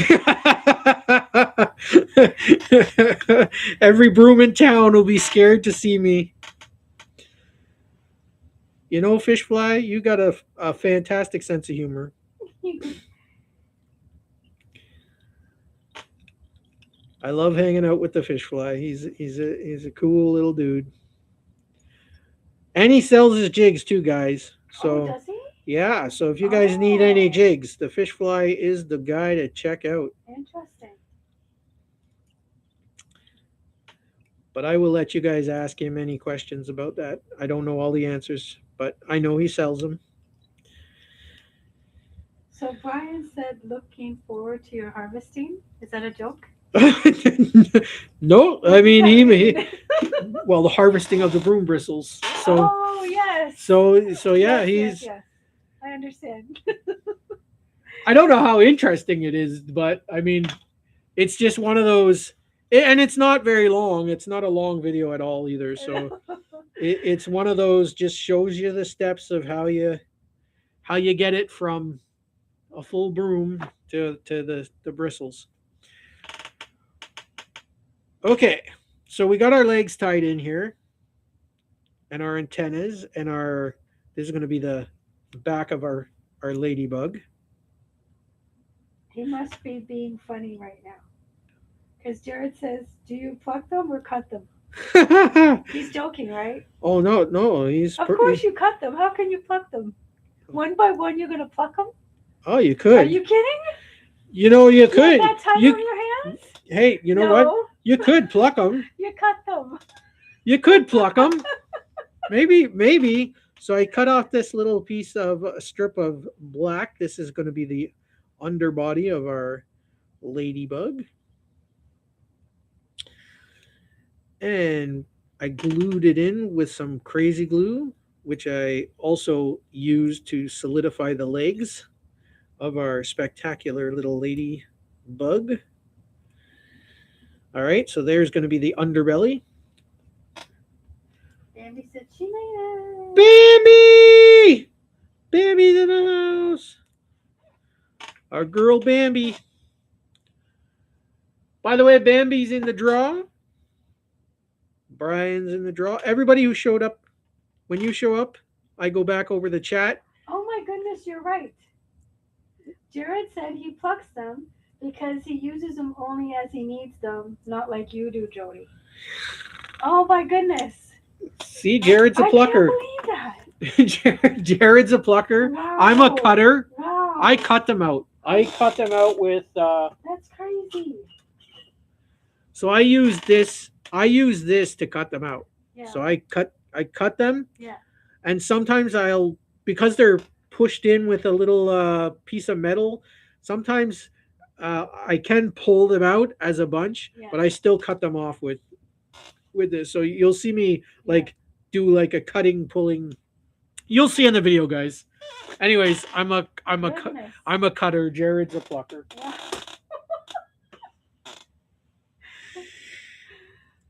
[SPEAKER 1] Every broom in town will be scared to see me. You know, fish fly, you got a fantastic sense of humor. I love hanging out with the fish fly. He's a cool little dude. And he sells his jigs too, guys.
[SPEAKER 2] Oh,
[SPEAKER 1] So
[SPEAKER 2] does he?
[SPEAKER 1] yeah, so if you guys need any
[SPEAKER 2] Oh.
[SPEAKER 1] jigs, the fish fly is the guy to check out.
[SPEAKER 2] Interesting.
[SPEAKER 1] But I will let you guys ask him any questions about that. I don't know all the answers, but I know he sells them.
[SPEAKER 2] So Brian said, looking forward to your harvesting. Is that a joke?
[SPEAKER 1] No,
[SPEAKER 2] What
[SPEAKER 1] I
[SPEAKER 2] does
[SPEAKER 1] mean
[SPEAKER 2] that
[SPEAKER 1] he
[SPEAKER 2] mean?
[SPEAKER 1] well, the harvesting of the broom bristles. So
[SPEAKER 2] Oh, yes.
[SPEAKER 1] so yeah,
[SPEAKER 2] Yes. I understand.
[SPEAKER 1] I don't know how interesting it is, but I mean, it's just one of those, and it's not very long. It's not a long video at all either. So it's one of those, just shows you the steps of how you get it from a full broom to the bristles. Okay, so we got our legs tied in here, and our antennas, and our this is going to be the back of our ladybug.
[SPEAKER 2] He must be being funny right now. Because Jared says, do you pluck them or cut them? He's joking, right?
[SPEAKER 1] Oh no, he's
[SPEAKER 2] Of course you cut them. How can you pluck them? One by one, you're going to pluck them?
[SPEAKER 1] Oh, you
[SPEAKER 2] Are
[SPEAKER 1] could.
[SPEAKER 2] you kidding?
[SPEAKER 1] You know, you
[SPEAKER 2] You
[SPEAKER 1] could.
[SPEAKER 2] have that time
[SPEAKER 1] You
[SPEAKER 2] on your hands?
[SPEAKER 1] Hey, you know
[SPEAKER 2] No.
[SPEAKER 1] what? You could pluck them.
[SPEAKER 2] You cut them.
[SPEAKER 1] You could pluck them. Maybe. So I cut off this little piece of a strip of black. This is going to be the underbody of our ladybug. And I glued it in with some crazy glue, which I also used to solidify the legs of our spectacular little ladybug. All right, so there's going to be the underbelly.
[SPEAKER 2] Bambi said she made it.
[SPEAKER 1] Bambi! Bambi's in the house. Our girl Bambi. By the way, Bambi's in the draw. Brian's in the draw. Everybody who showed up, when you show up, I go back over the chat.
[SPEAKER 2] Oh my goodness, you're right. Jared said he plucks them because he uses them only as he needs them, not like you do, Jody. Oh my goodness.
[SPEAKER 1] See, Jared's a plucker.
[SPEAKER 2] I can't believe that.
[SPEAKER 1] Jared's a plucker.
[SPEAKER 2] Wow.
[SPEAKER 1] I'm a cutter.
[SPEAKER 2] Wow.
[SPEAKER 1] I cut them out. I cut them out with.
[SPEAKER 2] That's crazy.
[SPEAKER 1] So I use this. I use this to cut them out.
[SPEAKER 2] Yeah.
[SPEAKER 1] So I cut them.
[SPEAKER 2] Yeah.
[SPEAKER 1] And sometimes because they're pushed in with a little piece of metal, sometimes I can pull them out as a bunch,
[SPEAKER 2] Yeah.
[SPEAKER 1] but I still cut them off with this. So you'll see me
[SPEAKER 2] Yeah.
[SPEAKER 1] do like a cutting, pulling. You'll see in the video, guys. Anyways,
[SPEAKER 2] Goodness.
[SPEAKER 1] I'm a cutter. Jared's a plucker.
[SPEAKER 2] Wow.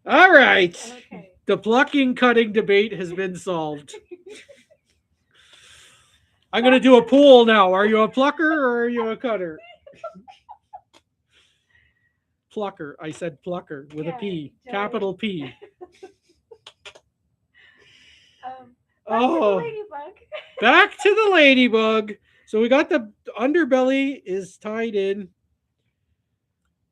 [SPEAKER 1] All right.
[SPEAKER 2] Okay.
[SPEAKER 1] The plucking cutting debate has been solved. I'm going to do a poll now. Are you a plucker or are you a cutter? Plucker. I said plucker with a
[SPEAKER 2] Yeah,
[SPEAKER 1] P,
[SPEAKER 2] Jody.
[SPEAKER 1] capital P.
[SPEAKER 2] Back to the
[SPEAKER 1] Oh,
[SPEAKER 2] ladybug.
[SPEAKER 1] back to the ladybug. So we got the underbelly is tied in.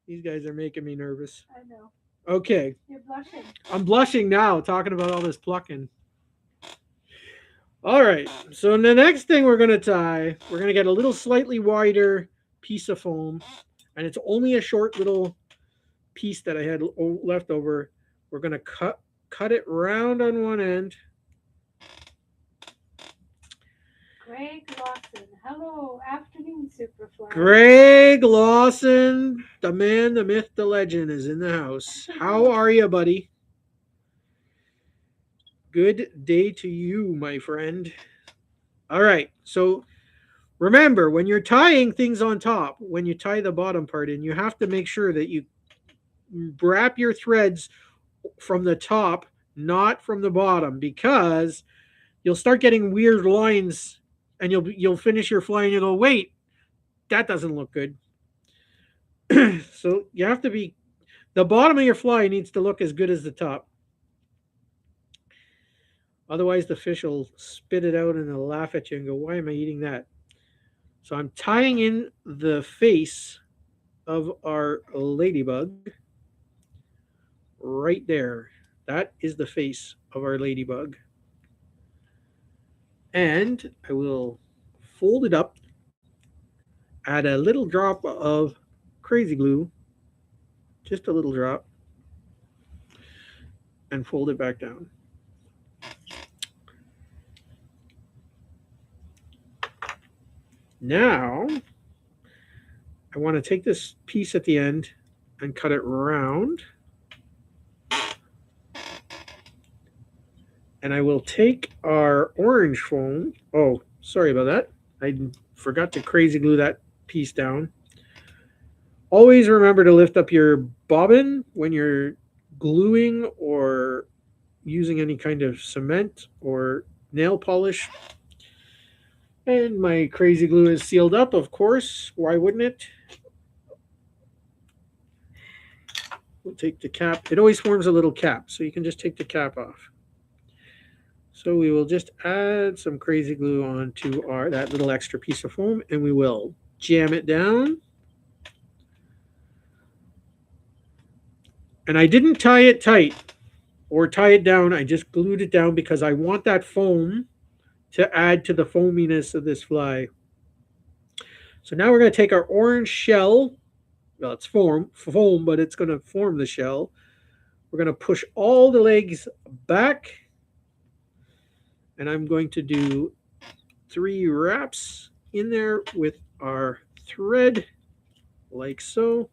[SPEAKER 1] These guys are making me nervous.
[SPEAKER 2] I know.
[SPEAKER 1] Okay.
[SPEAKER 2] You're blushing.
[SPEAKER 1] I'm blushing now talking about all this plucking. All right. So the next thing we're going to tie, we're going to get a little slightly wider piece of foam. And it's only a short little piece that I had left over. We're going to cut it round on one end.
[SPEAKER 2] Greg Lawson. Hello. Afternoon, Superfly.
[SPEAKER 1] Greg Lawson, the man, the myth, the legend, is in the house. How are you, buddy? Good day to you, my friend. All right. So remember, when you're tying things on top, when you tie the bottom part in, you have to make sure that you wrap your threads from the top, not from the bottom, because you'll start getting weird lines and you'll finish your fly and you'll go, wait, that doesn't look good. So you have to be, the bottom of your fly needs to look as good as the top. Otherwise, the fish will spit it out and they'll laugh at you and go, why am I eating that? So I'm tying in the face of our ladybug right there. That is the face of our ladybug. And I will fold it up, add a little drop of crazy glue, just a little drop, and fold it back down. Now, I want to take this piece at the end and cut it round. And I will take our orange foam. Oh, sorry about that. I forgot to crazy glue that piece down. Always remember to lift up your bobbin when you're gluing or using any kind of cement or nail polish. And my crazy glue is sealed up, of course. Why wouldn't it? We'll take the cap. It always forms a little cap, so you can just take the cap off. So we will just add some crazy glue onto that little extra piece of foam, and we will jam it down. And I didn't tie it tight or tie it down. I just glued it down because I want that foam to add to the foaminess of this fly. So now we're going to take our orange shell. Well, it's foam, but it's going to form the shell. We're going to push all the legs back. And I'm going to do 3 wraps in there with our thread, like so.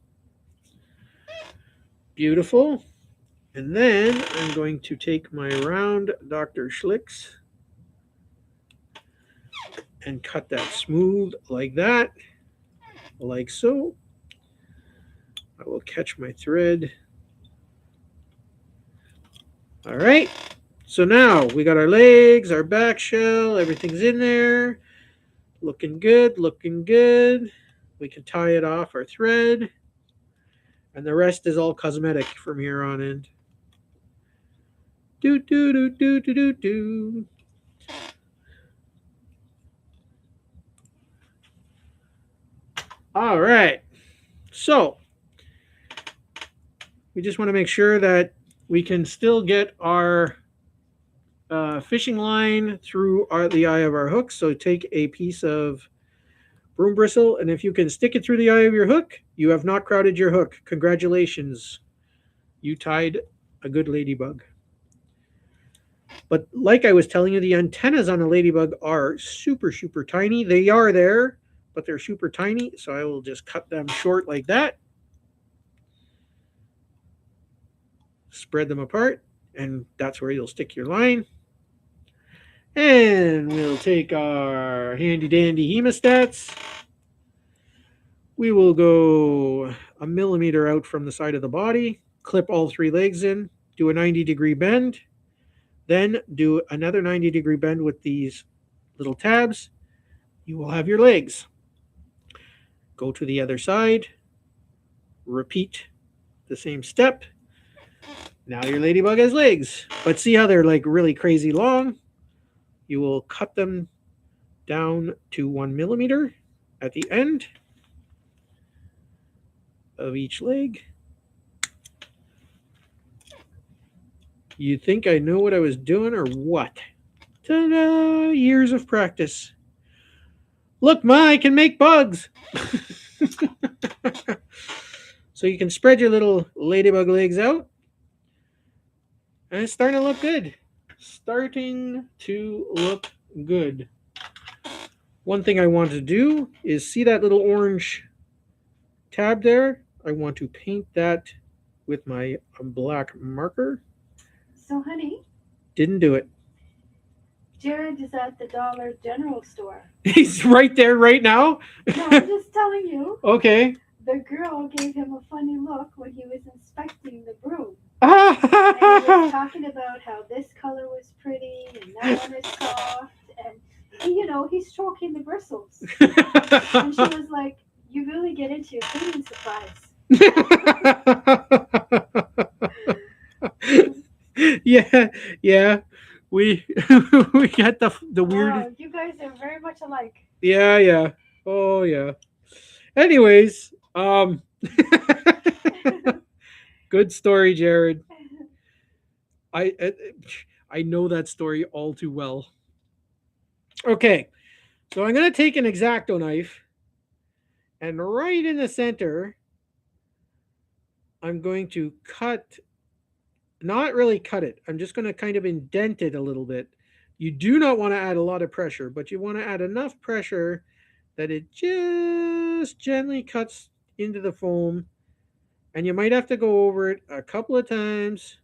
[SPEAKER 1] Beautiful. And then I'm going to take my round Dr. Schlicks and cut that smooth like that, like so. I will catch my thread. All right. So now we got our legs, our back shell, everything's in there. Looking good, looking good. We can tie it off our thread. And the rest is all cosmetic from here on in. Do, do, do, do, do, do, do. All right. So we just want to make sure that we can still get our fishing line through the eye of our hook. So take a piece of broom bristle, and if you can stick it through the eye of your hook, you have not crowded your hook. Congratulations. You tied a good ladybug. But like I was telling you, the antennas on a ladybug are super, super tiny. They are there, but they're super tiny. So I will just cut them short like that, spread them apart, and that's where you'll stick your line. And we'll take our handy dandy hemostats. We will go a millimeter out from the side of the body, clip all three legs in, do a 90-degree bend, then do another 90-degree bend with these little tabs. You will have your legs. Go to the other side, repeat the same step. Now your ladybug has legs. But see how they're like really crazy long? You will cut them down to 1 millimeter at the end of each leg. You think I know what I was doing or what? Ta-da! Years of practice. Look, Ma, I can make bugs. So you can spread your little ladybug legs out. And it's starting to look good. Starting to look good. One thing I want to do is see that little orange tab there? I want to paint that with my black marker.
[SPEAKER 2] So, honey,
[SPEAKER 1] Didn't do it.
[SPEAKER 2] Jared is at the Dollar General store.
[SPEAKER 1] He's right there right now.
[SPEAKER 2] No, I'm just telling you.
[SPEAKER 1] Okay.
[SPEAKER 2] The girl gave him a funny look when he was inspecting the broom. And he was talking about how this color was pretty and that one is soft. And, he's stroking the bristles. And she was like, you really get into your cleaning supplies.
[SPEAKER 1] Yeah. We we got the weird.
[SPEAKER 2] Wow, you guys are very much alike.
[SPEAKER 1] Yeah. Oh yeah. Anyways, good story, Jared. I know that story all too well. Okay, so I'm gonna take an X-Acto knife, and right in the center, I'm going to cut. Not really cut it. I'm just going to kind of indent it a little bit. You do not want to add a lot of pressure, but you want to add enough pressure that it just gently cuts into the foam. And you might have to go over it a couple of times,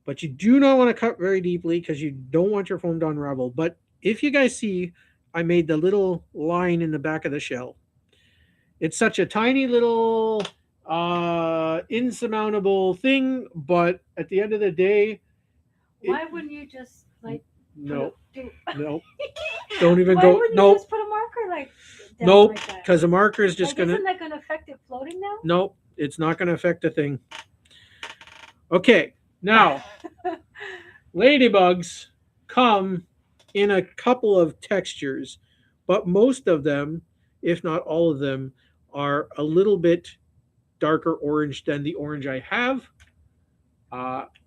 [SPEAKER 1] but you do not want to cut very deeply because you don't want your foam to unravel. But if you guys see, I made the little line in the back of the shell. It's such a tiny little insurmountable thing, but at the end of the day,
[SPEAKER 2] why wouldn't you just
[SPEAKER 1] no, don't even
[SPEAKER 2] why
[SPEAKER 1] go.
[SPEAKER 2] wouldn't you
[SPEAKER 1] Nope,
[SPEAKER 2] just put a marker down
[SPEAKER 1] nope,
[SPEAKER 2] like that?
[SPEAKER 1] because the marker is just
[SPEAKER 2] Isn't that gonna affect it floating now?
[SPEAKER 1] Nope, it's not gonna affect a thing. Okay, now ladybugs come in a couple of textures, but most of them, if not all of them, are a little bit darker orange than the orange I have.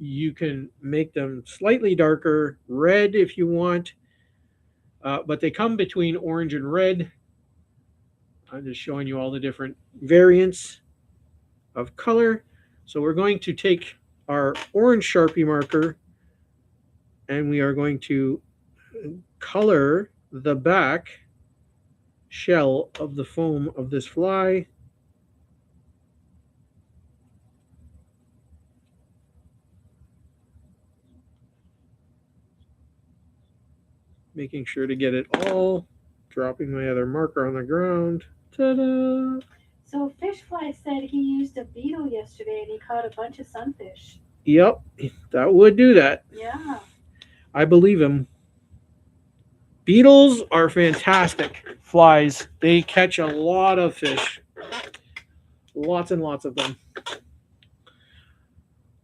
[SPEAKER 1] You can make them slightly darker red if you want, but they come between orange and red. I'm just showing you all the different variants of color. So we're going to take our orange Sharpie marker and we are going to color the back shell of the foam of this fly. Making sure to get it all, dropping my other marker on the ground. Ta-da!
[SPEAKER 2] So Fishfly said he used a beetle yesterday and he caught a bunch of sunfish.
[SPEAKER 1] Yep, that would do that.
[SPEAKER 2] Yeah.
[SPEAKER 1] I believe him. Beetles are fantastic flies. They catch a lot of fish. Lots and lots of them.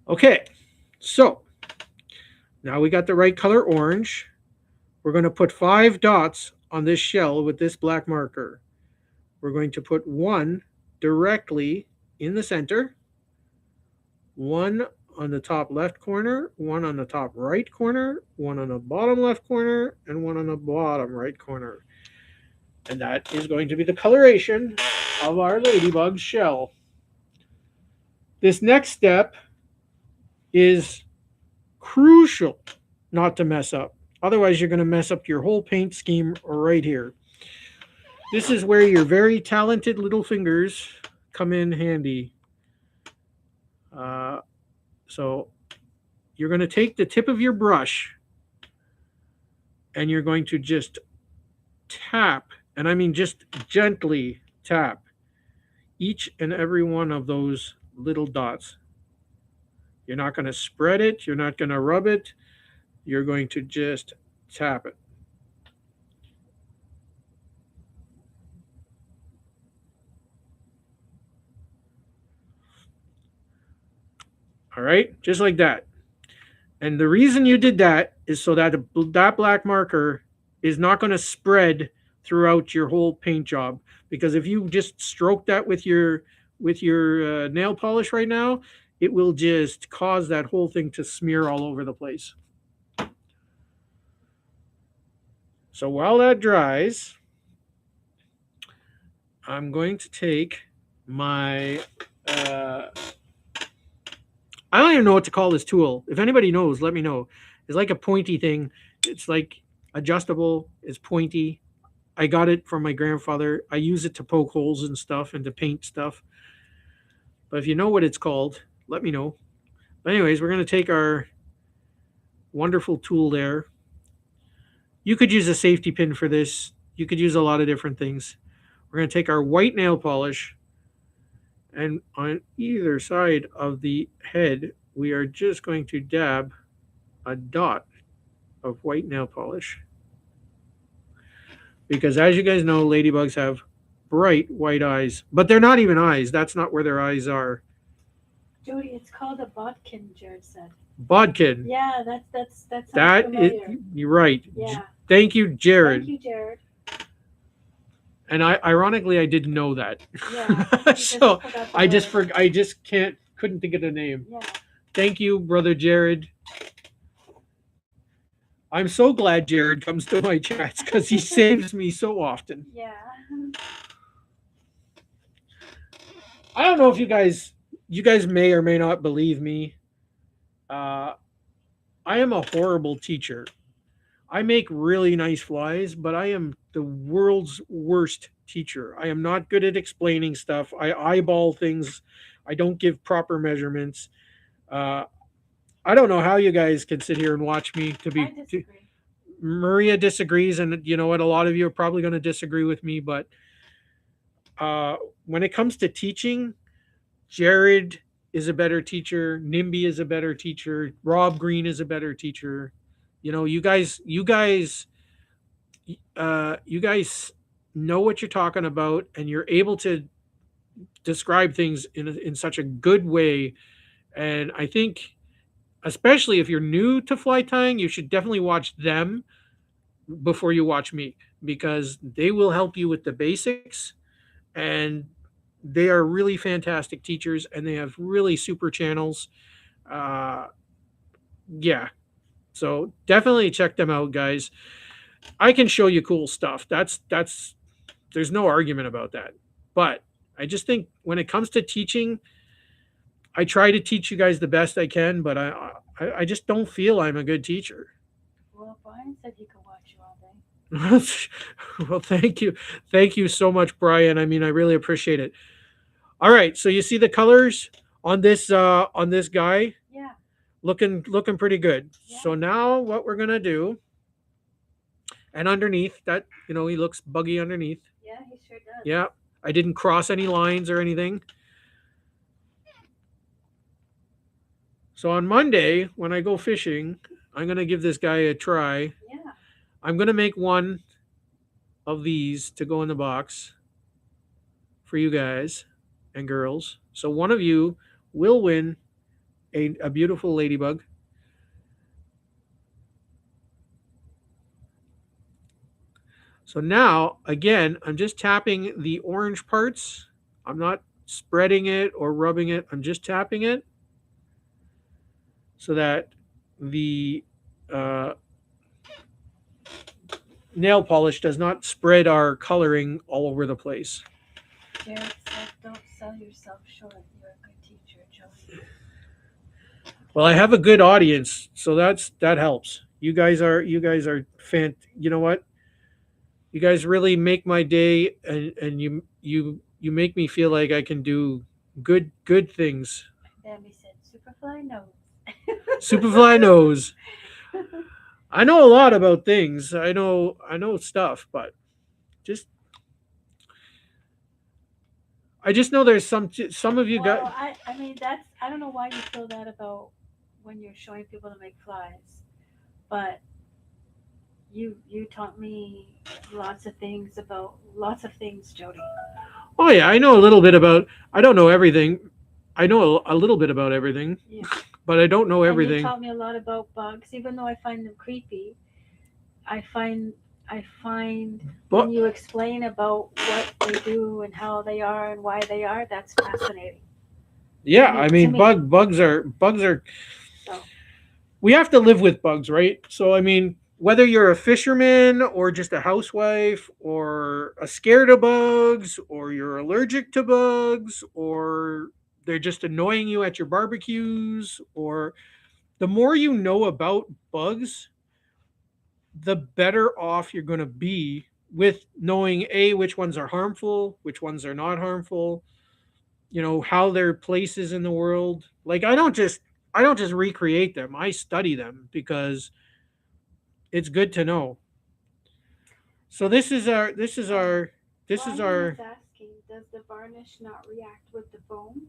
[SPEAKER 1] Okay, so now we got the right color orange. We're going to put 5 dots on this shell with this black marker. We're going to put one directly in the center, one on the top left corner, one on the top right corner, one on the bottom left corner, and one on the bottom right corner. And that is going to be the coloration of our ladybug shell. This next step is crucial not to mess up. Otherwise, you're going to mess up your whole paint scheme right here. This is where your very talented little fingers come in handy. Uh, so you're going to take the tip of your brush and you're going to just tap, and I mean just gently tap each and every one of those little dots. You're not going to spread it, you're not going to rub it, you're going to just tap it. All right, just like that. And the reason you did that is so that that black marker is not going to spread throughout your whole paint job. Because if you just stroke that with your nail polish right now, it will just cause that whole thing to smear all over the place. So while that dries, I'm going to take my I don't even know what to call this tool. If anybody knows, let me know. It's like a pointy thing. It's like adjustable. It's pointy. I got it from my grandfather. I use it to poke holes and stuff and to paint stuff. But if you know what it's called, let me know. But anyways, we're going to take our wonderful tool there. You could use a safety pin for this. You could use a lot of different things. We're going to take our white nail polish, and on either side of the head, we are just going to dab a dot of white nail polish. Because as you guys know, ladybugs have bright white eyes, but they're not even eyes. That's not where their eyes are.
[SPEAKER 2] Jody, it's called a bodkin, Jared said.
[SPEAKER 1] Bodkin.
[SPEAKER 2] Yeah, that's
[SPEAKER 1] That
[SPEAKER 2] familiar.
[SPEAKER 1] you're right.
[SPEAKER 2] Yeah.
[SPEAKER 1] Thank you, Jared.
[SPEAKER 2] Thank you, Jared.
[SPEAKER 1] And ironically, I didn't know that.
[SPEAKER 2] Yeah.
[SPEAKER 1] So I just couldn't think of the name.
[SPEAKER 2] Yeah.
[SPEAKER 1] Thank you, brother Jared. I'm so glad Jared comes to my chats because he saves me so often.
[SPEAKER 2] Yeah.
[SPEAKER 1] I don't know if you guys may or may not believe me. I am a horrible teacher. I make really nice flies, but I am the world's worst teacher. I am not good at explaining stuff. I eyeball things. I don't give proper measurements. Uh, I don't know how you guys can sit here and watch me.
[SPEAKER 2] I disagree.
[SPEAKER 1] Maria disagrees, and you know what? A lot of you are probably going to disagree with me, but when it comes to teaching, Jared is a better teacher. Nimby is a better teacher. Rob Green is a better teacher. You know, you guys know what you're talking about, and you're able to describe things in such a good way. And I think, especially if you're new to fly tying, you should definitely watch them before you watch me because they will help you with the basics, and they are really fantastic teachers, and they have really super channels. Uh, yeah, so definitely check them out, guys. I can show you cool stuff. That's there's no argument about that. But I just think when it comes to teaching, I try to teach you guys the best I can, but I just don't feel I'm a good teacher.
[SPEAKER 2] Well, Brian said he could watch you all day.
[SPEAKER 1] Well, thank you so much, Brian. I mean, I really appreciate it. All right, so you see the colors on this guy?
[SPEAKER 2] Yeah.
[SPEAKER 1] Looking pretty good.
[SPEAKER 2] Yeah.
[SPEAKER 1] So now what we're gonna do, and underneath that, he looks buggy underneath.
[SPEAKER 2] Yeah, he sure does.
[SPEAKER 1] Yeah, I didn't cross any lines or anything. So on Monday, when I go fishing, I'm gonna give this guy a try.
[SPEAKER 2] Yeah.
[SPEAKER 1] I'm gonna make one of these to go in the box for you guys and girls. So one of you will win a beautiful ladybug. So now, again, I'm just tapping the orange parts. I'm not spreading it or rubbing it. I'm just tapping it so that the nail polish does not spread our coloring all over the place.
[SPEAKER 2] Jared said, don't sell yourself short. You're a good teacher, Jody.
[SPEAKER 1] Well, I have a good audience, so that helps. You guys are you know what? You guys really make my day, and you make me feel like I can do good things.
[SPEAKER 2] Debbie said, Superfly knows.
[SPEAKER 1] Superfly knows. I know a lot about things. I know stuff, but just I just know there's some of you got.
[SPEAKER 2] Well, I mean, I don't know why you feel that about when you're showing people to make flies, but you taught me lots of things, Jody.
[SPEAKER 1] Oh yeah, I know a little bit about. I don't know everything. I know a little bit about everything,
[SPEAKER 2] Yeah.
[SPEAKER 1] but I don't know
[SPEAKER 2] And you
[SPEAKER 1] everything.
[SPEAKER 2] taught me a lot about bugs, even though I find them creepy. I find I find when
[SPEAKER 1] But
[SPEAKER 2] you explain about what they do and how they are and why they are, that's fascinating to
[SPEAKER 1] yeah,
[SPEAKER 2] me.
[SPEAKER 1] I
[SPEAKER 2] To
[SPEAKER 1] mean,
[SPEAKER 2] me.
[SPEAKER 1] bugs are.
[SPEAKER 2] So
[SPEAKER 1] We have to live with bugs, right? So I mean, whether you're a fisherman or just a housewife or a scared of bugs or you're allergic to bugs or they're just annoying you at your barbecues, or the more you know about bugs, the better off you're going to be with knowing a which ones are harmful, which ones are not harmful, how their places in the world. Like I don't just recreate them. I study them because it's good to know. So this is our
[SPEAKER 2] Brian is asking, does the varnish not react with the foam?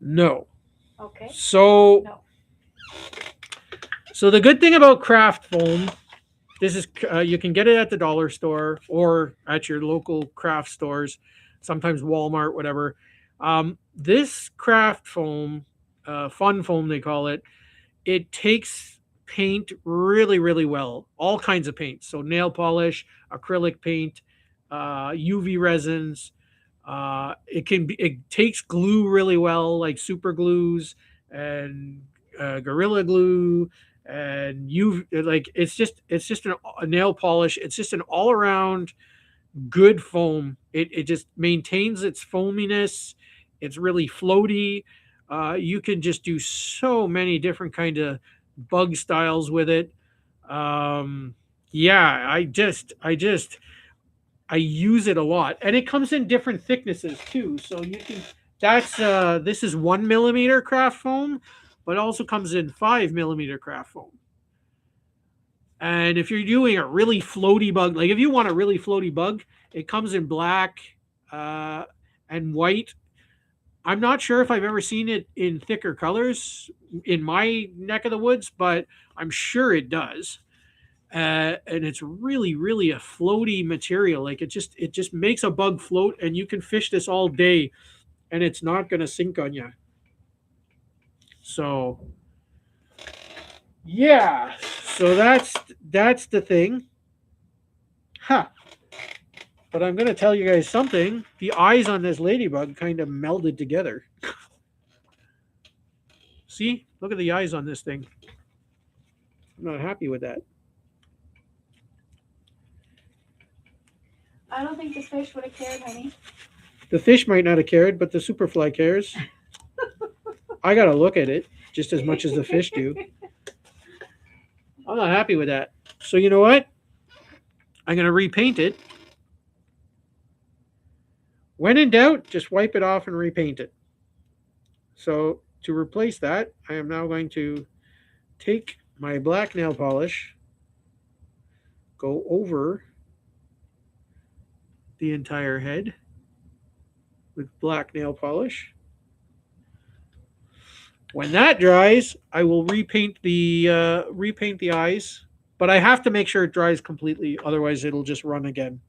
[SPEAKER 1] no.
[SPEAKER 2] Okay.
[SPEAKER 1] So
[SPEAKER 2] No.
[SPEAKER 1] so the good thing about craft foam, this is you can get it at the dollar store or at your local craft stores, sometimes Walmart, whatever. This craft foam, fun foam they call it, it takes paint really, really well. All kinds of paint. So nail polish, acrylic paint, UV resins. It takes glue really well, like super glues and gorilla glue and you like it's just a nail polish. It's just an all around good foam. It just maintains its foaminess. It's really floaty. You can just do so many different kind of bug styles with it. Um, yeah, I use it a lot, and it comes in different thicknesses too. So you can. That's this is 1 millimeter craft foam, but also comes in 5 millimeter craft foam. And if you're doing a really floaty bug, like if you want a really floaty bug, it comes in black uh, and white. I'm not sure if I've ever seen it in thicker colors in my neck of the woods, but I'm sure it does. And it's really, really a floaty material. Like it just makes a bug float, and you can fish this all day, and it's not going to sink on you. So yeah, so that's the thing. Huh. But I'm going to tell you guys something. The eyes on this ladybug kind of melded together. See? Look at the eyes on this thing. I'm not happy with that.
[SPEAKER 2] I don't think this fish would have cared, honey.
[SPEAKER 1] The fish might not have cared, but the superfly cares. I got to look at it just as much as the fish do. I'm not happy with that. So you know what? I'm going to repaint it. When in doubt, just wipe it off and repaint it. So to replace that, I am now going to take my black nail polish, go over the entire head with black nail polish. When that dries, I will repaint the eyes, but I have to make sure it dries completely, otherwise it'll just run again.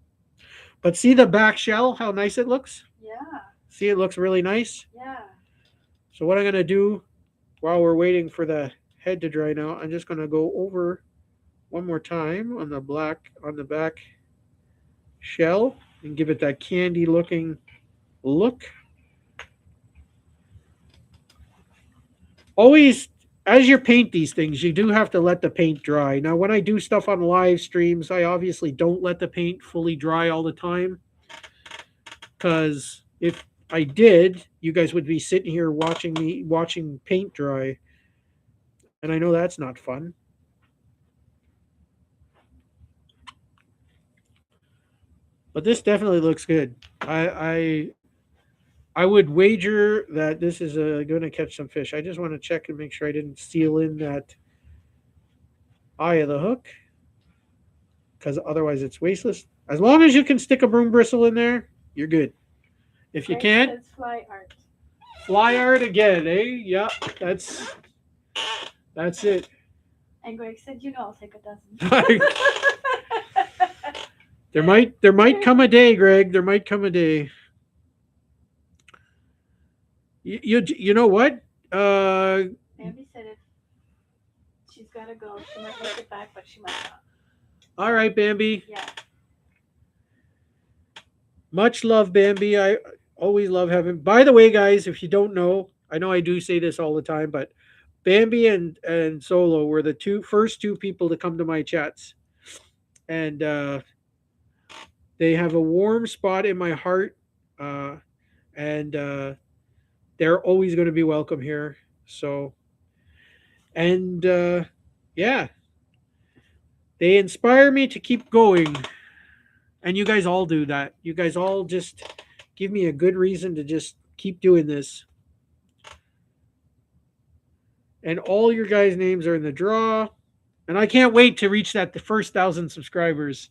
[SPEAKER 1] But see the back shell, how nice it looks?
[SPEAKER 2] Yeah.
[SPEAKER 1] See, it looks really nice.
[SPEAKER 2] Yeah.
[SPEAKER 1] So what I'm gonna do while we're waiting for the head to dry now, I'm just gonna go over one more time on the back shell and give it that candy looking look. Always, as you paint these things, you do have to let the paint dry. Now, when I do stuff on live streams, I obviously don't let the paint fully dry all the time, because if I did, you guys would be sitting here watching me watching paint dry, and I know that's not fun. But this definitely looks good. I would wager that this is going to catch some fish. I just want to check and make sure I didn't seal in that eye of the hook, because otherwise it's wasteless. As long as you can stick a broom bristle in there, you're good. If you
[SPEAKER 2] Greg
[SPEAKER 1] can't,
[SPEAKER 2] says fly art.
[SPEAKER 1] fly art again, eh? Yeah, that's it.
[SPEAKER 2] And Greg said, I'll take a
[SPEAKER 1] there
[SPEAKER 2] dozen.
[SPEAKER 1] might come a day, Greg. There might come a day. You know what?
[SPEAKER 2] Mammy said if she's got to go, she might make it back, but she might not.
[SPEAKER 1] All right, Bambi.
[SPEAKER 2] Yeah.
[SPEAKER 1] Much love, Bambi. I always love having. By the way, guys, if you don't know, I know I do say this all the time, but Bambi and Solo were the first two people to come to my chats, and they have a warm spot in my heart, uh, and they're always going to be welcome here. So, and yeah, they inspire me to keep going, and you guys all do that. You guys all just give me a good reason to just keep doing this. And all your guys' names are in the draw. And I can't wait to reach the first 1,000 subscribers.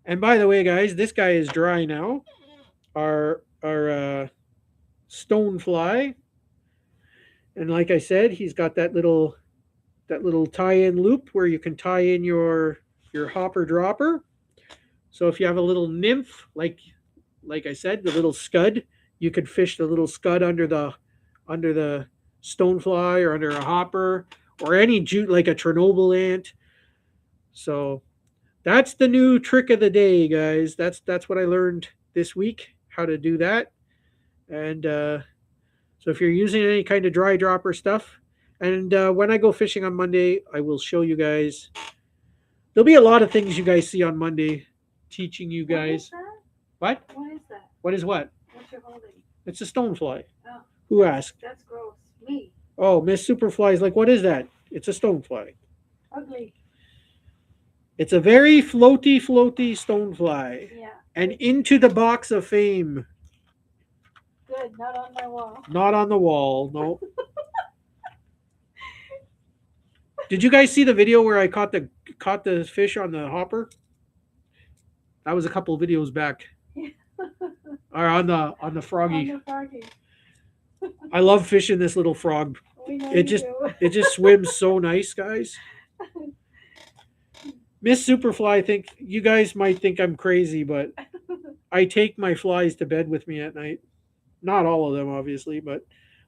[SPEAKER 1] And by the way, guys, this guy is dry now. Our stonefly, and like I said, he's got that little tie-in loop where you can tie in your hopper dropper. So if you have a little nymph, like I said, the little scud, you could fish the little scud under the stonefly or under a hopper or any jute like a Chernobyl ant. So that's the new trick of the day, guys. That's what I learned this week, how to do that. And so if you're using any kind of dry dropper stuff, and when I go fishing on Monday, I will show you guys. There'll be a lot of things you guys see on Monday, teaching you
[SPEAKER 2] What is
[SPEAKER 1] guys.
[SPEAKER 2] that?
[SPEAKER 1] What?
[SPEAKER 2] What is that?
[SPEAKER 1] What is what?
[SPEAKER 2] What you're holding?
[SPEAKER 1] It's a stonefly.
[SPEAKER 2] Oh,
[SPEAKER 1] Who asked?
[SPEAKER 2] that's gross. Me.
[SPEAKER 1] Oh, Miss Superfly is like, what is that? It's a stonefly.
[SPEAKER 2] Ugly.
[SPEAKER 1] It's a very floaty stonefly.
[SPEAKER 2] Yeah.
[SPEAKER 1] And into the box of fame.
[SPEAKER 2] Good. Not on my wall.
[SPEAKER 1] Not on the wall. No. Did you guys see the video where I caught the fish on the hopper? That was a couple of videos back. Or on the froggy.
[SPEAKER 2] On the froggy.
[SPEAKER 1] I love fishing this little frog.
[SPEAKER 2] We know
[SPEAKER 1] It
[SPEAKER 2] you
[SPEAKER 1] just
[SPEAKER 2] do.
[SPEAKER 1] it just swims so nice, guys. Miss Superfly, think you guys might think I'm crazy, but I take my flies to bed with me at night. Not all of them, obviously, but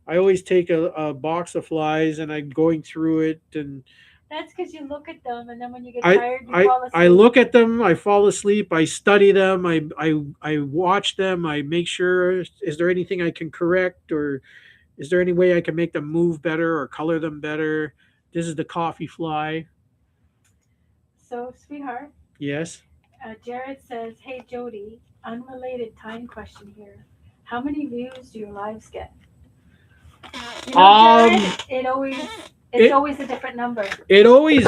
[SPEAKER 1] I always take a box of flies and I'm going through it, and
[SPEAKER 2] That's because you look at them, and then when you get
[SPEAKER 1] I
[SPEAKER 2] tired, you
[SPEAKER 1] I
[SPEAKER 2] fall asleep.
[SPEAKER 1] I look at them, I fall asleep, I study them, I watch them, I make sure is there anything I can correct, or is there any way I can make them move better or color them better? This is the coffee fly.
[SPEAKER 2] So, sweetheart,
[SPEAKER 1] Yes.
[SPEAKER 2] Jared says, "Hey Jody, unrelated time question here. How many views do your lives get?"
[SPEAKER 1] Um,
[SPEAKER 2] Jared, it's
[SPEAKER 1] it-
[SPEAKER 2] always a different number.
[SPEAKER 1] It always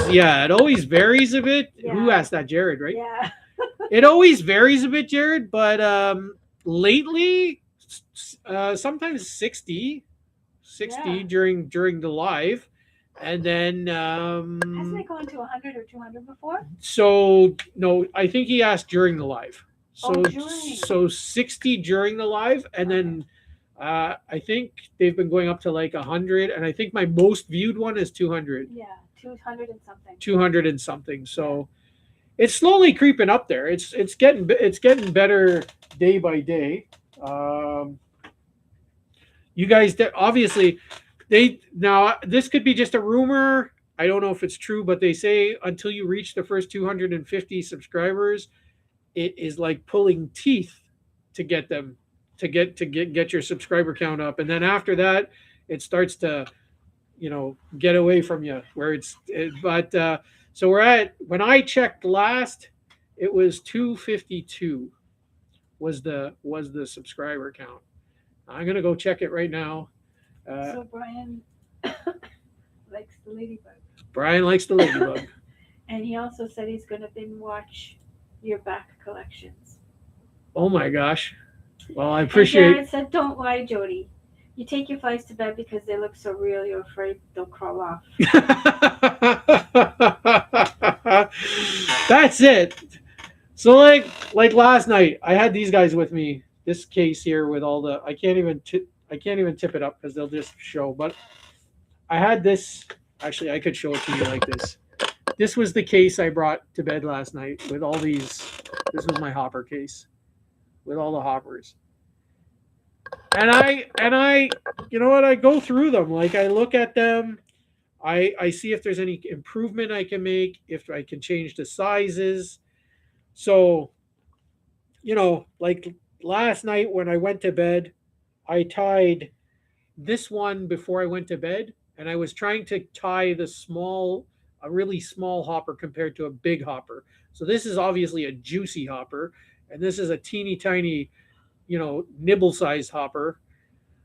[SPEAKER 1] varies a bit. Who
[SPEAKER 2] Yeah.
[SPEAKER 1] asked that? Jared, right?
[SPEAKER 2] Yeah.
[SPEAKER 1] It always varies a bit, Jared, but lately sometimes 60
[SPEAKER 2] Yeah.
[SPEAKER 1] during the live, and then
[SPEAKER 2] Hasn't it gone to 100 or 200 before?
[SPEAKER 1] so no, I think he asked during the live. So
[SPEAKER 2] Oh, during.
[SPEAKER 1] so 60 during the live, and then I think they've been going up to like 100, and I think my most viewed one is 200.
[SPEAKER 2] Yeah, 200 and something.
[SPEAKER 1] 200 and something. So it's slowly creeping up there. It's getting better day by day. You guys obviously now this could be just a rumor. I don't know if it's true, but they say until you reach the first 250 subscribers, it is like pulling teeth to get them to get your subscriber count up, and then after that, it starts to get away from you where but so we're at, when I checked last, it was 252 was the subscriber count. I'm gonna go check it right now.
[SPEAKER 2] So Brian likes the ladybug.
[SPEAKER 1] Brian likes the ladybug.
[SPEAKER 2] And he also said he's going to binge watch your back collections.
[SPEAKER 1] Oh my gosh. Well, I
[SPEAKER 2] And
[SPEAKER 1] appreciate.
[SPEAKER 2] Jared said, "Don't lie, Jody. You take your flies to bed because they look so real. You're afraid they'll crawl off."
[SPEAKER 1] That's it. So like last night, I had these guys with me. This case here with all the I can't even tip it up because they'll just show. But I had this. Actually, I could show it to you like this. This was the case I brought to bed last night with all these. This was my hopper case with all the hoppers. And I, you know what? I go through them. Like I look at them. I see if there's any improvement I can make, if I can change the sizes. So, like last night when I went to bed, I tied this one before I went to bed, and I was trying to tie a really small hopper compared to a big hopper. So this is obviously a juicy hopper, and this is a teeny tiny, nibble sized hopper.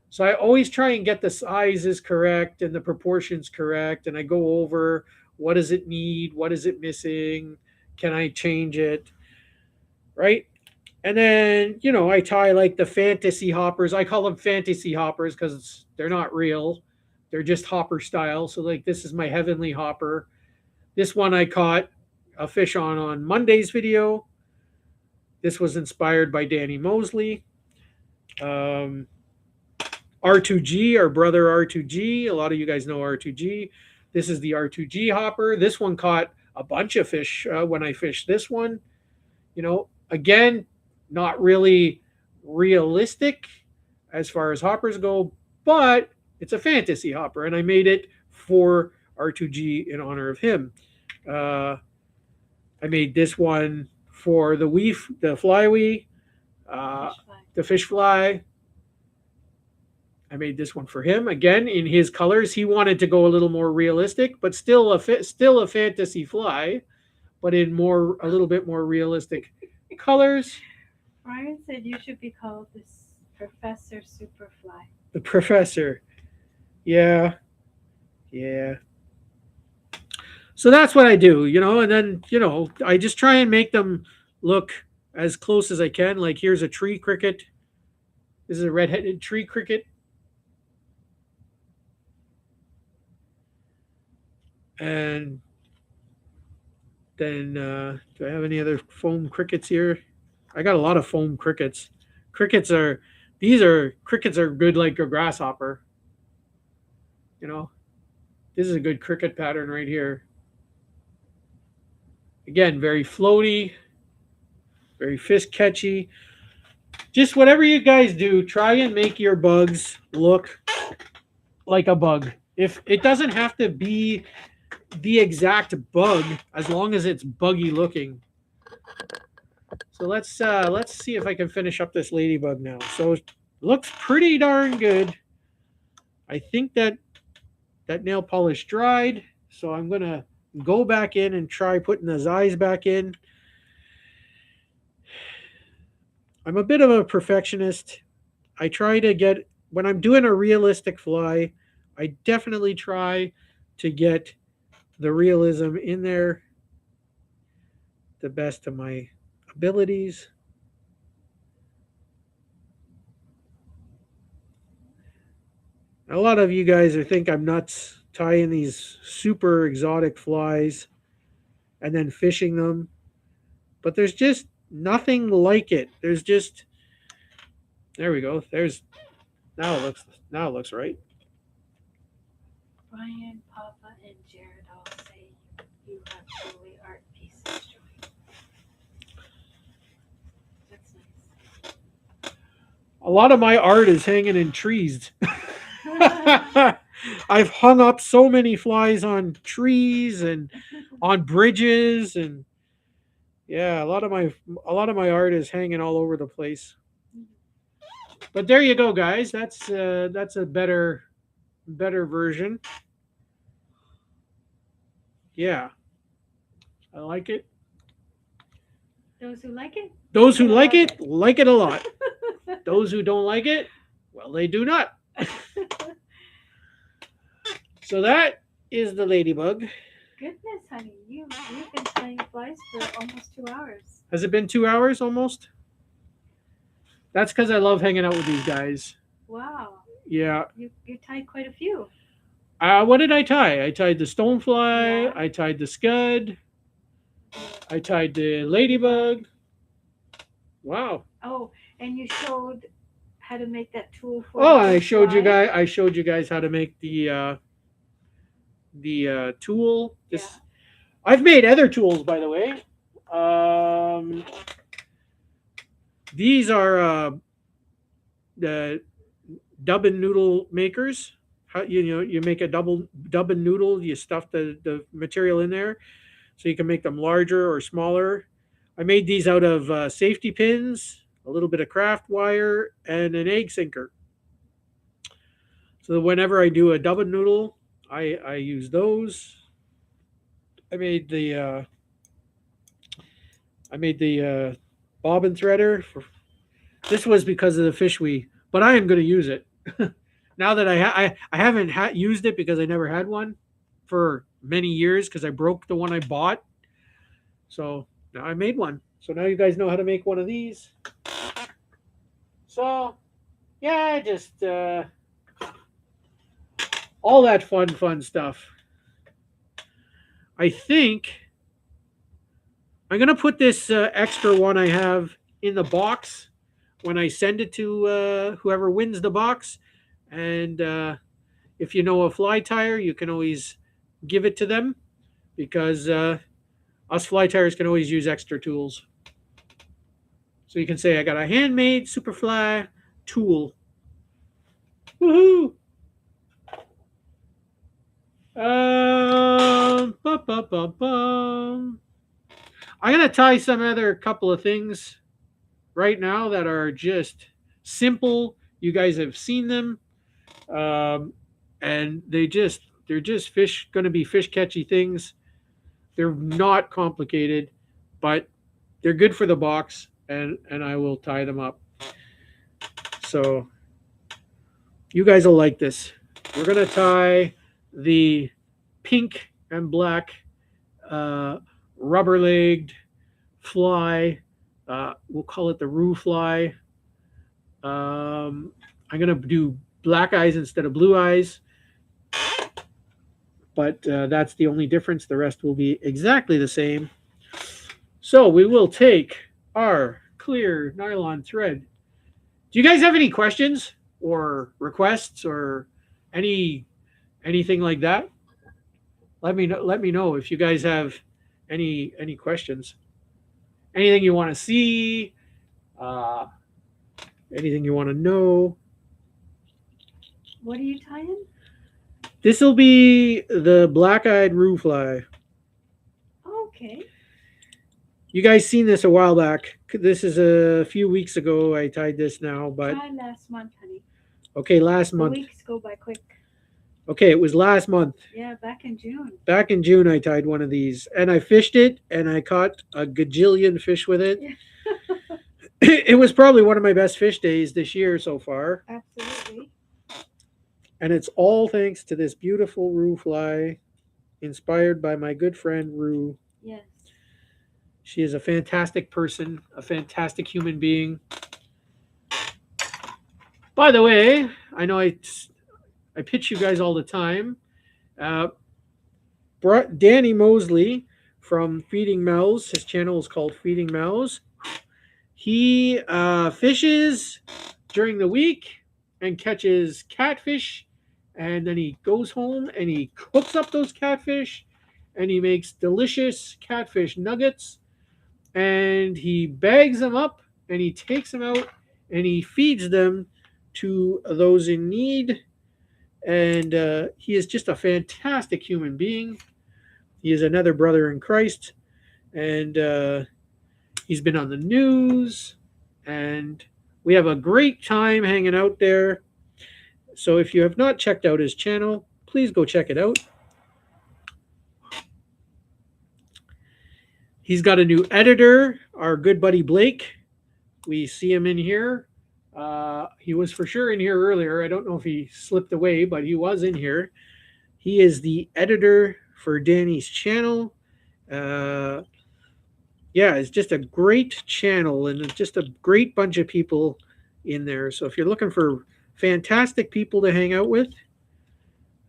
[SPEAKER 1] So I always try and get the sizes correct and the proportions correct, and I go over what does it need, what is it missing, can I change it, right? And then I tie like the fantasy hoppers. I call them fantasy hoppers because they're not real; they're just hopper style. So like this is my heavenly hopper. This one I caught a fish on Monday's video. This was inspired by Danny Mosley. Um, R2G, our brother R2G. A lot of you guys know R2G. This is the R2G hopper. This one caught a bunch of fish when I fished this one. Again, not really realistic as far as hoppers go, but it's a fantasy hopper, and I made it for R2G in honor of him. I made this one for the flywee, uh, the fish fly. I made this one for him again in his colors. He wanted to go a little more realistic, but still a fantasy fly, but in a little bit more realistic colors.
[SPEAKER 2] Brian said you should be called this Professor Superfly.
[SPEAKER 1] The professor, yeah, yeah. So that's what I do, and then I just try and make them look as close as I can. Like here's a tree cricket. This is a red-headed tree cricket. And then, do I have any other foam crickets here? I got a lot of foam crickets. Crickets are good like a grasshopper. You know, this is a good cricket pattern right here. Again, very floaty, very fish catchy. Just whatever you guys do, try and make your bugs look like a bug. If it doesn't have to be the exact bug, as long as it's buggy looking. So let's see if I can finish up this ladybug now. So it looks pretty darn good. I think that nail polish dried, so I'm gonna go back in and try putting his eyes back in. I'm a bit of a perfectionist. I try to get when I'm doing a realistic fly, I definitely try to get the realism in there the best of my abilities. A lot of you guys think I'm nuts tying these super exotic flies and then fishing them, but there's just nothing like it. There we go. Now it looks right.
[SPEAKER 2] Brian, Papa, and Jared all say you have truly art pieces, Joy. That's nice.
[SPEAKER 1] A lot of my art is hanging in trees. I've hung up so many flies on trees and on bridges, and yeah, a lot of my art is hanging all over the place. But there you go, guys. That's a better version. Yeah, I like it.
[SPEAKER 2] Those who like it,
[SPEAKER 1] Those who like it a lot. Those who don't like it, well, they do not. So that is the ladybug.
[SPEAKER 2] Goodness, honey, you've been tying flies for almost 2 hours.
[SPEAKER 1] Has it been 2 hours almost? That's because I love hanging out with these guys.
[SPEAKER 2] Wow.
[SPEAKER 1] Yeah.
[SPEAKER 2] You tied quite a few.
[SPEAKER 1] What did I tie? I tied the stonefly.
[SPEAKER 2] Yeah.
[SPEAKER 1] I tied the scud.
[SPEAKER 2] The
[SPEAKER 1] I tied the
[SPEAKER 2] ladybug.
[SPEAKER 1] ladybug. Wow.
[SPEAKER 2] Oh, and you showed how to make that tool for
[SPEAKER 1] Oh,
[SPEAKER 2] the
[SPEAKER 1] I
[SPEAKER 2] fish
[SPEAKER 1] showed you
[SPEAKER 2] fly.
[SPEAKER 1] guys. I showed you guys how to make the tool.
[SPEAKER 2] Yeah.
[SPEAKER 1] This I've made other tools, by the way. These are the dub and noodle makers. How you make a double dub and noodle. You stuff the material in there, so you can make them larger or smaller. I made these out of safety pins, a little bit of craft wire, and an egg sinker. So whenever I do a dub and noodle, I use those. I made the uh, I made the bobbin threader for this was because of the fish we, but I am going to use it now that I haven't used it because I never had one for many years because I broke the one I bought. So now I made one. So now you guys know how to make one of these. So yeah, just all that fun stuff. I think I'm gonna put this extra one I have in the box when I send it to whoever wins the box. And if you know a fly tire, you can always give it to them because us fly tires can always use extra tools. So you can say, I got a handmade Superfly tool. Woohoo! Bum, bum, bum, bum. I'm going to tie some other couple of things right now that are just simple. You guys have seen them. And they're just fish going to be fish catchy things. They're not complicated, but they're good for the box, and I will tie them up. So you guys will like this. We're gonna tie the pink and black rubber-legged fly. We'll call it the roo fly. I'm gonna do black eyes instead of blue eyes, but that's the only difference. The rest will be exactly the same. So we will take our clear nylon thread. Do you guys have any questions or requests or any anything like that? Let me know if you guys have any questions. Anything you want to see, uh, anything you want to know.
[SPEAKER 2] What are you tying?
[SPEAKER 1] This will be the black-eyed roo fly.
[SPEAKER 2] Okay.
[SPEAKER 1] You guys seen this a while back. This is a few weeks ago. I tied this now, but
[SPEAKER 2] Tried last month, honey.
[SPEAKER 1] okay, last
[SPEAKER 2] The
[SPEAKER 1] month.
[SPEAKER 2] weeks go by quick.
[SPEAKER 1] Okay, it was last month.
[SPEAKER 2] Yeah, back in June.
[SPEAKER 1] Back in June, I tied one of these, and I fished it, and I caught a gajillion fish with it.
[SPEAKER 2] Yeah.
[SPEAKER 1] It was probably one of my best fish days this year so far,
[SPEAKER 2] Absolutely.
[SPEAKER 1] and it's all thanks to this beautiful roo fly, inspired by my good friend Roo.
[SPEAKER 2] Yes.
[SPEAKER 1] She is a fantastic person, a fantastic human being. By the way, I know I pitch you guys all the time. Uh, Danny Mosley from Feeding Mouths. His channel is called Feeding Mouths. He fishes during the week and catches catfish, and then he goes home and he cooks up those catfish, and he makes delicious catfish nuggets, and he bags them up and he takes them out and he feeds them to those in need. And he is just a fantastic human being. He is another brother in Christ, and he's been on the news, and we have a great time hanging out there. So if you have not checked out his channel, please go check it out. He's got a new editor, our good buddy Blake. We see him in here. He was for sure in here earlier. I don't know if he slipped away, but he was in here. He is the editor for Danny's channel. yeah, it's just a great channel and it's just a great bunch of people in there. So if you're looking for fantastic people to hang out with,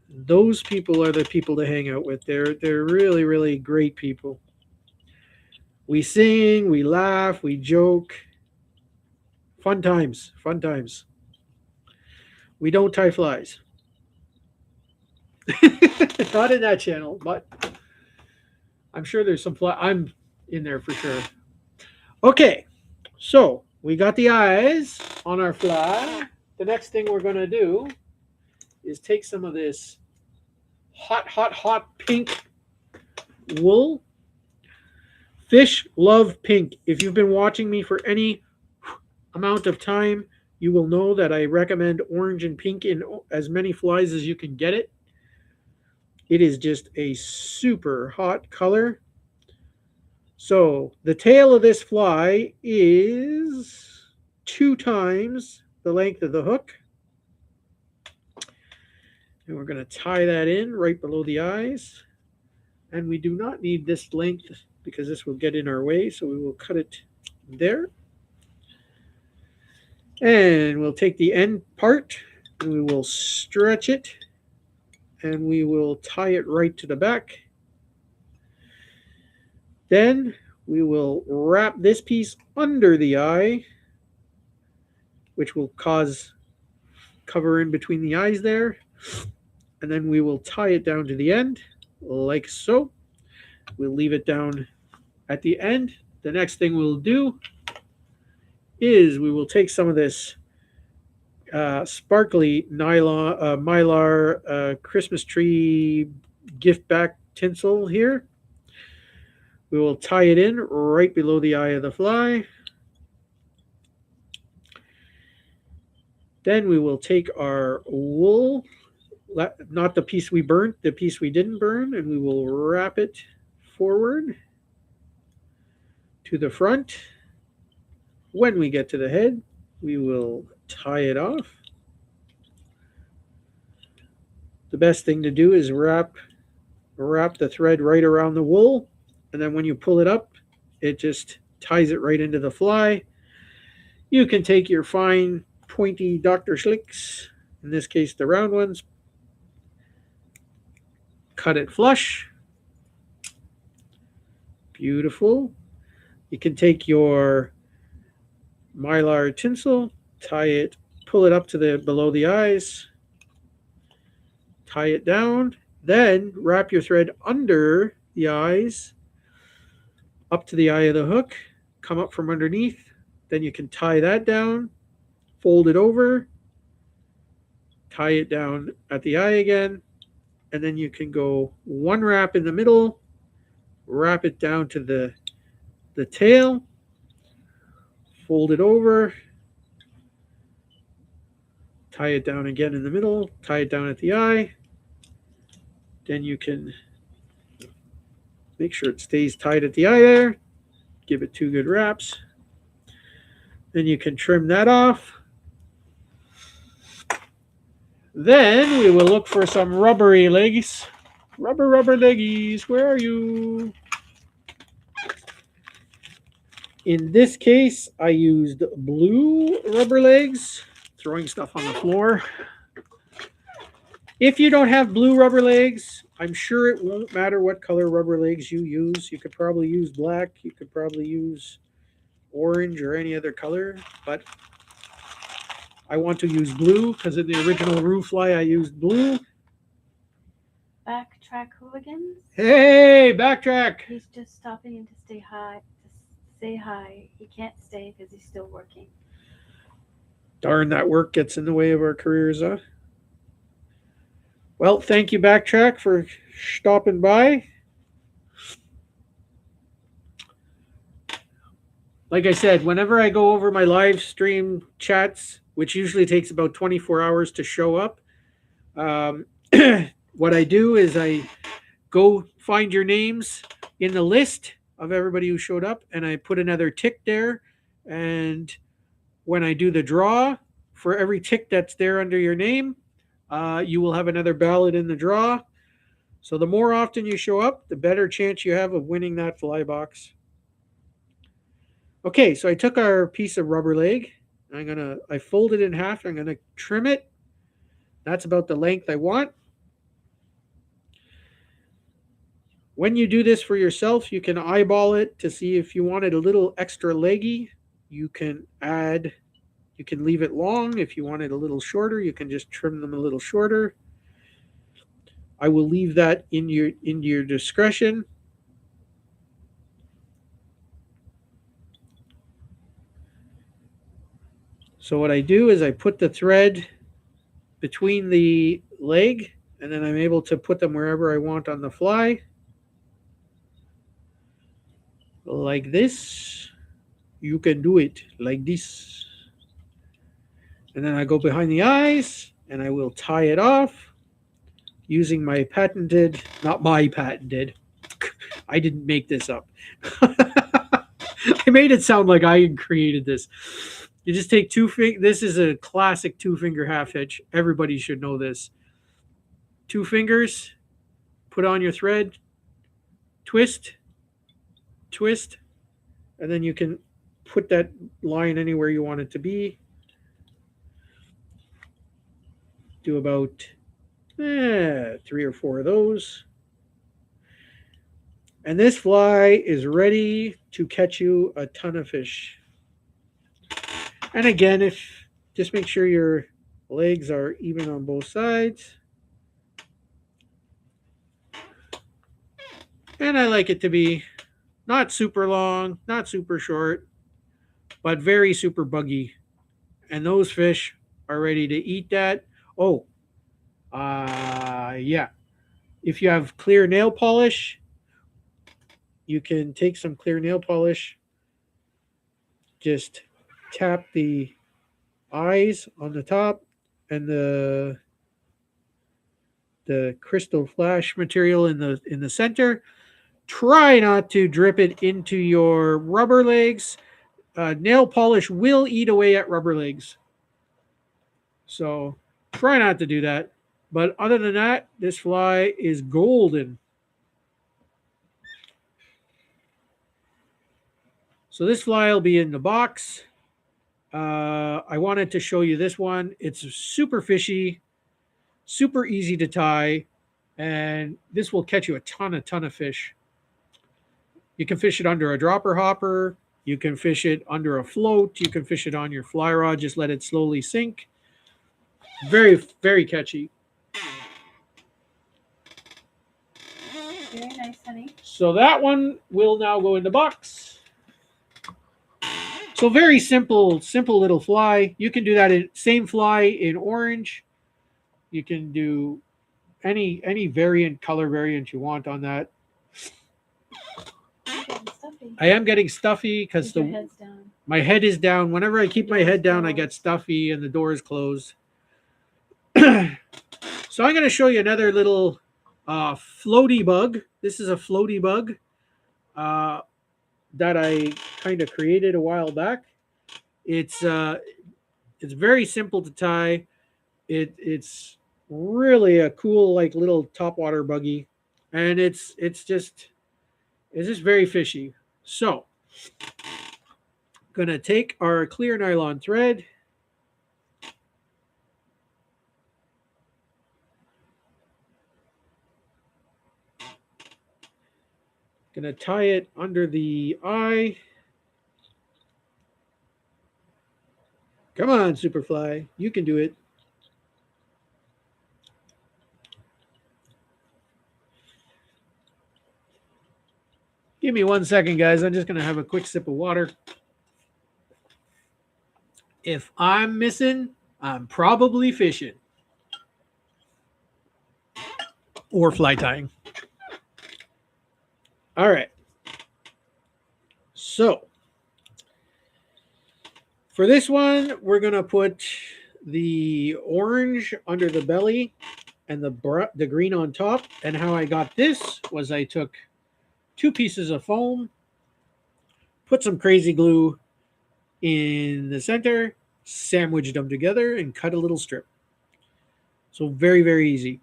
[SPEAKER 1] those people are the people to hang out with. They're really really great people. We sing, we laugh, we joke. Fun times, fun times. We don't tie flies. Not in that channel, but I'm sure there's some fly. I'm in there for sure. Okay, so we got the eyes on our fly. The next thing we're going to do is take some of this hot pink wool. Fish love pink. If you've been watching me for any amount of time, you will know that I recommend orange and pink in as many flies as you can get it. It is just a super hot color. So the tail of this fly is 2 times the length of the hook. And we're going to tie that in right below the eyes. And we do not need this length because this will get in our way. So we will cut it there. And we'll take the end part and we will stretch it. And we will tie it right to the back. Then we will wrap this piece under the eye, which will cause cover in between the eyes there. And then we will tie it down to the end, like so. We'll leave it down at the end. The next thing we'll do is we will take some of this sparkly nylon mylar Christmas tree gift back tinsel here. We will tie it in right below the eye of the fly. Then we will take our wool, not the piece we burnt, the piece we didn't burn, and we will wrap it forward to the front. When we get to the head, we will tie it off. The best thing to do is wrap the thread right around the wool, and then when you pull it up, it just ties it right into the fly. You can take your fine pointy Dr. Schlicks, in this case the round ones, cut it flush. Beautiful. You can take your mylar tinsel, tie it, pull it up to the below the eyes, tie it down, then wrap your thread under the eyes up to the eye of the hook, come up from underneath, then you can tie that down, fold it over, tie it down at the eye again, and then you can go one wrap in the middle, wrap it down to the tail, fold it over, tie it down again in the middle, tie it down at the eye. Then you can make sure it stays tied at the eye there. Give it 2 good wraps. Then you can trim that off. Then we will look for some rubbery legs. Rubber leggies, where are you? In this case, I used blue rubber legs, throwing stuff on the floor. If you don't have blue rubber legs, I'm sure it won't matter what color rubber legs you use. You could probably use black. You could probably use orange or any other color. But I want to use blue because in the original roof fly, I used blue.
[SPEAKER 2] Backtrack hooligans.
[SPEAKER 1] Hey, backtrack.
[SPEAKER 2] He's just stopping in to stay hi. To say hi. He can't stay because he's still working.
[SPEAKER 1] Darn, that work gets in the way of our careers, huh? Well, thank you, Backtrack, for stopping by. Like I said, whenever I go over my live stream chats, which usually takes about 24 hours to show up, what I do is I go find your names in the list of everybody who showed up, and I put another tick there. And when I do the draw, for every tick that's there under your name, you will have another ballot in the draw. So the more often you show up, the better chance you have of winning that fly box. Okay, so I took our piece of rubber leg. I fold it in half. I'm gonna trim it. That's about the length I want. When you do this for yourself, you can eyeball it to see if you want it a little extra leggy. You can add, you can leave it long. If you want it a little shorter, you can just trim them a little shorter. I will leave that in your discretion. So what I do is I put the thread between the leg, and then I'm able to put them wherever I want on the fly. Like this. You can do it like this. And then I go behind the eyes and I will tie it off using my patented, not my patented, I didn't make this up. I made it sound like I created this. You just take this is a classic 2-finger half hitch. Everybody should know this. 2 fingers, put on your thread, twist, twist, and then you can put that line anywhere you want it to be. Do about 3 or 4 of those. And this fly is ready to catch you a ton of fish. And again, if just make sure your legs are even on both sides. And I like it to be not super long, not super short, but very super buggy. And those fish are ready to eat that. Oh, yeah. If you have clear nail polish, you can take some clear nail polish, just tap the eyes on the top and the crystal flash material in the center. Try not to drip it into your rubber legs. Nail polish will eat away at rubber legs, so try not to do that. But other than that, this fly is golden. So this fly will be in the box. I wanted to show you this one. It's super fishy, super easy to tie, and this will catch you a ton of fish. You can fish it under a dropper hopper. You can fish it under a float. You can fish it on your fly rod. Just let it slowly sink. Very, very catchy.
[SPEAKER 2] Very nice, honey.
[SPEAKER 1] So that one will now go in the box. So very simple little fly. You can do that in same fly in orange. You can do any color variant you want on that. I am getting stuffy because my head is down. Whenever I keep my head down, I get stuffy and the door is closed. So I'm going to show you another little floaty bug. This is a floaty bug that I kind of created a while back. It's very simple to tie. It's really a cool like little topwater buggy, and it's just very fishy. So, gonna take our clear nylon thread. Gonna tie it under the eye. Come on, Superfly. You can do it. Give me 1 second, guys. I'm just going to have a quick sip of water. If I'm missing, I'm probably fishing or fly tying. All right. So for this one, we're going to put the orange under the belly and the green on top. And how I got this was I took 2 pieces of foam, put some crazy glue in the center, sandwiched them together, and cut a little strip. So very, very easy.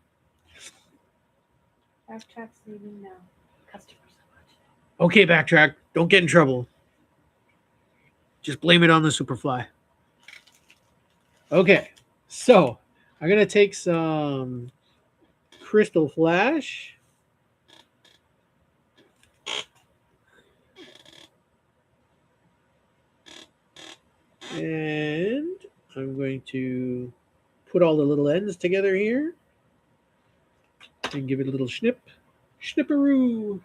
[SPEAKER 2] Backtrack's leaving now. Customers are watching.
[SPEAKER 1] Okay, backtrack. Don't get in trouble. Just blame it on the Superfly. Okay, so I'm gonna take some Crystal Flash. And I'm going to put all the little ends together here and give it a little snip. Snipperoo.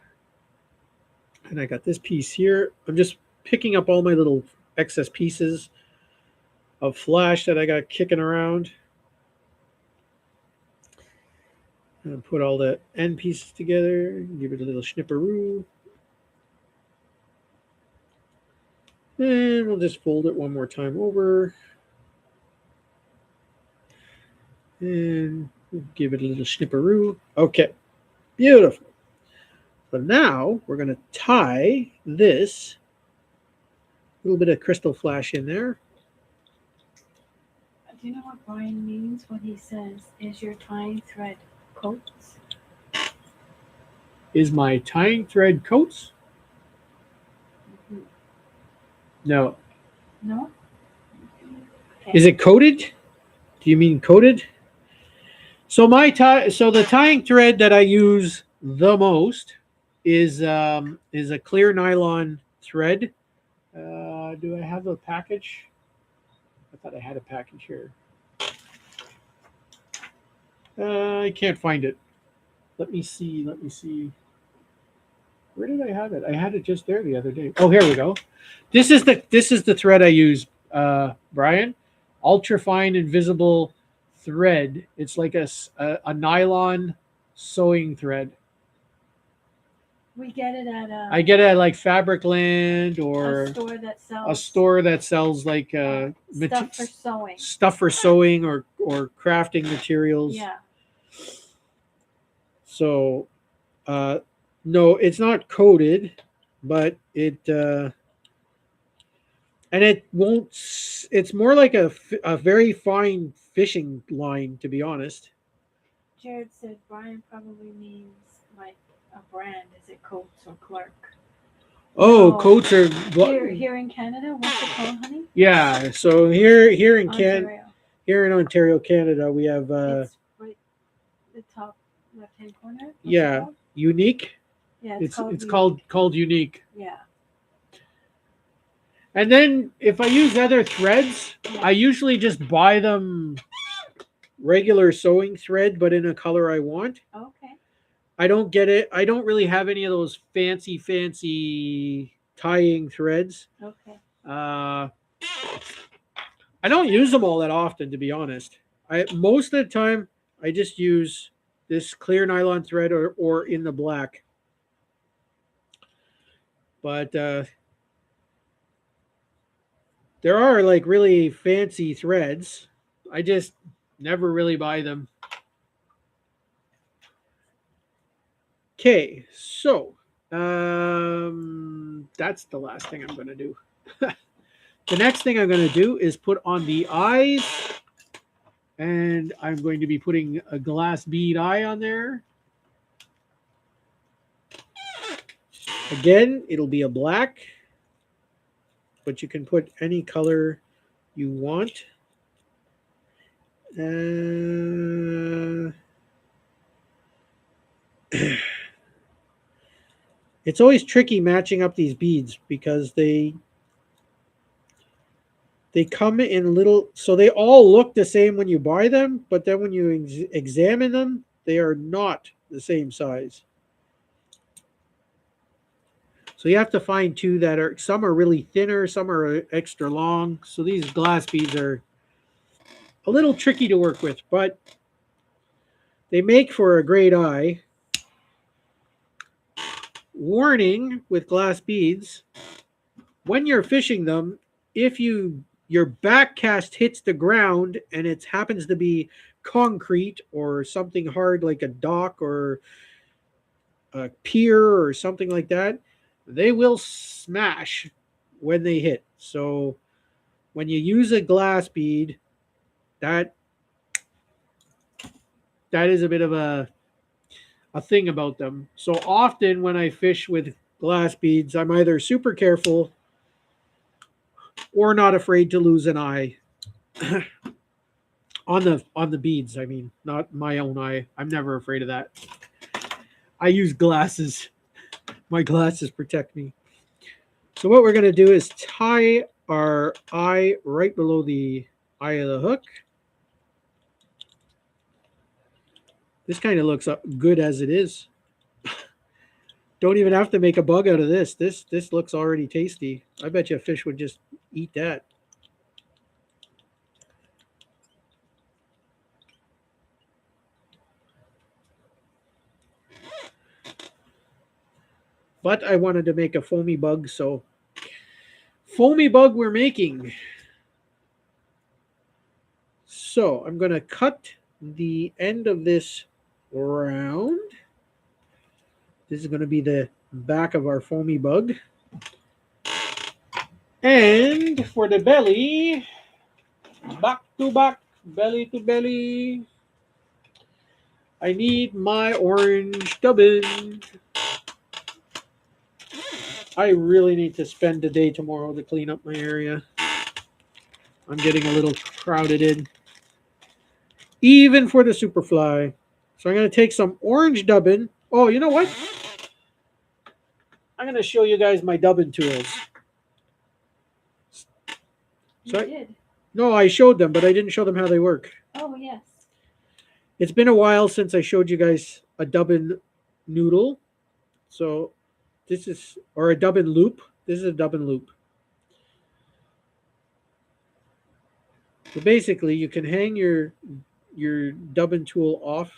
[SPEAKER 1] And I got this piece here. I'm just picking up all my little excess pieces of flash that I got kicking around. And put all the end pieces together. Give it a little snipperoo. And we'll just fold it one more time over. And give it a little snipperoo. Okay, beautiful. So now we're going to tie this little bit of crystal flash in there.
[SPEAKER 2] Do you know what Brian means when he says, is your tying thread coats?
[SPEAKER 1] Is my tying thread coats?
[SPEAKER 2] Mhm.
[SPEAKER 1] No.
[SPEAKER 2] No? Okay.
[SPEAKER 1] Is it coated? Do you mean coated? So the tying thread that I use the most is a clear nylon thread. Do I have a package? I thought I had a package here. I can't find it. Let me see. Where did I have it? I had it just there the other day. Oh, here we go. This is the thread I use, Brian. Ultra fine invisible thread. It's like a nylon sewing thread.
[SPEAKER 2] We get it at
[SPEAKER 1] I get it at like Fabricland or
[SPEAKER 2] a store that sells
[SPEAKER 1] like
[SPEAKER 2] stuff for sewing.
[SPEAKER 1] Stuff for sewing or crafting materials.
[SPEAKER 2] Yeah.
[SPEAKER 1] So, no, it's not coated, but it and it won't. It's more like a very fine fishing line, to be honest.
[SPEAKER 2] Jared said Brian probably means like a brand. Is it Coates or Clark?
[SPEAKER 1] Oh,
[SPEAKER 2] No.
[SPEAKER 1] coats are
[SPEAKER 2] Here in Canada. What's it called, honey?
[SPEAKER 1] Yeah. So here in
[SPEAKER 2] Ontario.
[SPEAKER 1] Here in Ontario, Canada, we have
[SPEAKER 2] It's right the top left-hand corner. What's it
[SPEAKER 1] yeah,
[SPEAKER 2] called?
[SPEAKER 1] Unique.
[SPEAKER 2] Yeah,
[SPEAKER 1] It's
[SPEAKER 2] Unique.
[SPEAKER 1] called Unique.
[SPEAKER 2] Yeah.
[SPEAKER 1] And then if I use other threads,
[SPEAKER 2] Yeah.
[SPEAKER 1] I usually just buy them regular sewing thread, but in a color I want.
[SPEAKER 2] Okay.
[SPEAKER 1] I don't get it. I don't really have any of those fancy tying threads.
[SPEAKER 2] Okay.
[SPEAKER 1] I don't use them all that often, to be honest. Most of the time I just use this clear nylon thread or in the black. But there are like really fancy threads. I just never really buy them. Okay, so that's the last thing I'm going to do. The next thing I'm going to do is put on the eyes, and I'm going to be putting a glass bead eye on there. Again, it'll be a black, but you can put any color you want. It's always tricky matching up these beads because they come in little, so they all look the same when you buy them, but then when you examine them, they are not the same size. So you have to find two that are, some are really thinner, some are extra long. So these glass beads are a little tricky to work with, but they make for a great eye. Warning with glass beads, when you're fishing them, if your back cast hits the ground and it happens to be concrete or something hard like a dock or a pier or something like that, they will smash when they hit. So when you use a glass bead, that is a bit of a thing about them. So often when I fish with glass beads, I'm either super careful or not afraid to lose an eye on the beads. I mean, not my own eye. I'm never afraid of that. I use glasses. My glasses protect me. So what we're going to do is tie our eye right below the eye of the hook. This kind of looks good as it is. Don't even have to make a bug out of this. This looks already tasty. I bet you a fish would just eat that. But I wanted to make a foamy bug, so foamy bug we're making. So I'm going to cut the end of this round. This is going to be the back of our foamy bug. And for the belly, back to back, belly to belly, I need my orange dubbin. I really need to spend the day tomorrow to clean up my area. I'm getting a little crowded in, even for the Superfly. So I'm going to take some orange dubbin. Oh, you know what? I'm going to show you guys my dubbin tools.
[SPEAKER 2] You did?
[SPEAKER 1] No, I showed them, but I didn't show them how they work.
[SPEAKER 2] Oh, yes.
[SPEAKER 1] It's been a while since I showed you guys a dubbin noodle. So this is, or a dubbin loop. This is a dubbin loop. So basically, you can hang your dubbin tool off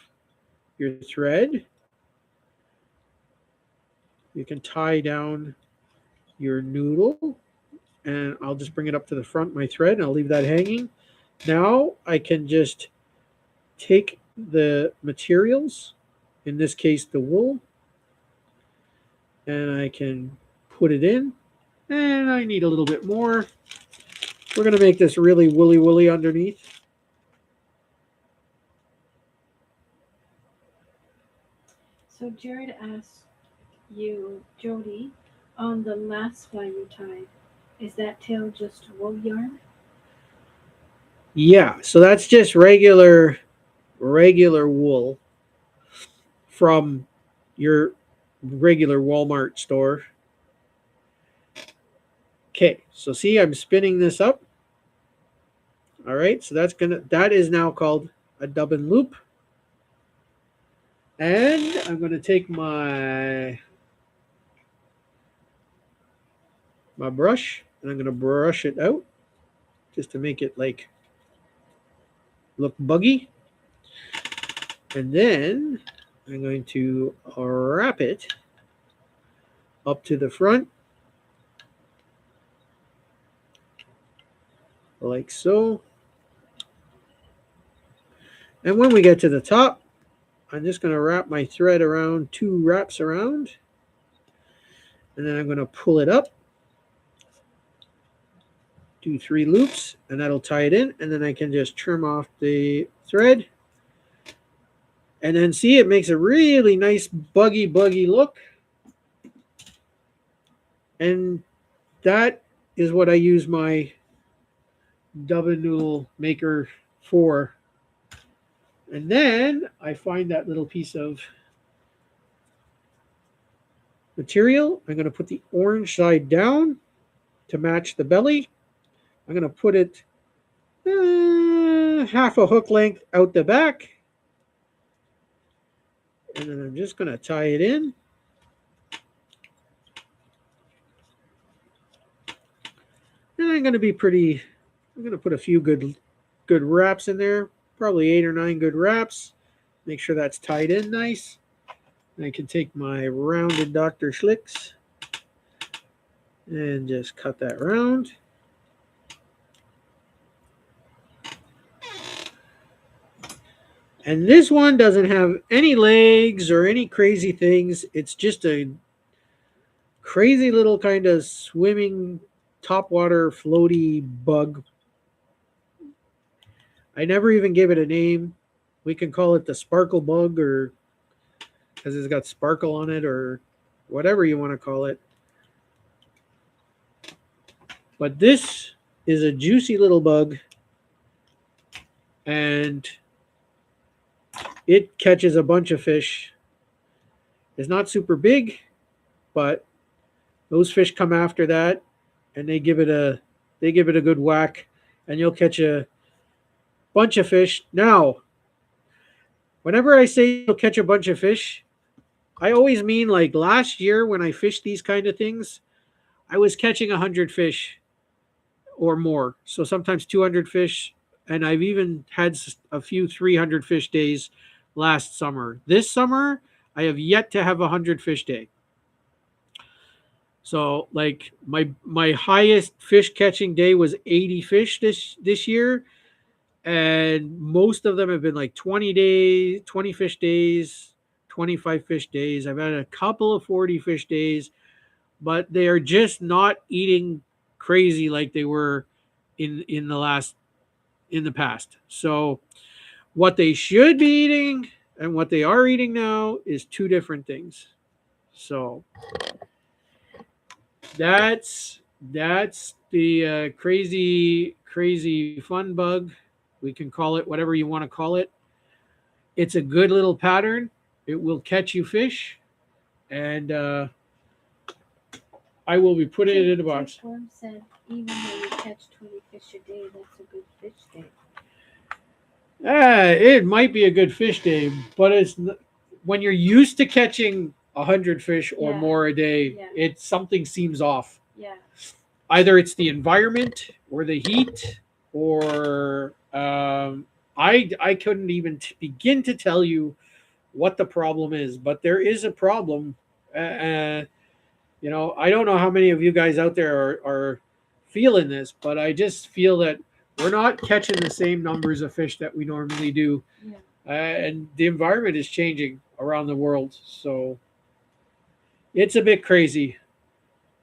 [SPEAKER 1] your thread. You can tie down your noodle, and I'll just bring it up to the front, my thread, and I'll leave that hanging. Now I can just take the materials, in this case the wool, and I can put it in, and I need a little bit more. We're going to make this really woolly underneath.
[SPEAKER 2] So Jared asked you, Jody, on the last fly you tied, is that tail just wool yarn?
[SPEAKER 1] Yeah, so that's just regular wool from your regular Walmart store. Okay, so see, I'm spinning this up. All right, so that is now called a dubbin loop. And I'm going to take my brush, and I'm going to brush it out just to make it like look buggy. And then I'm going to wrap it up to the front like so. And when we get to the top, I'm just going to wrap my thread around 2 wraps around, and then I'm going to pull it up, do 3 loops, and that'll tie it in, and then I can just trim off the thread. And then see, it makes a really nice buggy look. And that is what I use my dubbin noodle maker for. And then I find that little piece of material. I'm going to put the orange side down to match the belly. I'm going to put it half a hook length out the back. And then I'm just going to tie it in. And I'm going to put a few good wraps in there. Probably 8 or 9 good wraps. Make sure that's tied in nice. And I can take my rounded Dr. Schlicks and just cut that round. And this one doesn't have any legs or any crazy things. It's just a crazy little kind of swimming topwater floaty bug. I never even gave it a name. We can call it the sparkle bug, or because it's got sparkle on it, or whatever you want to call it. But this is a juicy little bug, and it catches a bunch of fish. It's not super big, but those fish come after that, and they give it a good whack, and you'll catch a bunch of fish. Now, whenever I say you'll catch a bunch of fish, I always mean like last year when I fished these kind of things, I was catching 100 fish or more. So sometimes 200 fish, and I've even had a few 300 fish days last summer. This summer, I have yet to have a 100 fish day. So like my highest fish catching day was 80 fish this year, and most of them have been like 20 days, 20 fish days, 25 fish days. I've had a couple of 40 fish days, but they are just not eating crazy like they were in the past. So what they should be eating and what they are eating now is two different things. So that's the crazy fun bug. We can call it whatever you want to call it. It's a good little pattern. It will catch you fish, and I will be putting it in a box.
[SPEAKER 2] Worm said, even though you catch 20 fish a day, that's a good fish day.
[SPEAKER 1] It might be a good fish day, but when you're used to catching 100 fish or
[SPEAKER 2] Yeah.
[SPEAKER 1] more a day,
[SPEAKER 2] Yeah.
[SPEAKER 1] it's something seems off.
[SPEAKER 2] Yeah.
[SPEAKER 1] Either it's the environment or the heat, or I couldn't even begin to tell you what the problem is, but there is a problem. I don't know how many of you guys out there are feeling this, but I just feel that we're not catching the same numbers of fish that we normally do,
[SPEAKER 2] Yeah.
[SPEAKER 1] and the environment is changing around the world, so it's a bit crazy.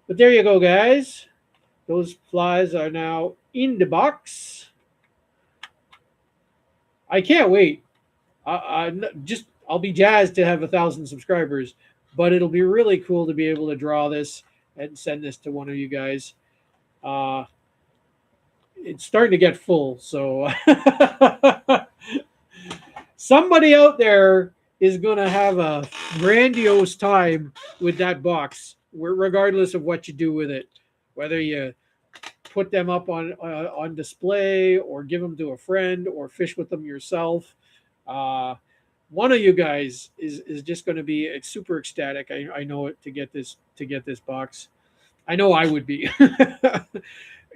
[SPEAKER 1] But there you go, guys. Those flies are now in the box. I can't wait. I'll be jazzed to have 1,000 subscribers, but it'll be really cool to be able to draw this and send this to one of you guys. Uh, it's starting to get full, so somebody out there is going to have a grandiose time with that box, regardless of what you do with it, whether you put them up on display or give them to a friend or fish with them yourself. One of you guys is just going to be super ecstatic. I know it, to get this box. I know I would be.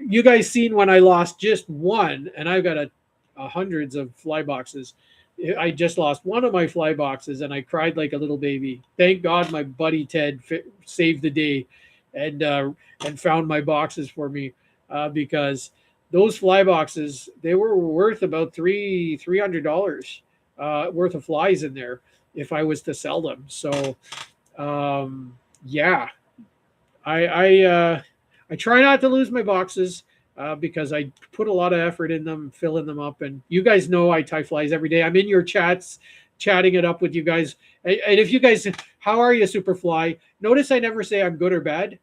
[SPEAKER 1] You guys seen when I lost just one, and I've got a hundreds of fly boxes. I just lost one of my fly boxes, and I cried like a little baby. Thank God my buddy Ted saved the day, and found my boxes for me, because those fly boxes, they were worth about $300 worth of flies in there if I was to sell them. So yeah, I try not to lose my boxes, because I put a lot of effort in them, filling them up. And you guys know I tie flies every day. I'm in your chats, chatting it up with you guys. And if you guys, how are you, Superfly? Notice I never say I'm good or bad.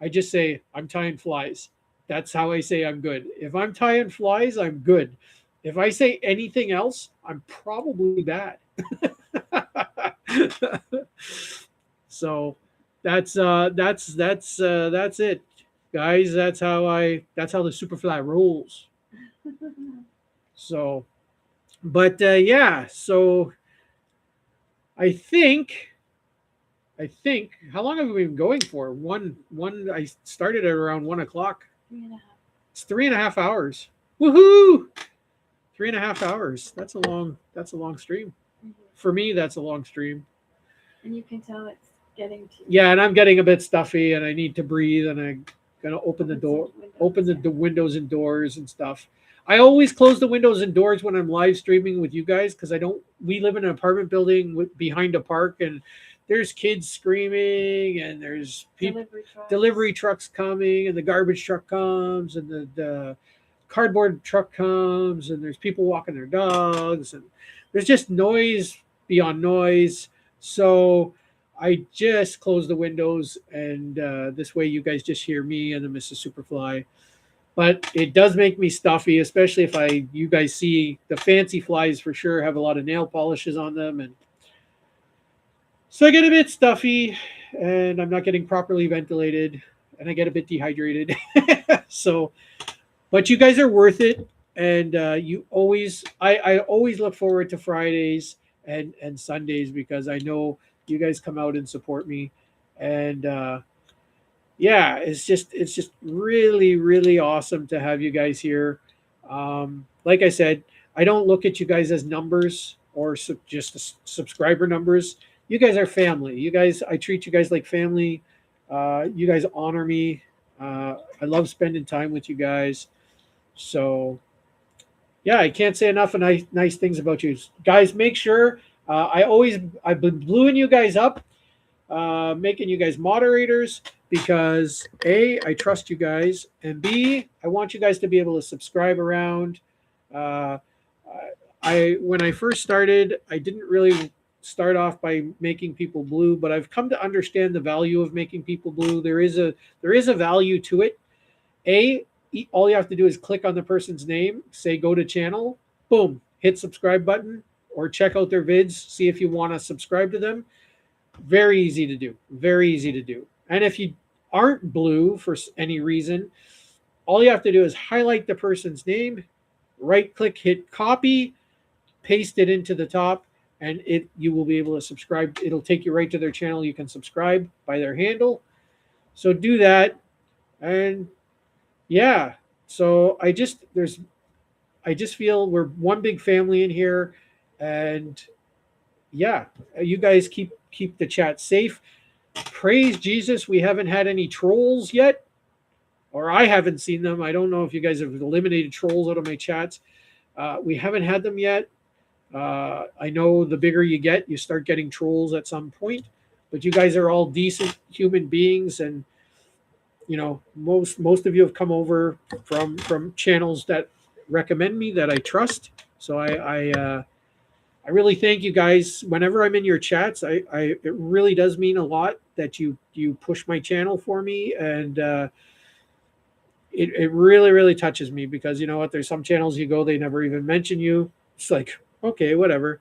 [SPEAKER 1] I just say I'm tying flies. That's how I say I'm good. If I'm tying flies, I'm good. If I say anything else, I'm probably bad. So that's it, guys. That's how the Superfly rolls. So, but yeah. So I think how long have we been going for? One. I started at around 1 o'clock.
[SPEAKER 2] 3.5.
[SPEAKER 1] It's 3.5 hours. Woohoo! 3.5 hours. That's a long stream.
[SPEAKER 2] Mhm.
[SPEAKER 1] For me, that's a long stream.
[SPEAKER 2] And you can tell it's getting to you.
[SPEAKER 1] Yeah, and I'm getting a bit stuffy, and I need to breathe, and I'm gonna open the
[SPEAKER 2] Open
[SPEAKER 1] door,
[SPEAKER 2] some windows,
[SPEAKER 1] open the
[SPEAKER 2] yeah.
[SPEAKER 1] windows and doors and stuff. I always close the windows and doors when I'm live streaming with you guys, because I don't. We live in an apartment building behind a park, and there's kids screaming, and there's people, delivery trucks coming, and the garbage truck comes, and the cardboard truck comes, and there's people walking their dogs, and there's just noise beyond noise. So I just close the windows, and this way you guys just hear me and the Mrs. Superfly. but it does make me stuffy, especially if you guys see the fancy flies for sure have a lot of nail polishes on them, and so I get a bit stuffy, and I'm not getting properly ventilated, and I get a bit dehydrated. So, but you guys are worth it, and I always look forward to Fridays and Sundays because I know you guys come out and support me, and yeah, it's just really awesome to have you guys here. Like I said, I don't look at you guys as numbers or just subscriber numbers. You guys are family. You guys, I treat you guys like family. You guys honor me. I love spending time with you guys. So yeah, I can't say enough of nice things about you guys. Make sure I've been bluing you guys up, making you guys moderators because A, I trust you guys, and B, I want you guys to be able to subscribe around. Uh, I when I first started, I didn't really start off by making people blue, but I've come to understand the value of making people blue. There is a value to it. A, all you have to do is click on the person's name, say go to channel, boom, hit subscribe button, or check out their vids, see if you want to subscribe to them. Very easy to do. Very easy to do. And if you aren't blue for any reason, all you have to do is highlight the person's name, right click, hit copy, paste it into the top, and you will be able to subscribe. It'll take you right to their channel. You can subscribe by their handle. So do that. And yeah, so I just feel we're one big family in here, and yeah, you guys keep the chat safe. Praise Jesus, we haven't had any trolls yet, or I haven't seen them. I don't know if you guys have eliminated trolls out of my chats. We haven't had them yet. I know the bigger you get, you start getting trolls at some point, but you guys are all decent human beings, and most of you have come over from channels that recommend me that I trust. So I really thank you guys. Whenever I'm in your chats, it really does mean a lot that you push my channel for me, and it really touches me because you know what? There's some channels you go, they never even mention you. It's like okay, whatever.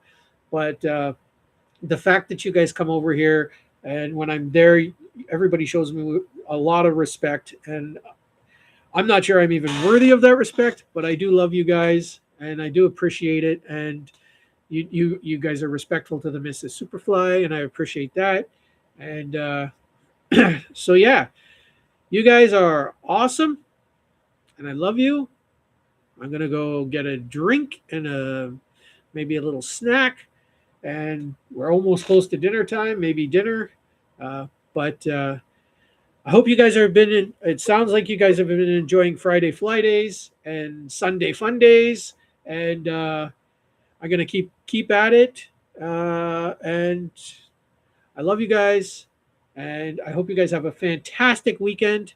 [SPEAKER 1] But the fact that you guys come over here, and when I'm there, everybody shows me a lot of respect, and I'm not sure I'm even worthy of that respect, but I do love you guys, and I do appreciate it, and you guys are respectful to the Mrs. Superfly, and I appreciate that. And so yeah, you guys are awesome, and I love you. I'm gonna go get a drink and maybe a little snack, and we're almost close to dinner time. Maybe dinner, but I hope you guys have been. It sounds like you guys have been enjoying Friday Flydays and Sunday Fun Days, and I'm gonna keep at it, and I love you guys, and I hope you guys have a fantastic weekend.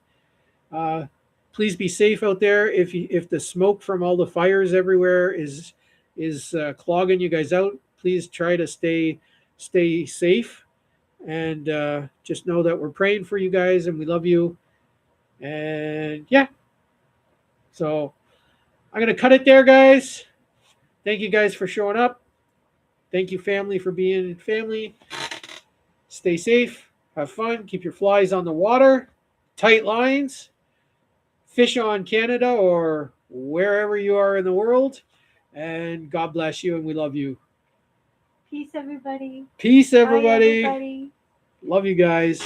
[SPEAKER 1] Uh, please be safe out there. If the smoke from all the fires everywhere is clogging you guys out, please try to stay safe, and just know that we're praying for you guys and we love you. And yeah, so I'm gonna cut it there, guys. Thank you guys for showing up. Thank you, family, for being family. Stay safe, have fun, keep your flies on the water, tight lines, fish on Canada or wherever you are in the world. And God bless you, and we love you.
[SPEAKER 2] Peace, everybody.
[SPEAKER 1] Peace,
[SPEAKER 2] Bye,
[SPEAKER 1] everybody.
[SPEAKER 2] everybody.
[SPEAKER 1] Love you guys.